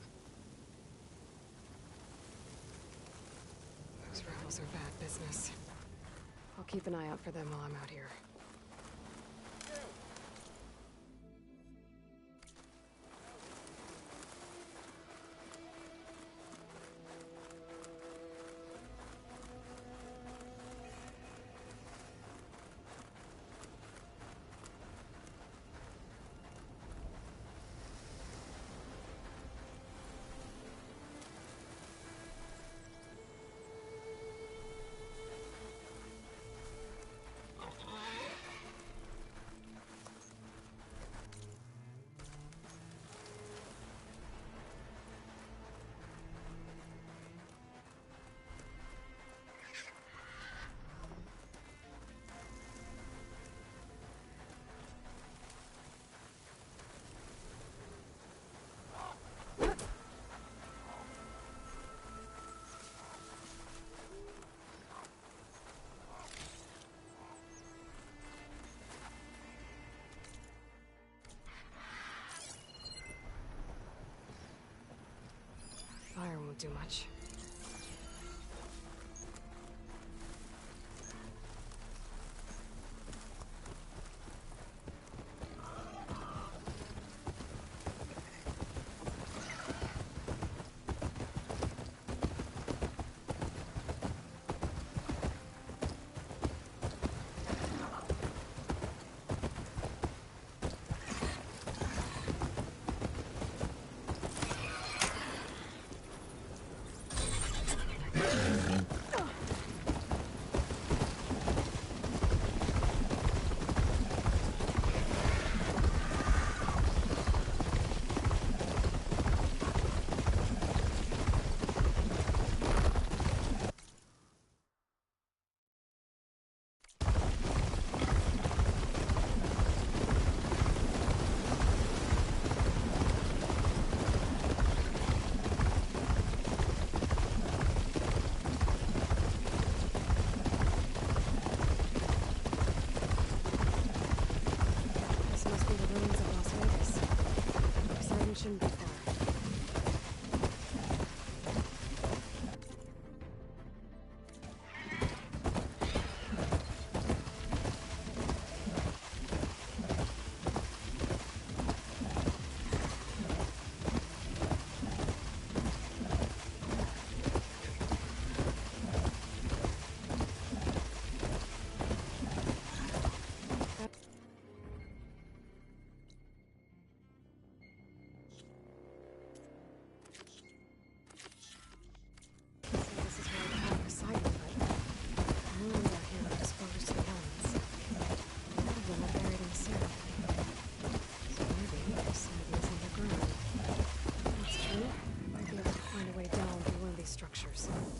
Those rebels are bad business. I'll keep an eye out for them while I'm out here. Fire won't do much. soldiers.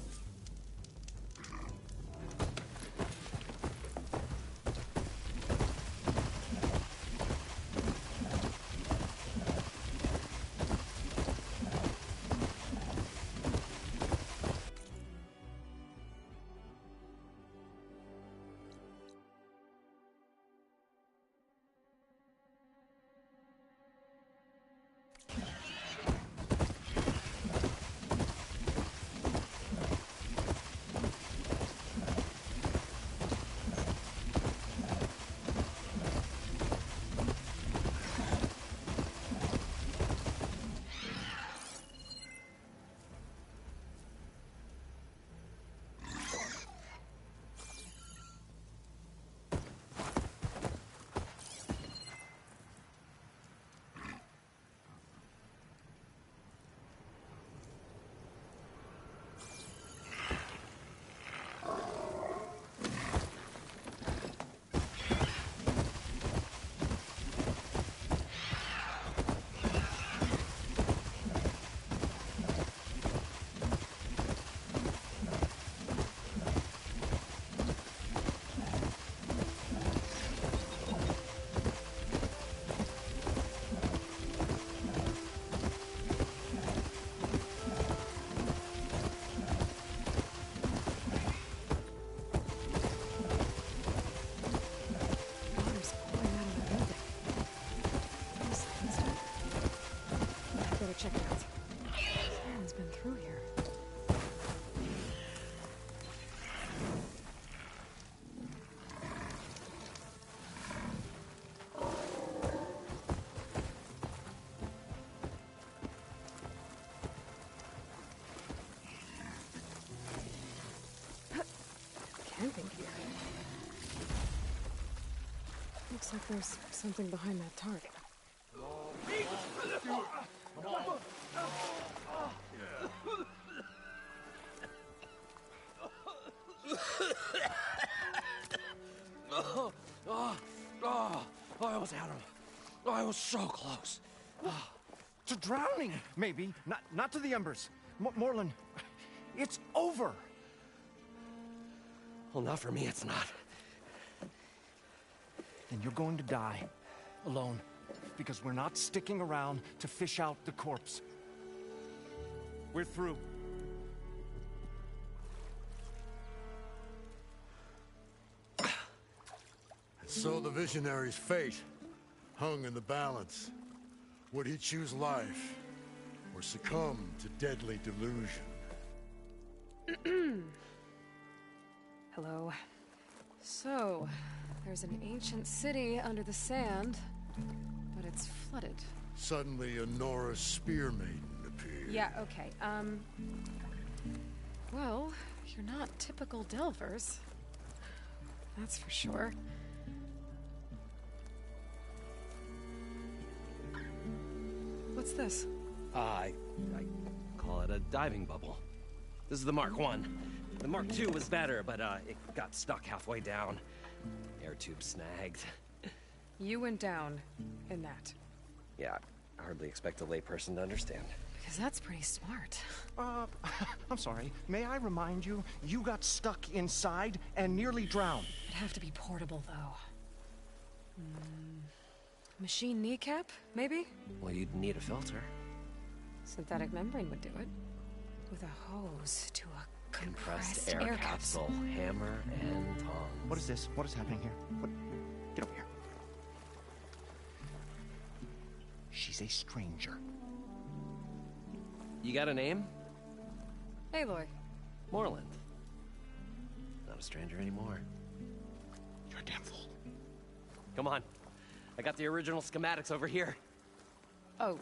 Check it out. Someone's been through here. Camping gear. Looks like there's something behind that target. I almost had him. I was so close. To drowning, maybe. Not to the embers. Moreland, it's over. Well, not for me, it's not. Then you're going to die. Alone. Because we're not sticking around to fish out the corpse. We're through. So the visionary's fate hung in the balance. Would he choose life or succumb to deadly delusion? Hello. So, there's an ancient city under the sand, but it's flooded. Suddenly a Nora spear maiden appeared. Yeah, okay. Well, you're not typical Delvers. That's for sure. What's this? I call it a diving bubble. This is the Mark I. The Mark II was better, but it got stuck halfway down. Air tube snagged. You went down in that. Yeah, I hardly expect a layperson to understand. Because that's pretty smart. I'm sorry. May I remind you, you got stuck inside and nearly drowned. It'd have to be portable, though. Machine kneecap, maybe? Well, you'd need a filter. Synthetic membrane would do it. With a hose to a compressed air capsule. Hammer and tongs. What is this? What is happening here? What? Get over here. She's a stranger. You got a name? Aloy. Moreland. Not a stranger anymore. You're a damn fool. Come on. I got the original schematics over here. Oh,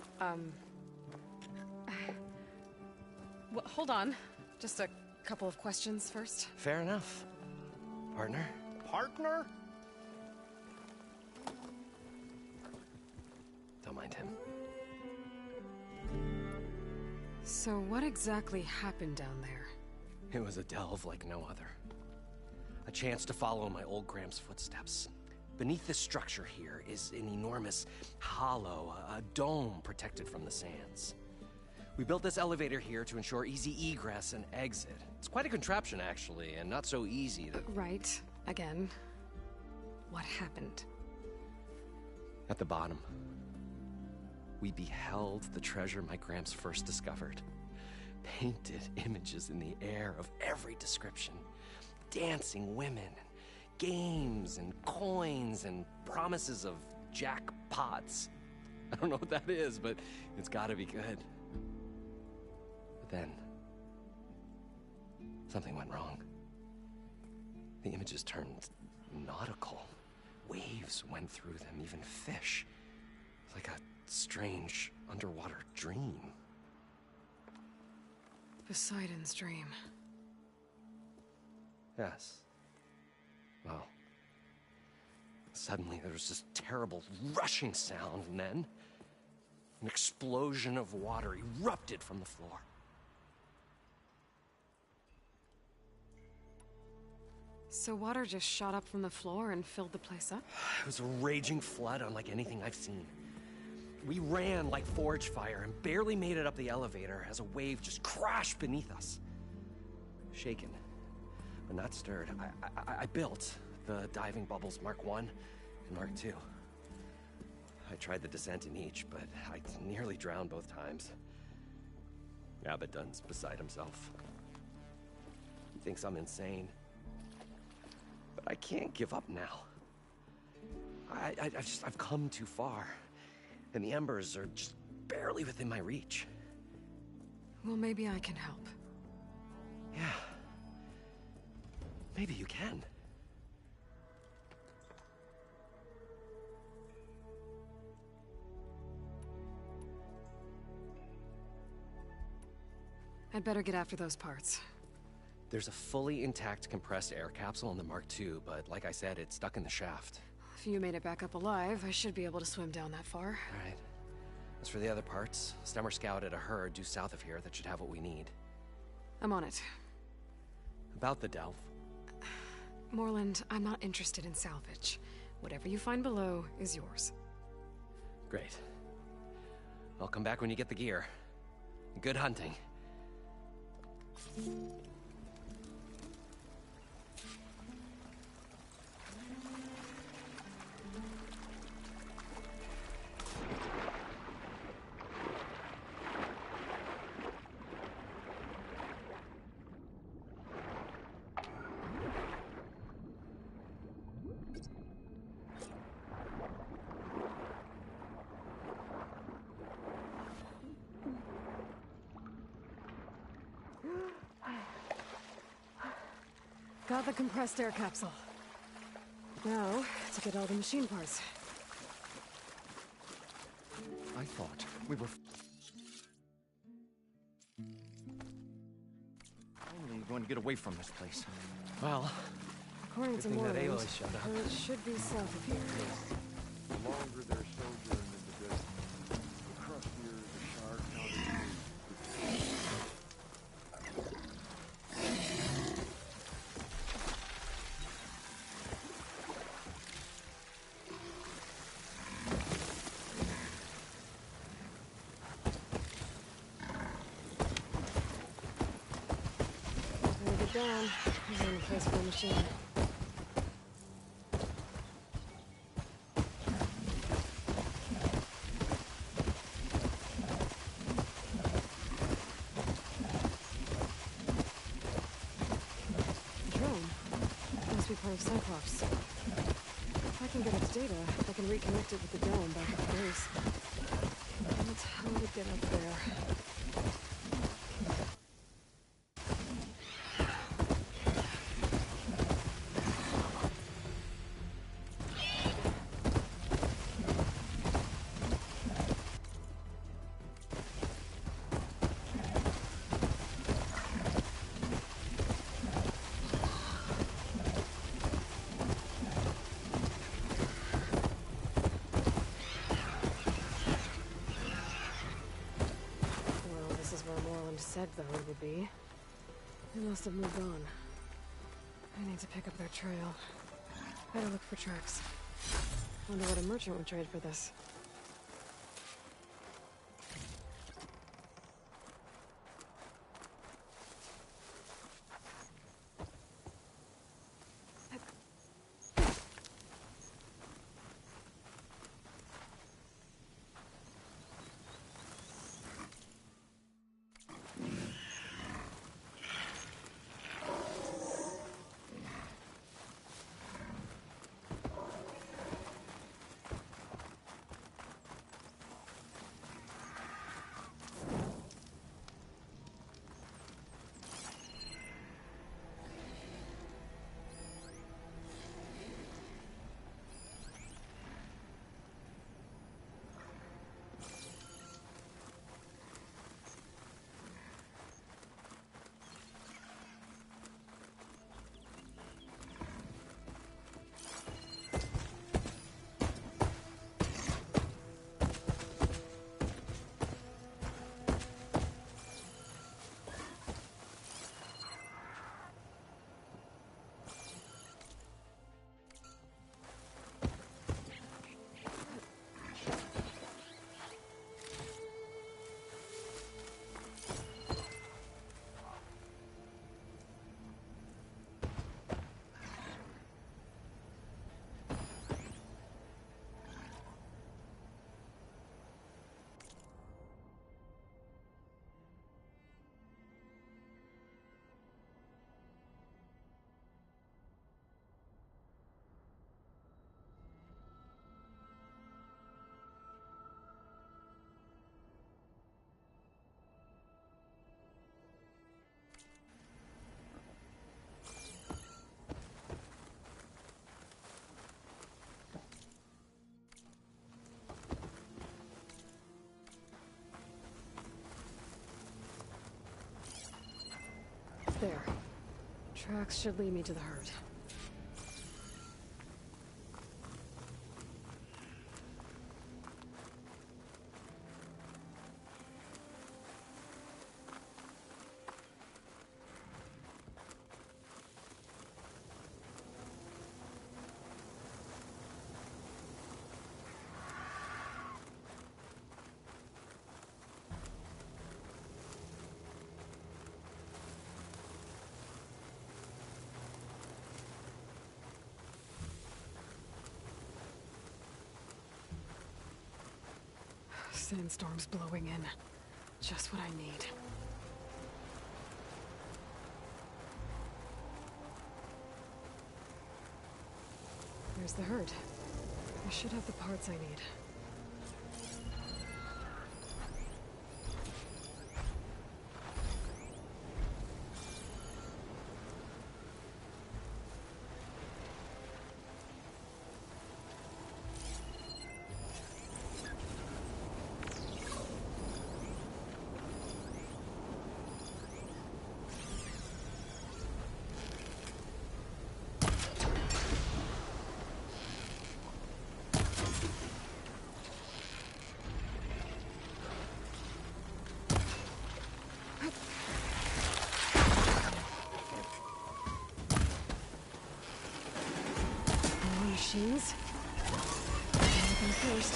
well, hold on. Just a couple of questions first. Fair enough. Partner? Partner? Don't mind him. So what exactly happened down there? It was a delve like no other. A chance to follow in my old Graham's footsteps. Beneath this structure here is an enormous hollow, a dome protected from the sands. We built this elevator here to ensure easy egress and exit. It's quite a contraption, actually, and not so easy that... Right. Again. What happened? At the bottom, we beheld the treasure my Gramps first discovered. Painted images in the air of every description. Dancing women, games and coins and promises of jackpots. I don't know what that is, but it's gotta be good. But then, something went wrong. The images turned nautical. Waves went through them, even fish. Like a strange underwater dream. Poseidon's dream. Yes. Well, suddenly there was this terrible rushing sound, and then an explosion of water erupted from the floor. So water just shot up from the floor and filled the place up? It was a raging flood unlike anything I've seen. We ran like forge fire and barely made it up the elevator as a wave just crashed beneath us. Shaken, but not stirred, I built the diving bubbles Mark I and Mark II. I tried the descent in each, but I nearly drowned both times. Abaddon's beside himself. He thinks I'm insane. But I can't give up now. I've come too far. And the embers are just barely within my reach. Well, maybe I can help. Yeah. Maybe you can. I'd better get after those parts. There's a fully intact compressed air capsule in the Mark II, but like I said, it's stuck in the shaft. If you made it back up alive, I should be able to swim down that far. All right. As for the other parts, Stemmer scouted a herd due south of here that should have what we need. I'm on it. About the delve. Moreland, I'm not interested in salvage. Whatever you find below is yours. Great. I'll come back when you get the gear. Good hunting. Got the compressed air capsule. Now, to get all the machine parts. I thought we were only going to get away from this place. Well, according to good thing that Moreland, Aloy showed up. it should be south of here. The longer their sojourn in the desert, the crustier the shard counter. Down. There's only place for a machine. The drone must be part of Cyclops. If I can get its data, I can reconnect it with the dome back at the base. That's how to get up there. Said the herd would be. They must have moved on. I need to pick up their trail. Better look for tracks. Wonder what a merchant would trade for this. There. Tracks should lead me to the herd. Sandstorm's blowing in. Just what I need. There's the herd. I should have the parts I need. Machines. Anything first.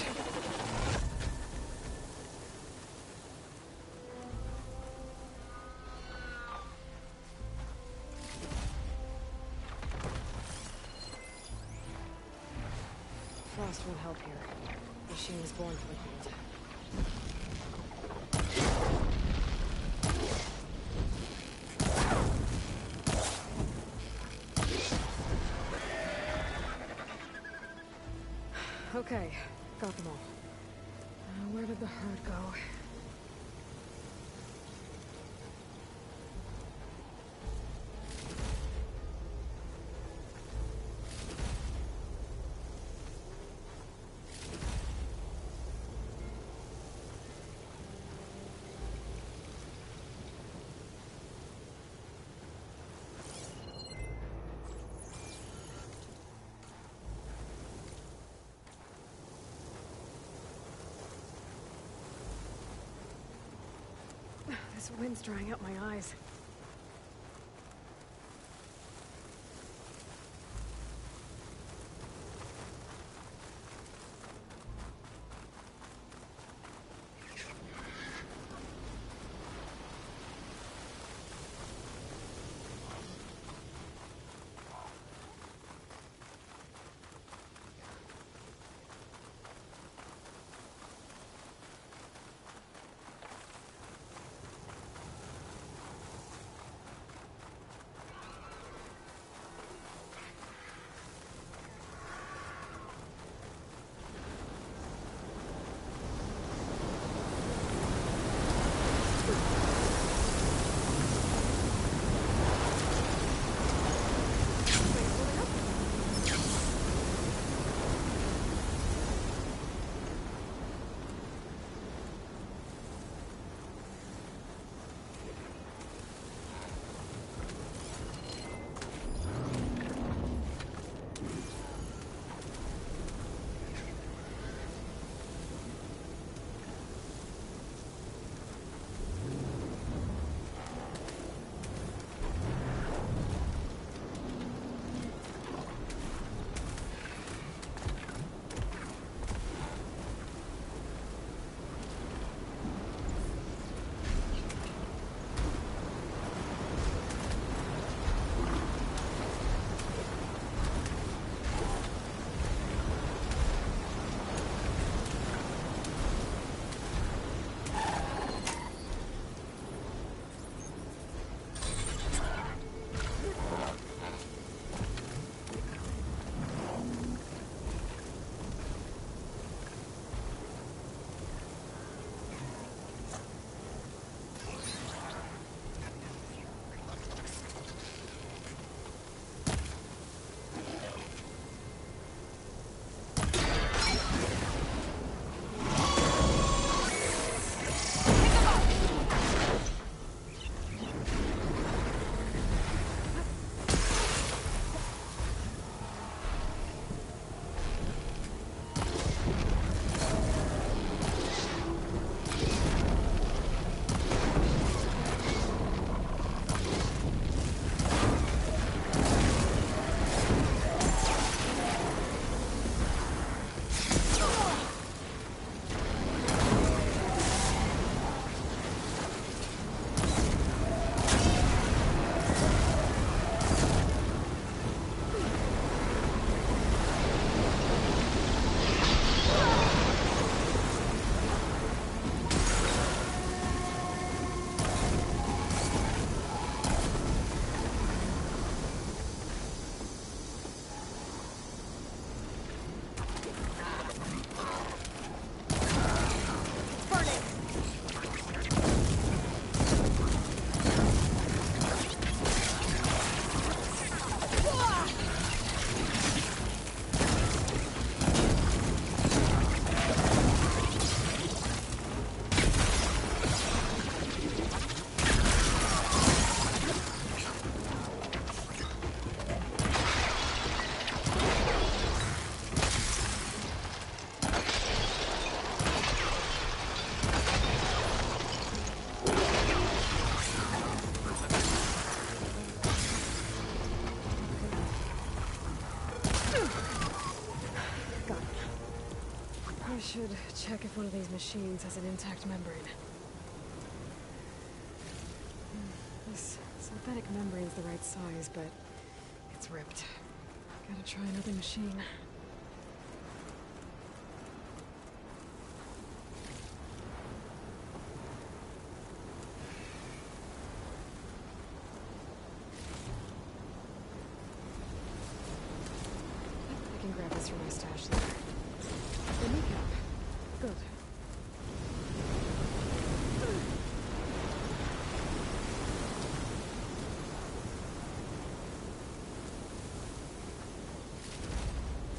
Frost won't help here. The machine was born for the cold. Okay, got them all. Where did the herd go? This wind's drying out my eyes. I should check if one of these machines has an intact membrane. This synthetic membrane's the right size, but it's ripped. Gotta try another machine. I can grab this from my stash there. The kneecap. Good.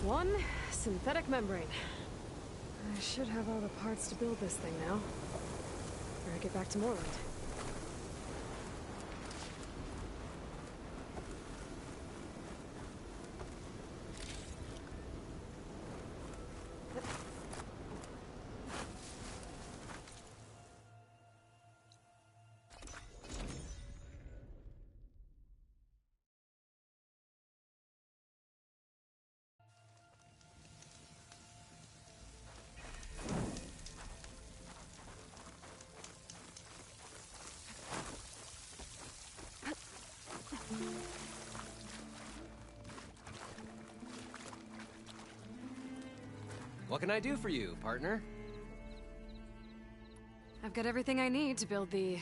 One synthetic membrane. I should have all the parts to build this thing now. Better get back to Moreland. What can I do for you, partner? I've got everything I need to build the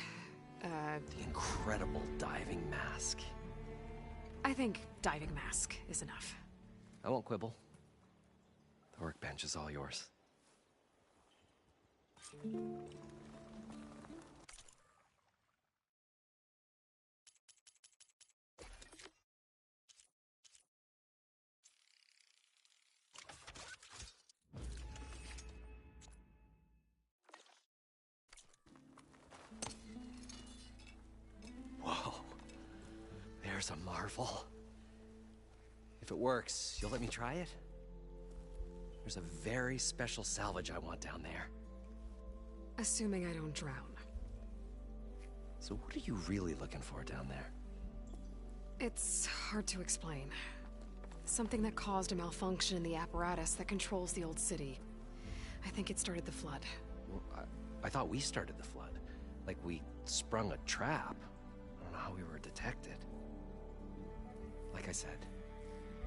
incredible diving mask. I think diving mask is enough. I won't quibble. The workbench is all yours. There's a marvel. If it works, you'll let me try it? There's a very special salvage I want down there. Assuming I don't drown. So what are you really looking for down there? It's hard to explain. Something that caused a malfunction in the apparatus that controls the old city. I think it started the flood. Well, I thought we started the flood. Like we sprung a trap. I don't know how we were detected. Like I said,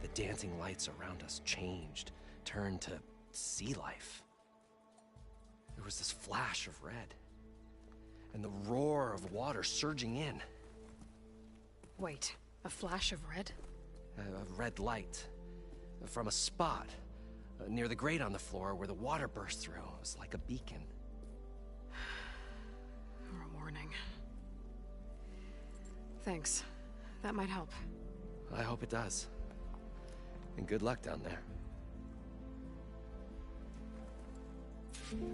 the dancing lights around us changed, turned to sea life. There was this flash of red, and the roar of water surging in. Wait, a flash of red? A red light from a spot near the grate on the floor where the water burst through. It was like a beacon. Or a warning. Thanks. That might help. I hope it does. And good luck down there.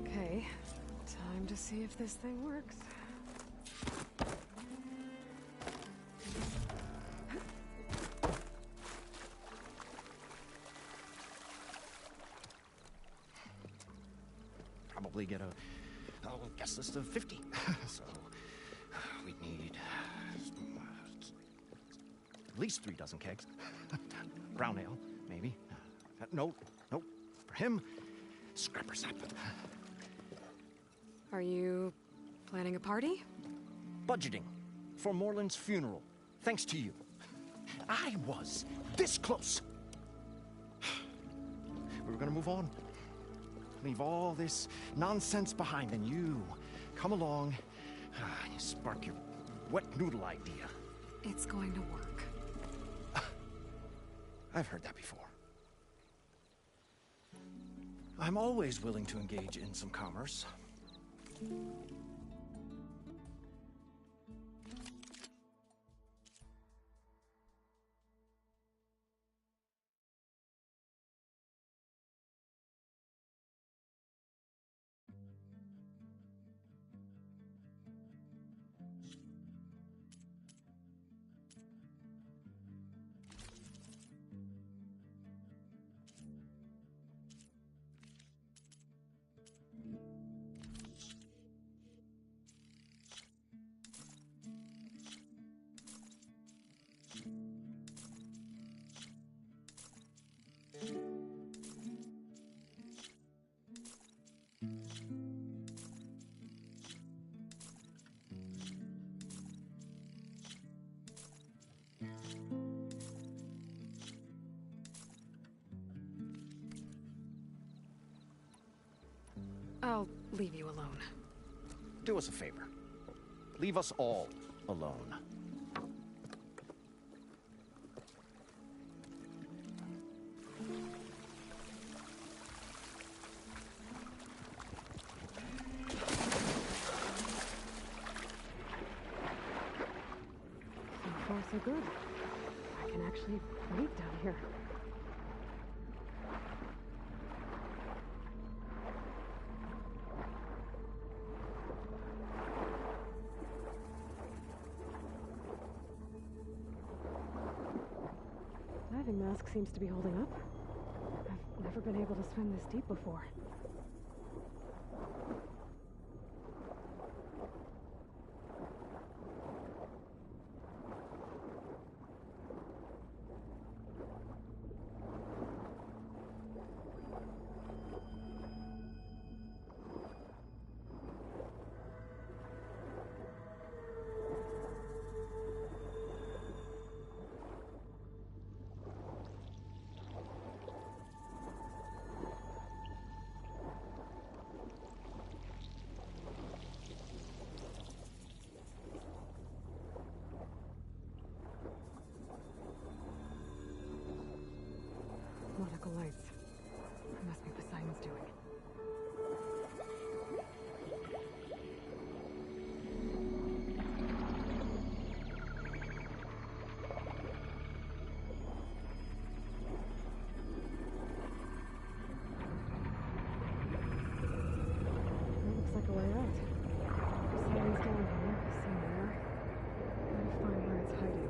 Okay, time to see if this thing works. Probably get a guest list of 50. So we'd need at least 3 dozen kegs. Brown ale, maybe. No, for him, scrapper sap. Are you planning a party? Budgeting for Moreland's funeral. Thanks to you. I was this close. We were gonna move on. Leave all this nonsense behind, and you come along, you spark your wet noodle idea. It's going to work. I've heard that before. I'm always willing to engage in some commerce. I'll leave you alone. Do us a favor. Leave us all alone. So far, so good. I can actually breathe down here. Diving mask seems to be holding up. I've never been able to swim this deep before. Nautical lights. It must be Poseidon's doing. That looks like a way out. Poseidon's down here, somewhere. Gotta find where it's hiding.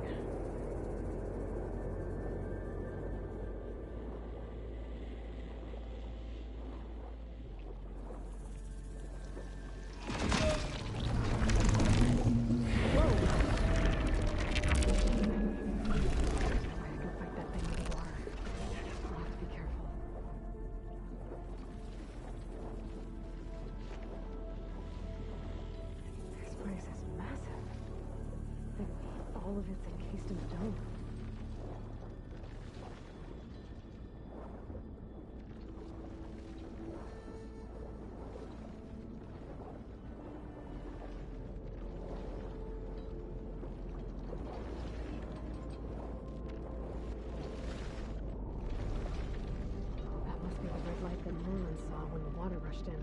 All of it's encased in a dome. That must be the red light that Merlin saw when the water rushed in.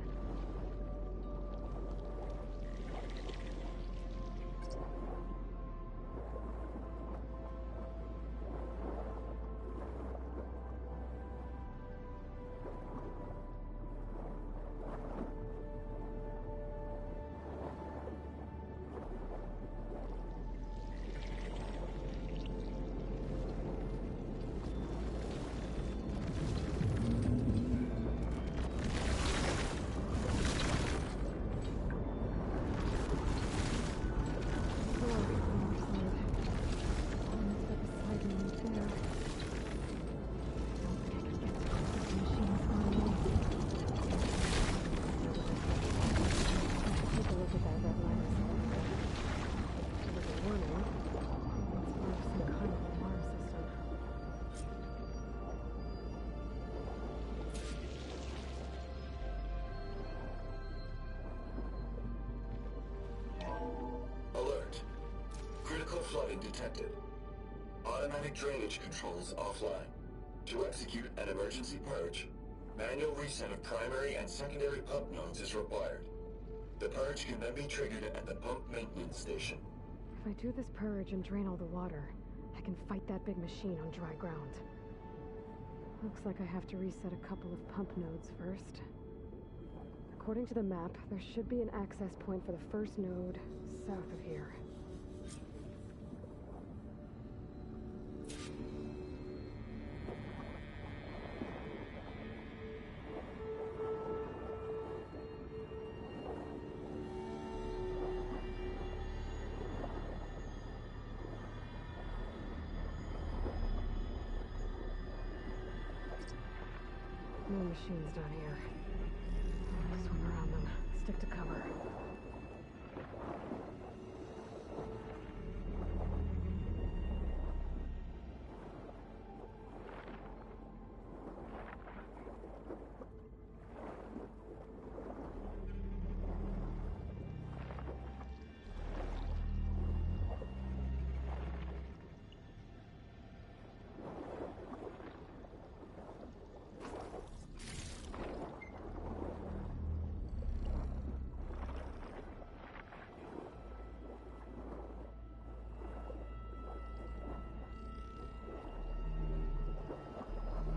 Critical flooding detected. Automatic drainage controls offline. To execute an emergency purge, manual reset of primary and secondary pump nodes is required. The purge can then be triggered at the pump maintenance station. If I do this purge and drain all the water, I can fight that big machine on dry ground. Looks like I have to reset a couple of pump nodes first. According to the map, there should be an access point for the first node south of here. More machines down here. Swim around them. Stick to cover.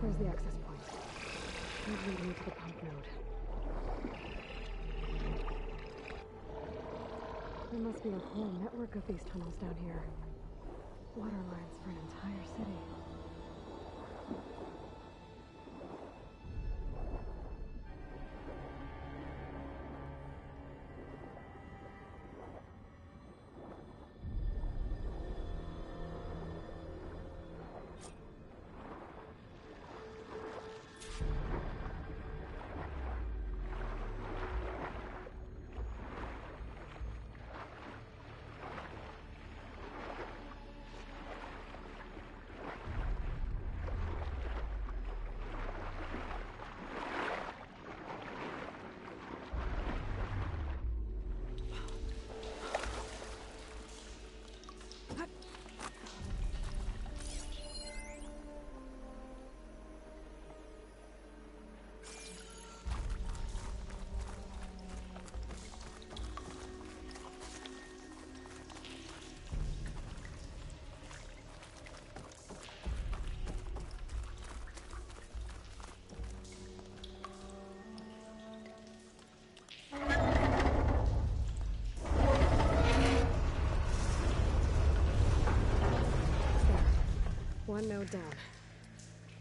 There's the access point. It's leading to the pump node. There must be a whole network of these tunnels down here. Water lines for an entire city. One node down.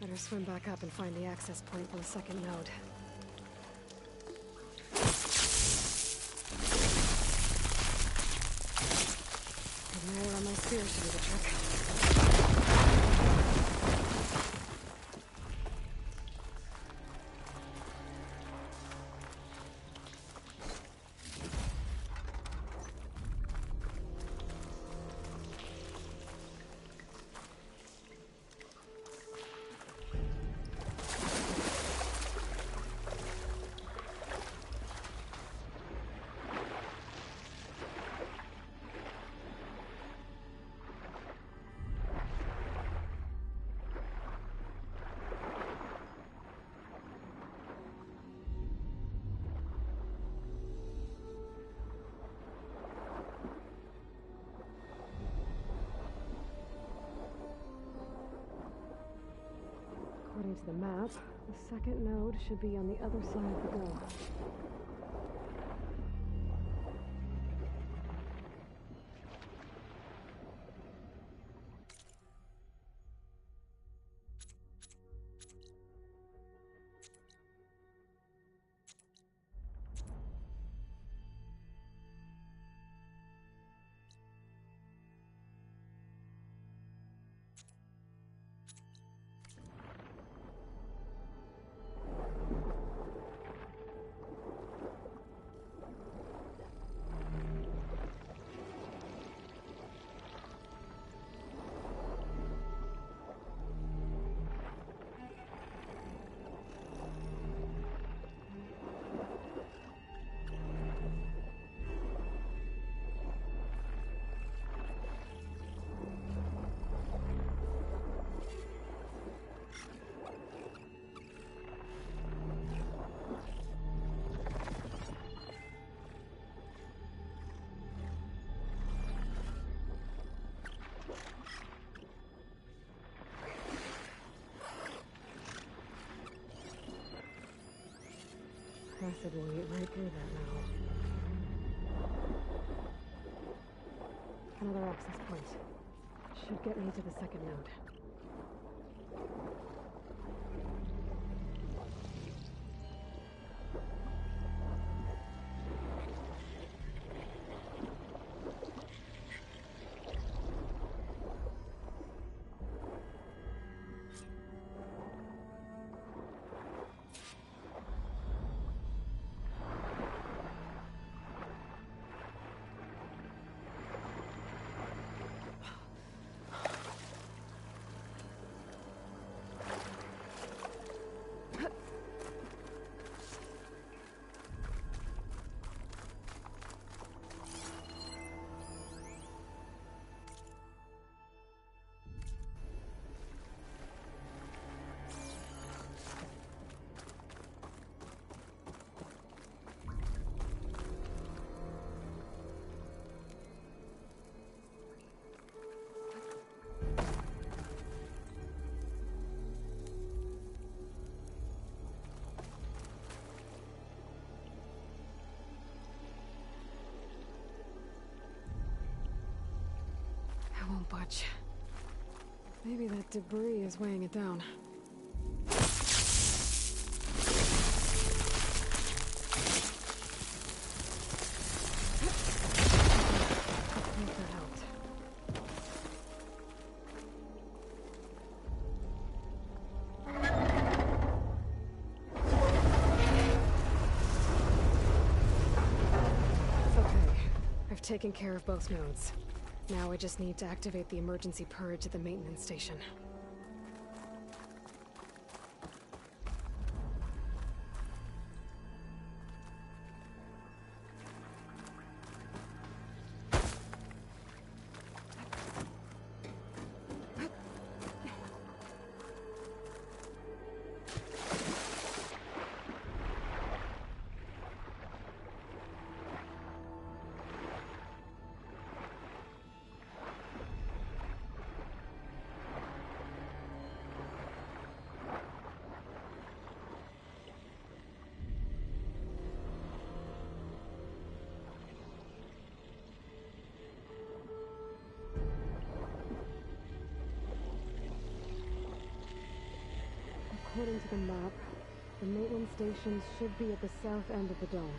Better swim back up and find the access point for the second node. And there on my spear should be the trick. According to the map, the second node should be on the other side of the door. acid will eat right through that now. Another access point. Should get me to the second node. I won't budge. Maybe that debris is weighing it down. Taken care of both nodes. Now I just need to activate the emergency purge at the maintenance station. According to the map, the maintenance stations should be at the south end of the dome.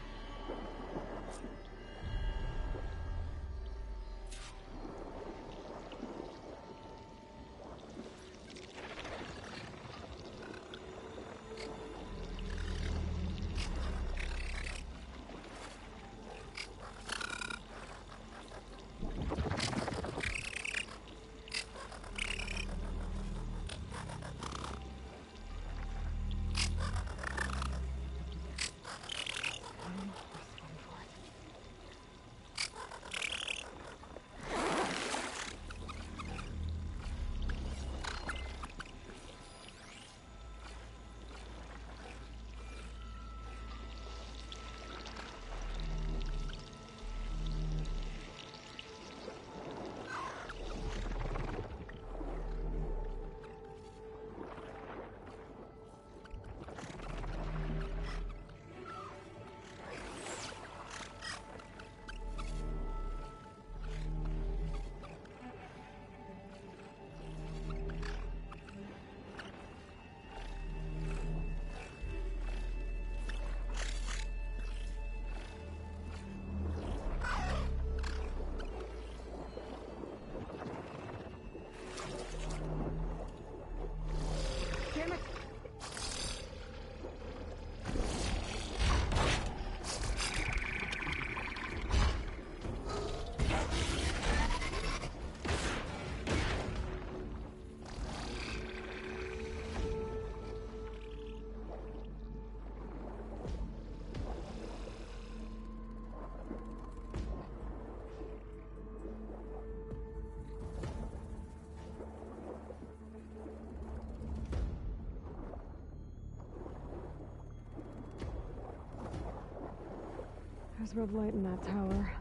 There's red light in that tower.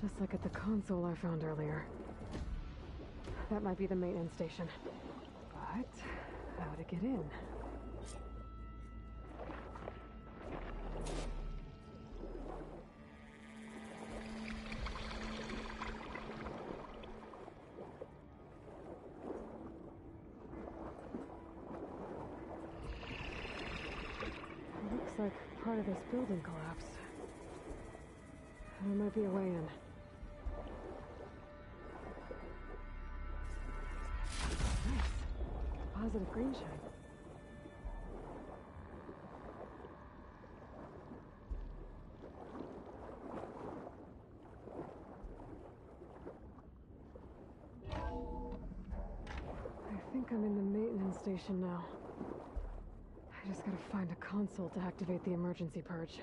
Just like at the console I found earlier. That might be the maintenance station. But how to get in? like part of this building collapsed. There might be a way in. Nice. Positive green shine. I think I'm in the maintenance station now. I just gotta find a console to activate the emergency purge.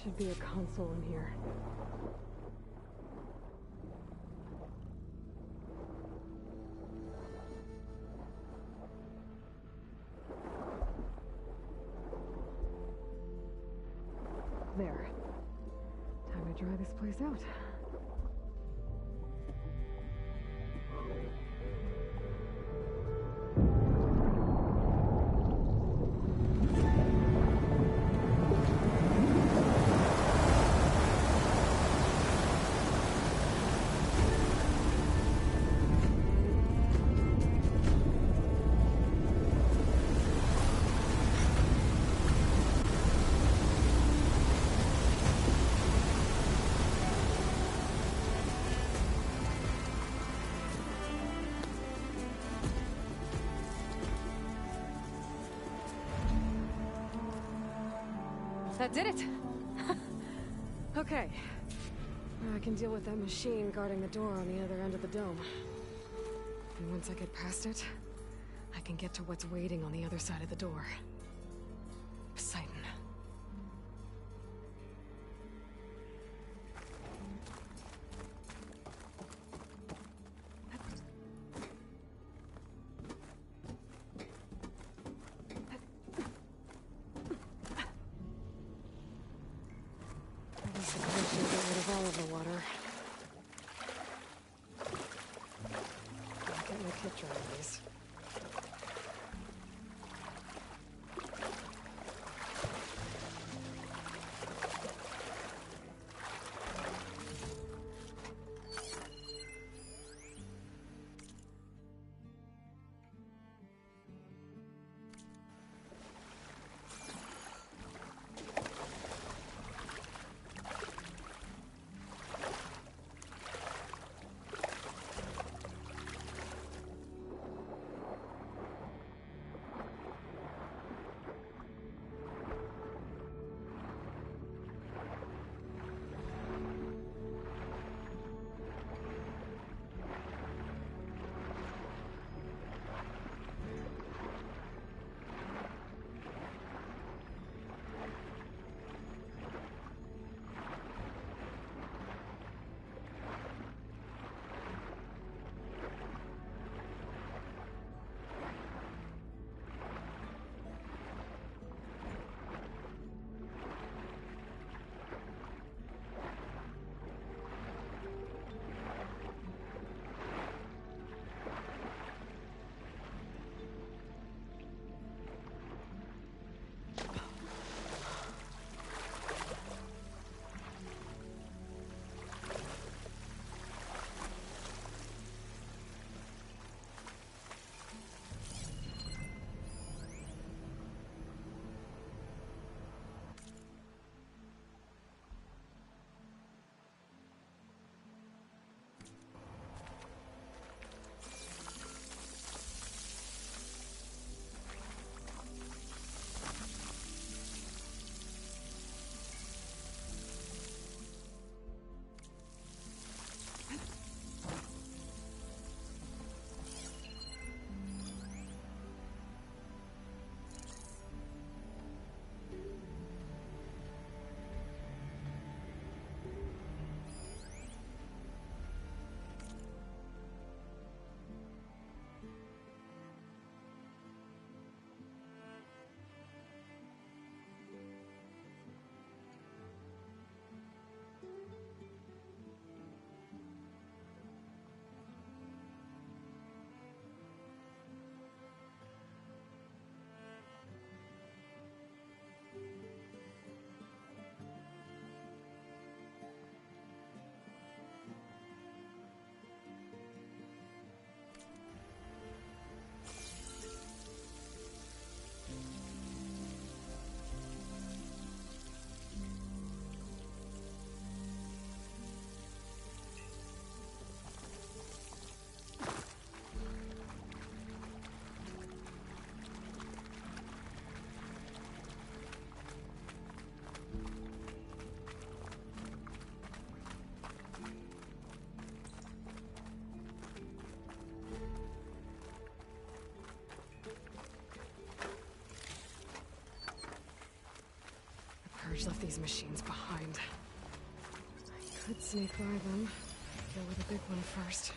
Should be a console in here. There. Time to dry this place out. That did it! Okay. I can deal with that machine guarding the door on the other end of the dome. And once I get past it, I can get to what's waiting on the other side of the door. Poseidon. Travelers left these machines behind. I could sneak by them. Deal with the big one first.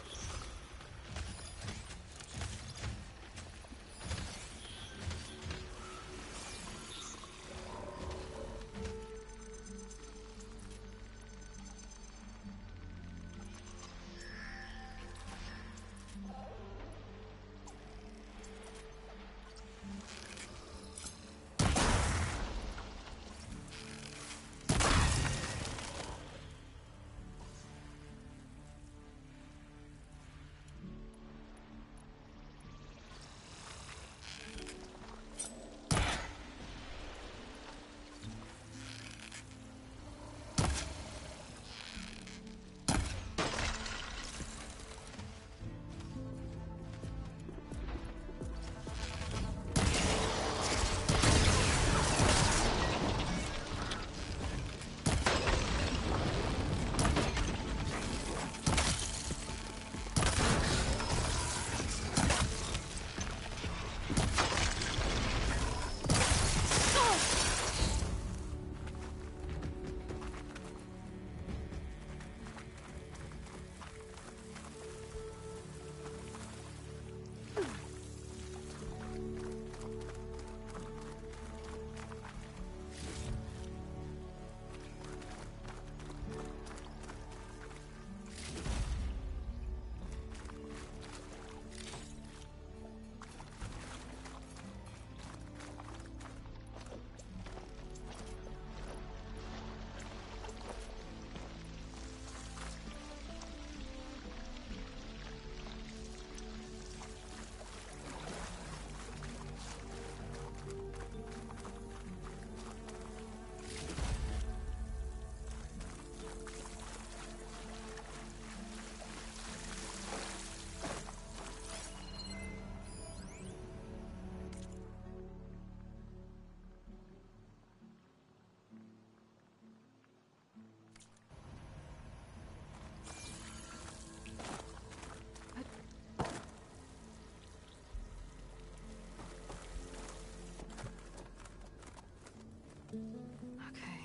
Okay.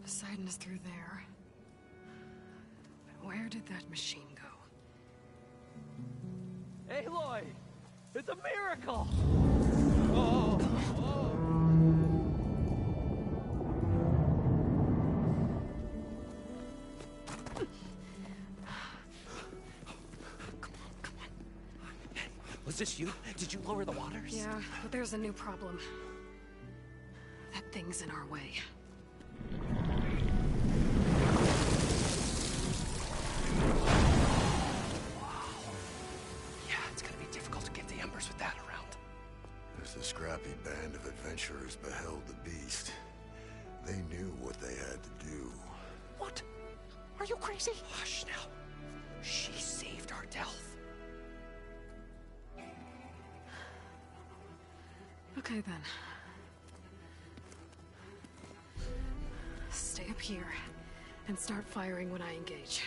Poseidon is through there. But where did that machine go? Aloy! It's a miracle! Oh! Was this you? Did you lower the waters? Yeah, but there's a new problem. That thing's in our way. Yeah, it's gonna be difficult to get the embers with that around. As the scrappy band of adventurers beheld the beast, they knew what they had to do. What? Are you crazy? Hush now. She saved our Delph. Okay then. Stay up here and start firing when I engage.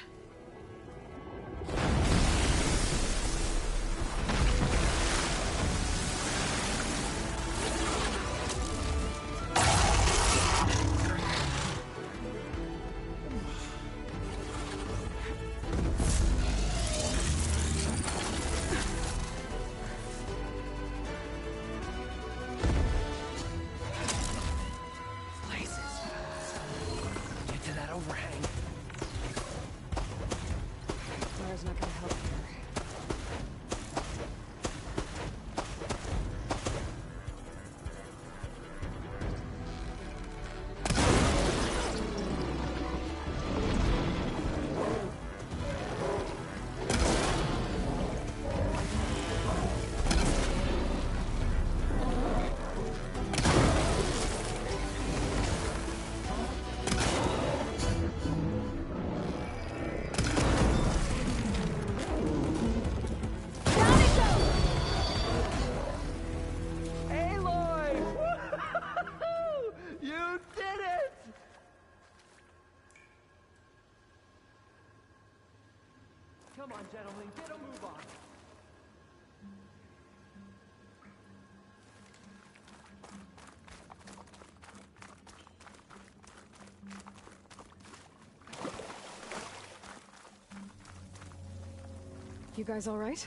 You guys all right?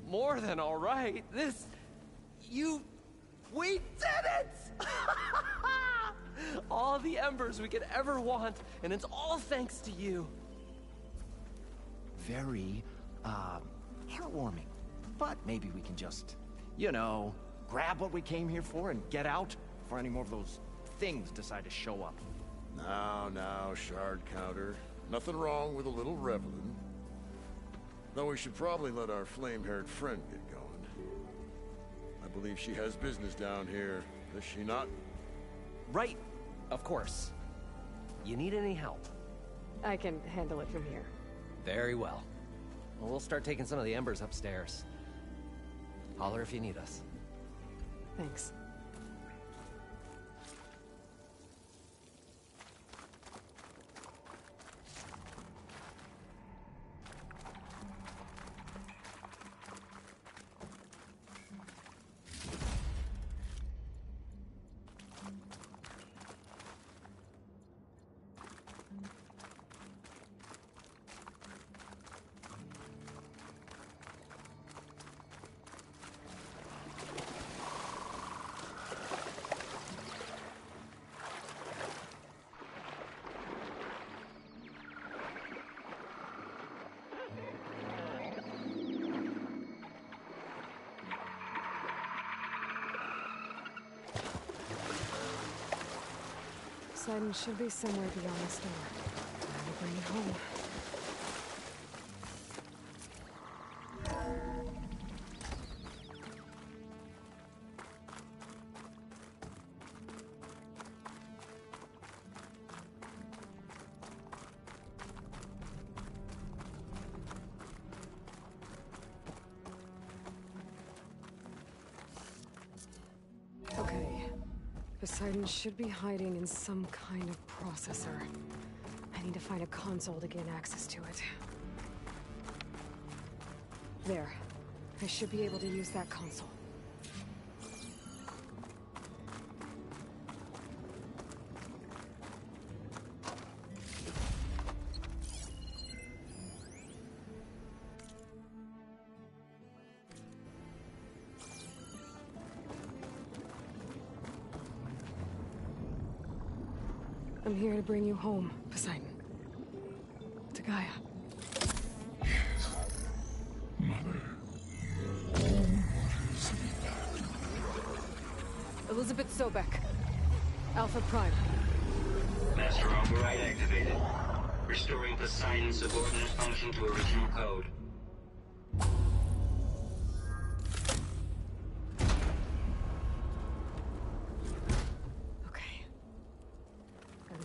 More than all right. We did it! All the embers we could ever want, and it's all thanks to you. Very, heartwarming. But maybe we can just, grab what we came here for and get out before any more of those things decide to show up. Now, Shard Counter. Nothing wrong with a little reveling. Though we should probably let our flame-haired friend get going. I believe she has business down here, does she not? Right, of course. You need any help? I can handle it from here. Very well. We'll start taking some of the embers upstairs. Holler if you need us. Thanks. Poseidon should be somewhere beyond this door. I will bring it home. Poseidon should be hiding in some kind of processor. I need to find a console to gain access to it. There. I should be able to use that console. I'm here to bring you home, Poseidon. To Gaia. Mother. Elizabeth Sobek. Alpha Prime. Master override activated. Restoring Poseidon's subordinate function to original code.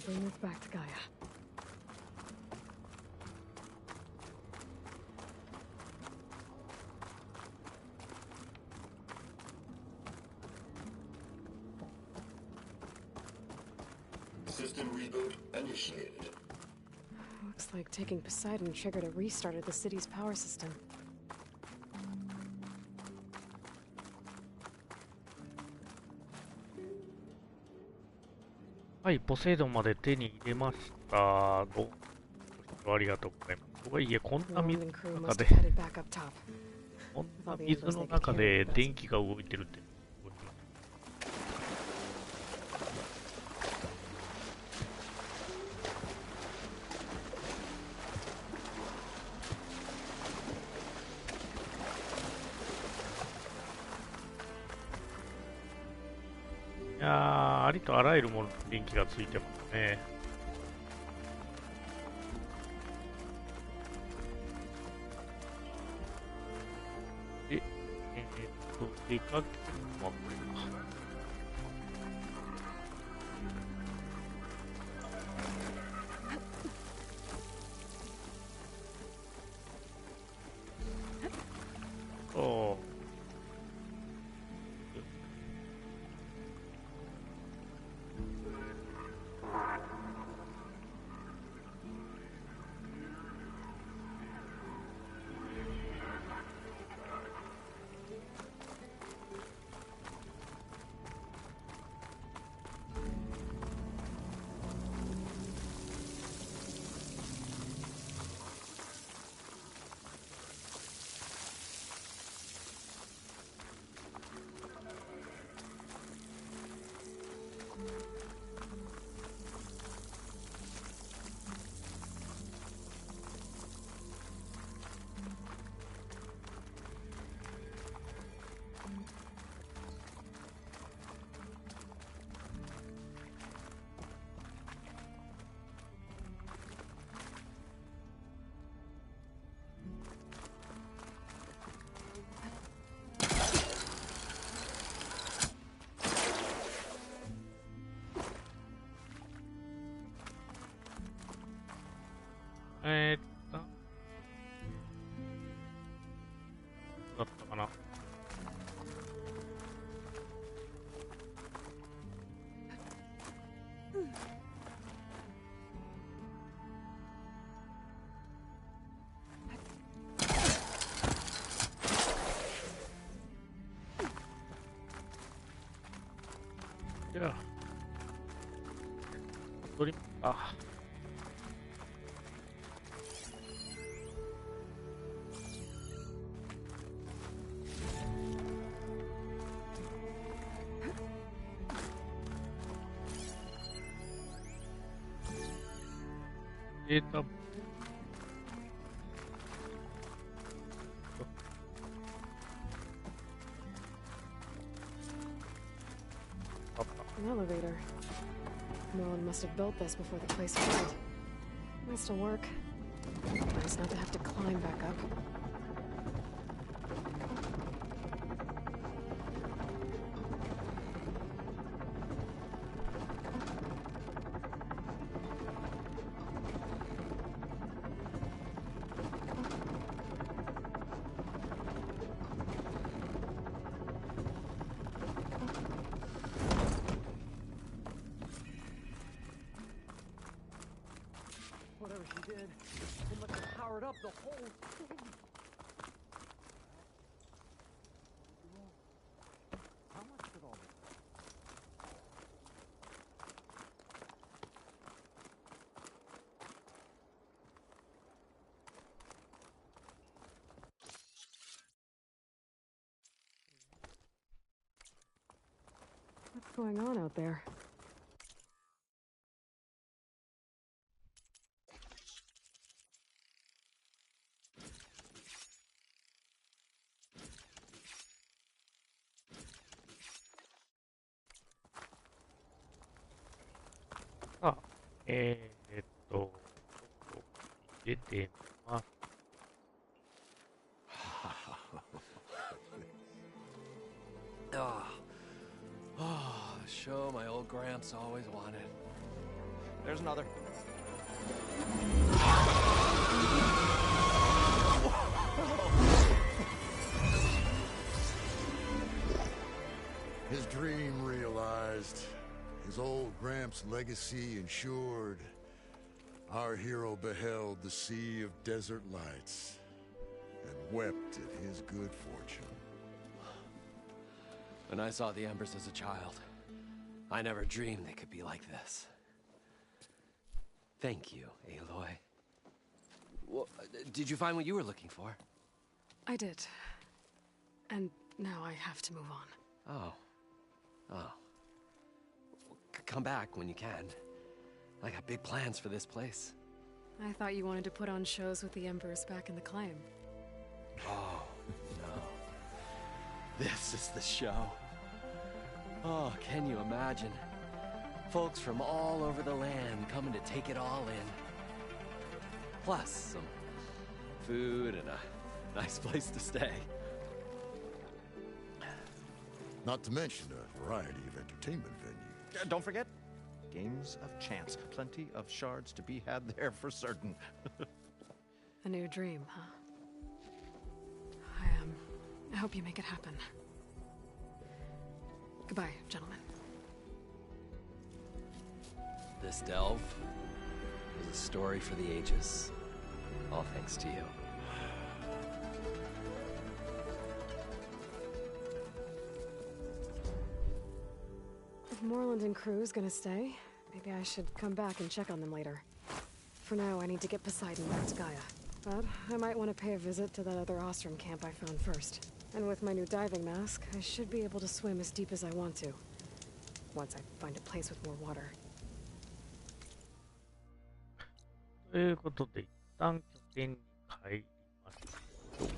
Bring this back to Gaia. System reboot initiated. Looks like taking Poseidon triggered a restart of the city's power system.はい、ポセイドンまで手に入れました。ありがとうございます。とはいえ、こんな水の中で、こんな水の中で電気が動いてるって。いやー、ありとあらゆるものに電気がついてますね。で、出かけるのはこれか。だったかな。じゃあ、取り、あ。データAn elevator. No one must have built this before the place was built. Might still work. Nice not to have to climb back up. Whatever she did, it must have powered up the whole thing. How much did all this? What's going on out there? Show my old Gramps always wanted. There's another. His dream realized. His old Gramps' legacy ensured. Our hero beheld the sea of desert lights and wept at his good fortune. When I saw the embers as a child, I never dreamed they could be like this. Thank you, Aloy. Well, did you find what you were looking for? I did. And now I have to move on. Oh. Well, come back when you can. I got big plans for this place. I thought you wanted to put on shows with the Embers back in the claim. Oh, no. This is the show. Oh, can you imagine? Folks from all over the land coming to take it all in. Plus some food and a nice place to stay. Not to mention a variety of entertainment venues. Don't forget, games of chance. Plenty of shards to be had there for certain. A new dream, huh? I hope you make it happen. Goodbye, gentlemen. This delve is a story for the ages. All thanks to you. If Moreland and crew's gonna stay, maybe I should come back and check on them later. For now, I need to get Poseidon back to Gaia. But I might want to pay a visit to that other Ostrom camp I found first. And with my new diving mask, I should be able to swim as deep as I want to. Once I find a place with more water. ということで、一旦拠点に帰りましょう。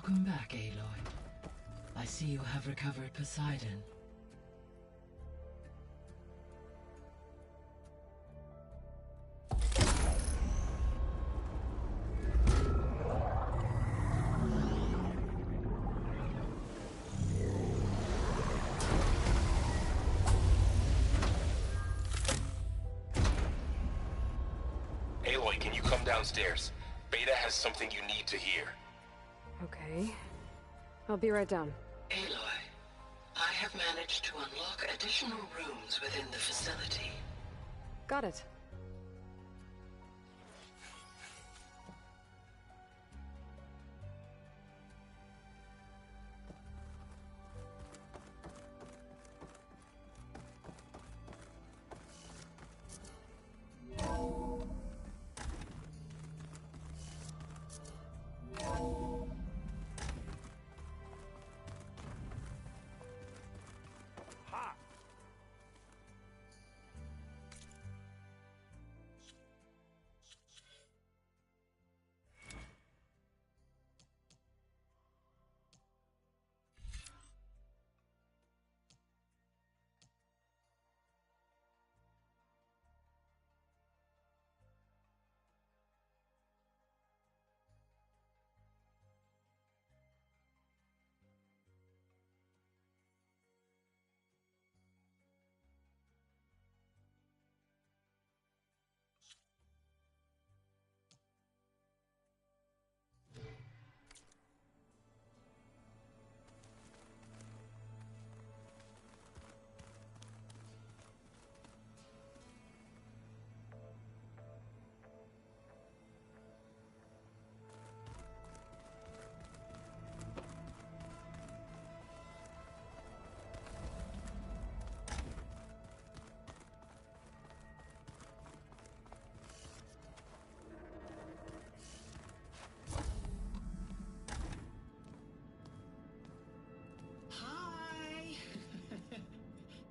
Welcome back, Aloy. I see you have recovered Poseidon. Aloy, can you come downstairs? Beta has something you need to hear. Okay. I'll be right down. Aloy, I have managed to unlock additional rooms within the facility. Got it.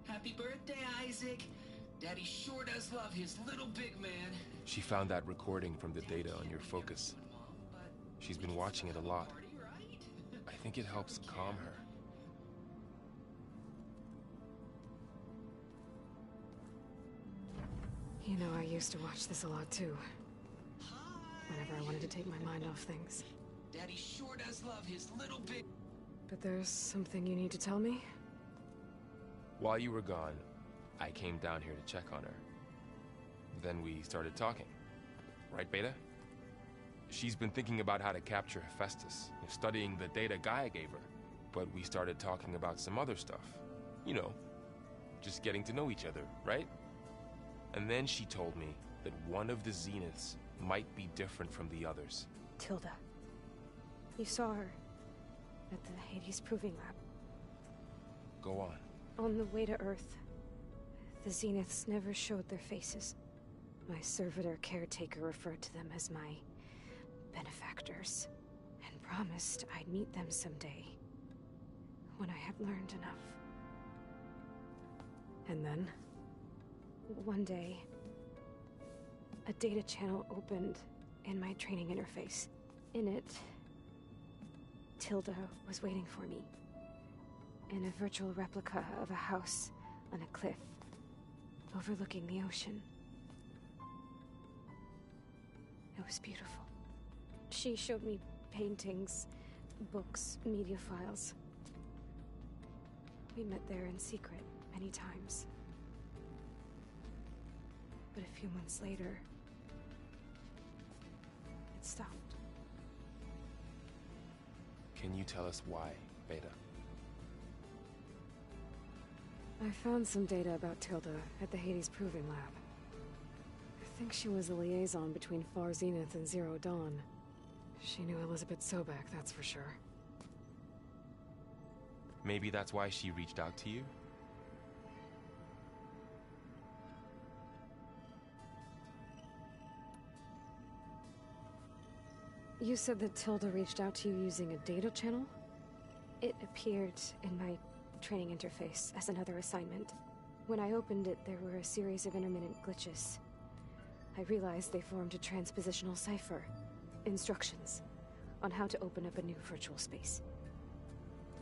Happy birthday, Isaac. Daddy sure does love his little big man. She found that recording from the data on your focus. She's been watching it a lot. I think it helps calm her. You know, I used to watch this a lot too. Whenever I wanted to take my mind off things. Daddy sure does love his little big... But there's something you need to tell me? While you were gone, I came down here to check on her. Then we started talking. Right, Beta? She's been thinking about how to capture Hephaestus, studying the data Gaia gave her. But we started talking about some other stuff. You know, just getting to know each other, right? And then she told me that one of the Zeniths might be different from the others. Tilda. You saw her at the Hades Proving Lab. Go on. On the way to Earth, the Zeniths never showed their faces. My servitor caretaker referred to them as my benefactors, and promised I'd meet them someday, when I had learned enough. And then, one day, a data channel opened in my training interface. In it, Tilda was waiting for me. In a virtual replica of a house on a cliff, overlooking the ocean. It was beautiful. She showed me paintings, books, media files. We met there in secret many times. But a few months later, it stopped. Can you tell us why, Beta? I found some data about Tilda at the Hades Proving Lab. I think she was a liaison between Far Zenith and Zero Dawn. She knew Elizabeth Sobek, that's for sure. Maybe that's why she reached out to you? You said that Tilda reached out to you using a data channel? It appeared in my training interface as another assignment. When I opened it, there were a series of intermittent glitches. I realized they formed a transpositional cipher. Instructions. on how to open up a new virtual space.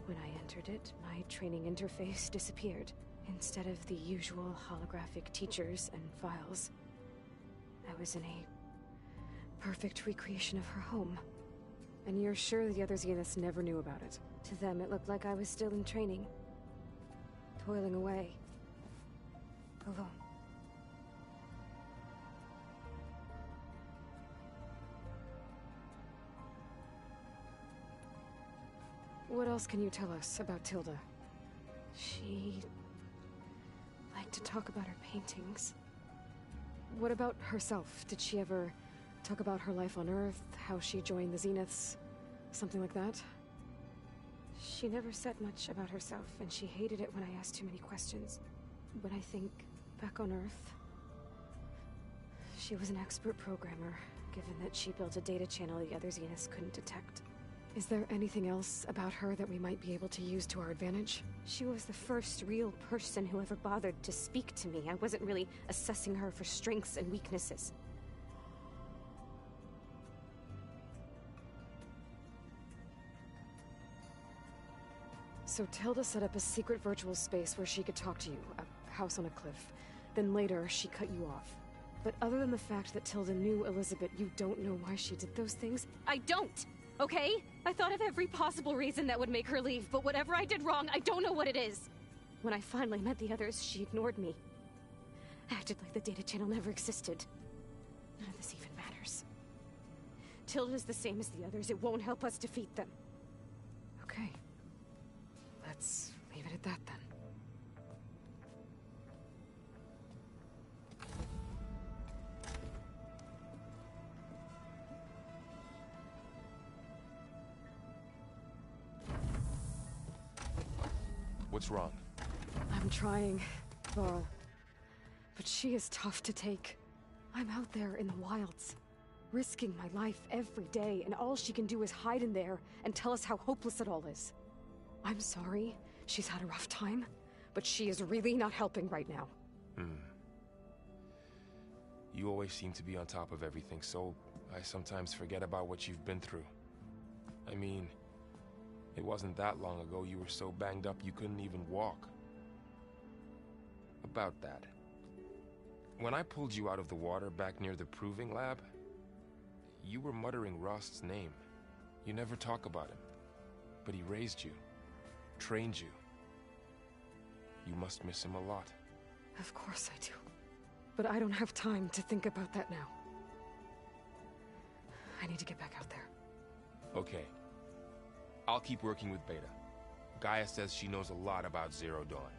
When I entered it, my training interface disappeared. Instead of the usual holographic teachers and files, I was in a perfect recreation of her home. And you're sure the other Zeniths never knew about it? To them, it looked like I was still in training. Toiling away. Alone. What else can you tell us about Tilda? She liked to talk about her paintings. What about herself? Did she ever talk about her life on Earth, how she joined the Zeniths, something like that? She never said much about herself, and she hated it when I asked too many questions. But I think, back on Earth, she was an expert programmer, given that she built a data channel the other Zeniths couldn't detect. Is there anything else about her that we might be able to use to our advantage? She was the first real person who ever bothered to speak to me. I wasn't really assessing her for strengths and weaknesses. So Tilda set up a secret virtual space where she could talk to you, a house on a cliff. Then later, she cut you off. But other than the fact that Tilda knew Elizabeth, you don't know why she did those things? I don't! Okay? I thought of every possible reason that would make her leave, but whatever I did wrong, I don't know what it is. When I finally met the others, she ignored me. Acted like the data channel never existed. None of this even matters. Tilda's the same as the others. It won't help us defeat them. Okay. Let's leave it at that, then. What's wrong? I'm trying, Laurel. But she is tough to take. I'm out there in the wilds, risking my life every day, and all she can do is hide in there and tell us how hopeless it all is. I'm sorry, she's had a rough time, but she is really not helping right now. You always seem to be on top of everything, so I sometimes forget about what you've been through. I mean, it wasn't that long ago you were so banged up you couldn't even walk. About that. When I pulled you out of the water back near the proving lab, you were muttering Rost's name. You never talk about him. But he raised you, trained you. You must miss him a lot. Of course I do. But I don't have time to think about that now. I need to get back out there. Okay. I'll keep working with Beta. Gaia says she knows a lot about Zero Dawn.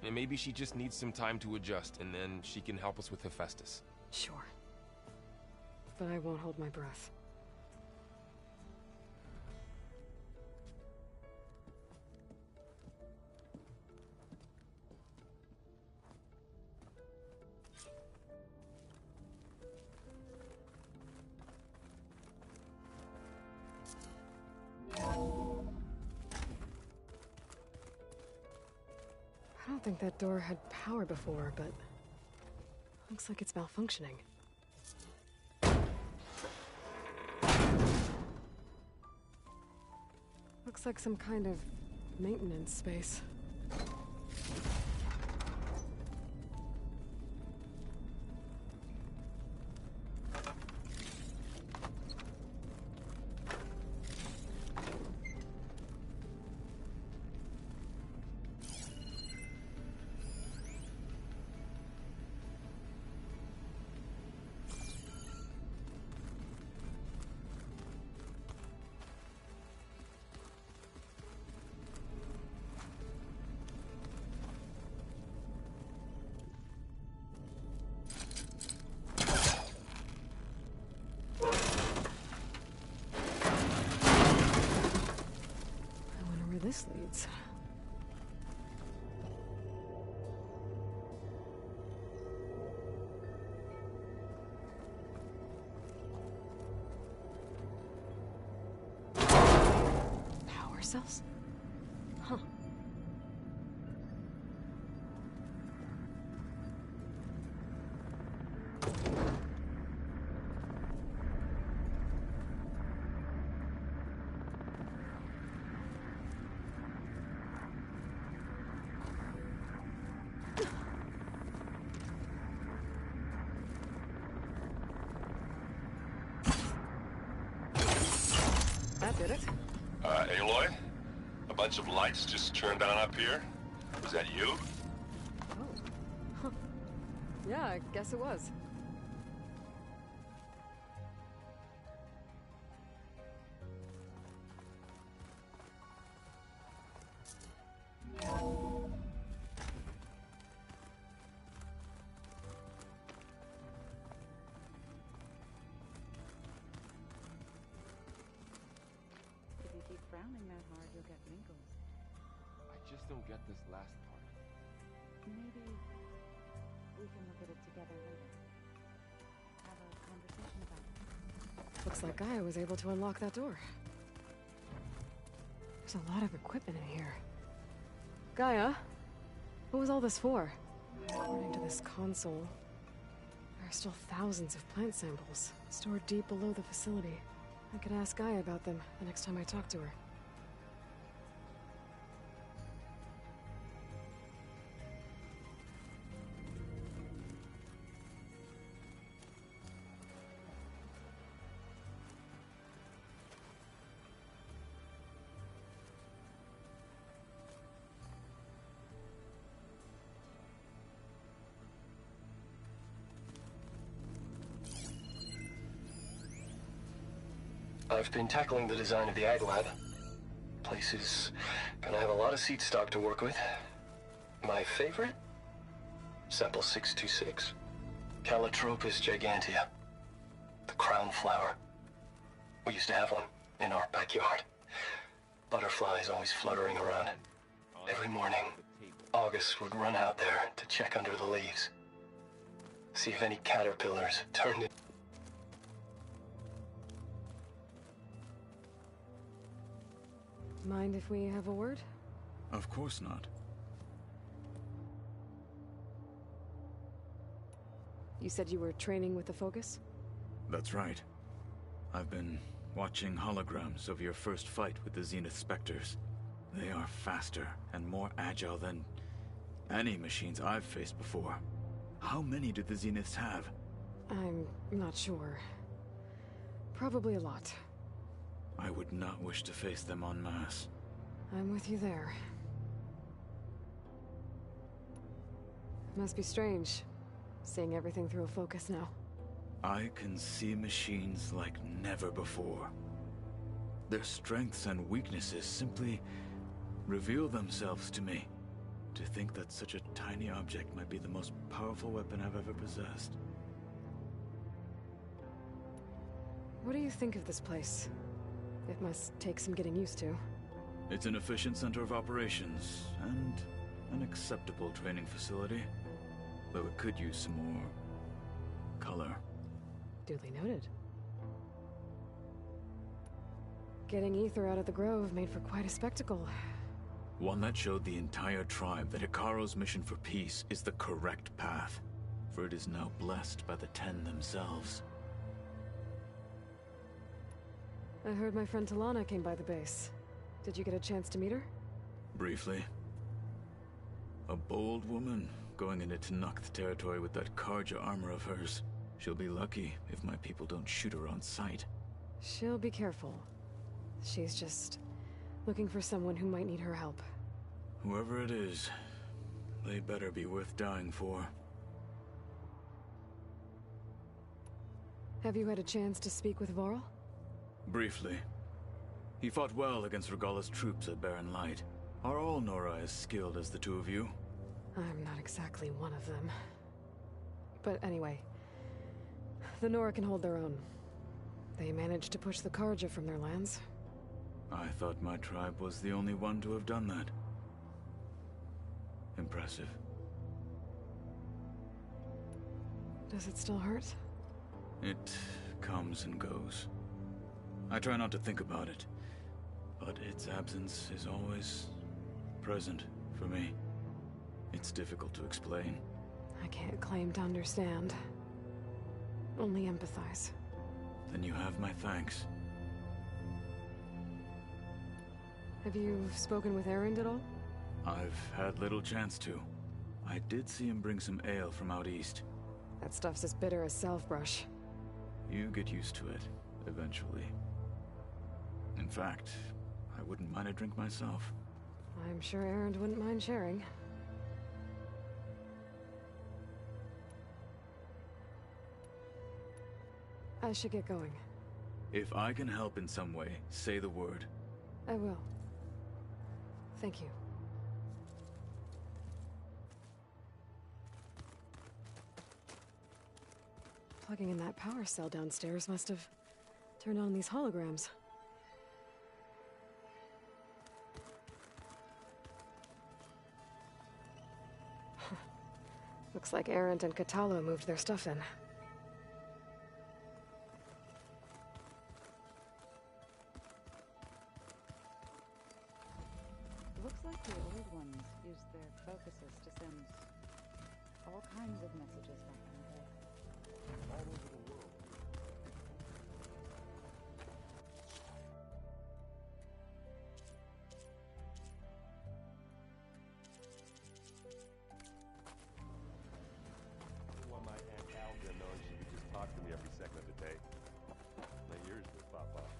And maybe she just needs some time to adjust, and then she can help us with Hephaestus. Sure. But I won't hold my breath. I don't think that door had power before, but looks like it's malfunctioning. Looks like some kind of maintenance space. This leads. Power cells? Huh. A bunch of lights just turned on up here? Was that you? Oh. Huh. Yeah, I guess it was. Frowning that hard, you'll get wrinkles. I just don't get this last part. Maybe we can look at it together later. Have a conversation about it. Looks like Gaia was able to unlock that door. There's a lot of equipment in here. Gaia, what was all this for? According to this console, there are still thousands of plant samples stored deep below the facility. I could ask Gaia about them the next time I talk to her. I've been tackling the design of the Ag Lab. Place is gonna have a lot of seed stock to work with. My favorite? Sample 626. Calotropis gigantea. The crown flower. We used to have one in our backyard. Butterflies always fluttering around it. Every morning, August would run out there to check under the leaves. See if any caterpillars turned in. Mind if we have a word? Of course not. You said you were training with the Focus? That's right. I've been watching holograms of your first fight with the Zenith Spectres. They are faster and more agile than any machines I've faced before. How many do the Zeniths have? I'm not sure. Probably a lot. I would not wish to face them en masse. I'm with you there. Must be strange, seeing everything through a Focus now. I can see machines like never before. Their strengths and weaknesses simply reveal themselves to me. To think that such a tiny object might be the most powerful weapon I've ever possessed. What do you think of this place? It must take some getting used to. It's an efficient center of operations, and an acceptable training facility. Though it could use some more color. Duly noted. Getting ether out of the grove made for quite a spectacle. One that showed the entire tribe that Hikaru's mission for peace is the correct path, for it is now blessed by the Ten themselves. I heard my friend Talana came by the base. Did you get a chance to meet her? Briefly. A bold woman going into Tenakth territory with that Karja armor of hers. She'll be lucky if my people don't shoot her on sight. She'll be careful. She's just looking for someone who might need her help. Whoever it is, they better be worth dying for. Have you had a chance to speak with Varl? Briefly. He fought well against Regala's troops at Barren Light. Are all Nora as skilled as the two of you? I'm not exactly one of them. But anyway, the Nora can hold their own. They managed to push the Karja from their lands. I thought my tribe was the only one to have done that. Impressive. Does it still hurt? It comes and goes. I try not to think about it, but its absence is always present for me. It's difficult to explain. I can't claim to understand. Only empathize. Then you have my thanks. Have you spoken with Erend at all? I've had little chance to. I did see him bring some ale from out east. That stuff's as bitter as self-brush. You get used to it, eventually. In fact, I wouldn't mind a drink myself. I'm sure Aaron wouldn't mind sharing. I should get going. If I can help in some way, say the word. I will. Thank you. Plugging in that power cell downstairs must have turned on these holograms. Looks like Arendt and Katalo moved their stuff in. Looks like the old ones used their focuses to send all kinds of messages back in the day. All over the world. Want my Aunt Alga knowing she could just talk to me every second of the day. My ears would pop up.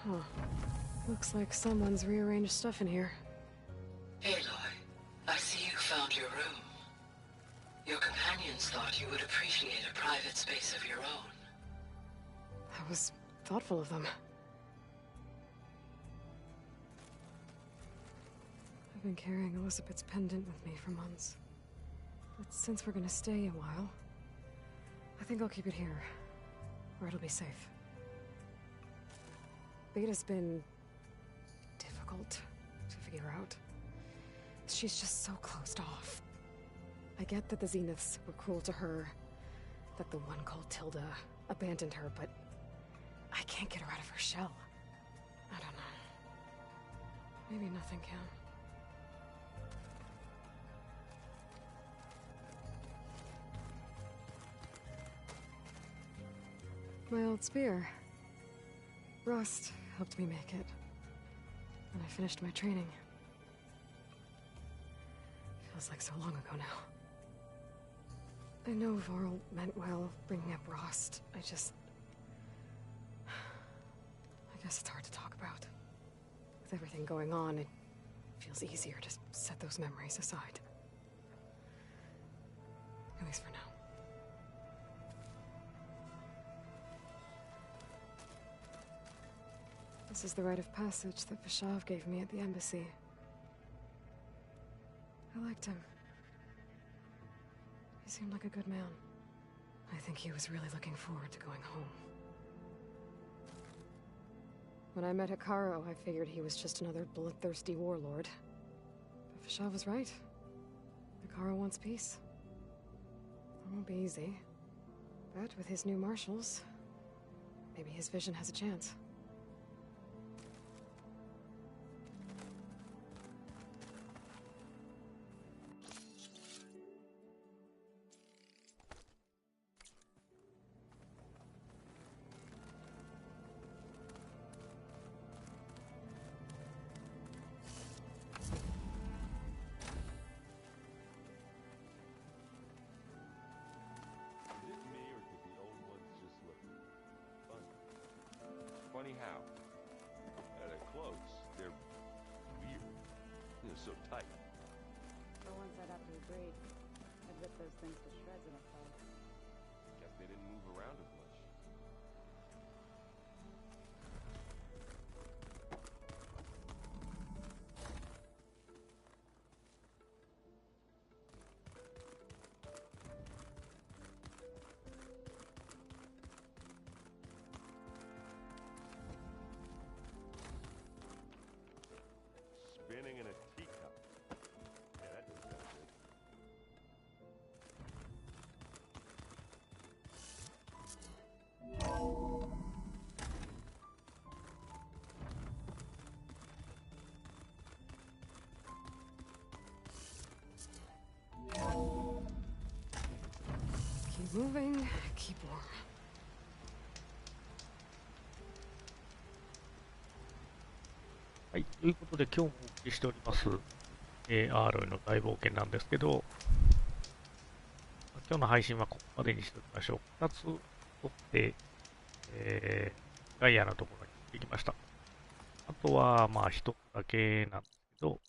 Huh. Looks like someone's rearranged stuff in here. Aloy, I see you found your room. Your companions thought you would appreciate a private space of your own. That was thoughtful of them. I've been carrying Elizabeth's pendant with me for months. But since we're gonna stay a while, I think I'll keep it here, where it'll be safe. Beta's been difficult to figure out. She's just so closed off. I get that the Zeniths were cruel to her, that the one called Tilda abandoned her, but I can't get her out of her shell. I don't know. Maybe nothing can. My old spear. Rust helped me make it. And I finished my training. Feels like so long ago now. I know Varl meant well, bringing up Rost. I guess it's hard to talk about. With everything going on, it feels easier to set those memories aside. At least for now. This is the rite of passage that Vashav gave me at the embassy. I liked him. He seemed like a good man. I think he was really looking forward to going home. When I met Hikaru, I figured he was just another bloodthirsty warlord. But Vashav was right. Hikaru wants peace. It won't be easy. But with his new marshals, maybe his vision has a chance. Funny how. They're close. They're weird. They're so tight. For once I'd have to agree. I'd rip those things to shreds in a fight. Guess they didn't move around as much. Spinning in a teacup. Yeah, that doesn't sound good. Keep moving, keep warm. はい、ということで今日もお送りしております、アーロイの大冒険なんですけど、今日の配信はここまでにしておきましょう。2つ取って、ガイアのところに行ってきました。あとは、まあ、1つだけなんですけど、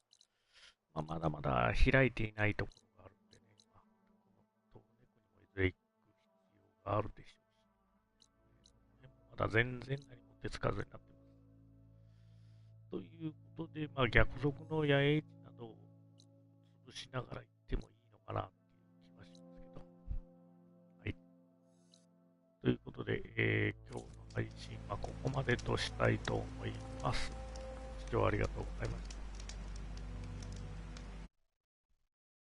まあ、まだまだ開いていないところがあるんでね、まあ、このトーネクにもいずれ行く必要があるでしょうし、まだ全然何も手つかずになってます。ということで、まあ、逆賊の野営地などを潰しながら行ってもいいのかなっていう気はしますけど。はい。ということで、今日の配信はここまでとしたいと思います。ご視聴ありがとうございました。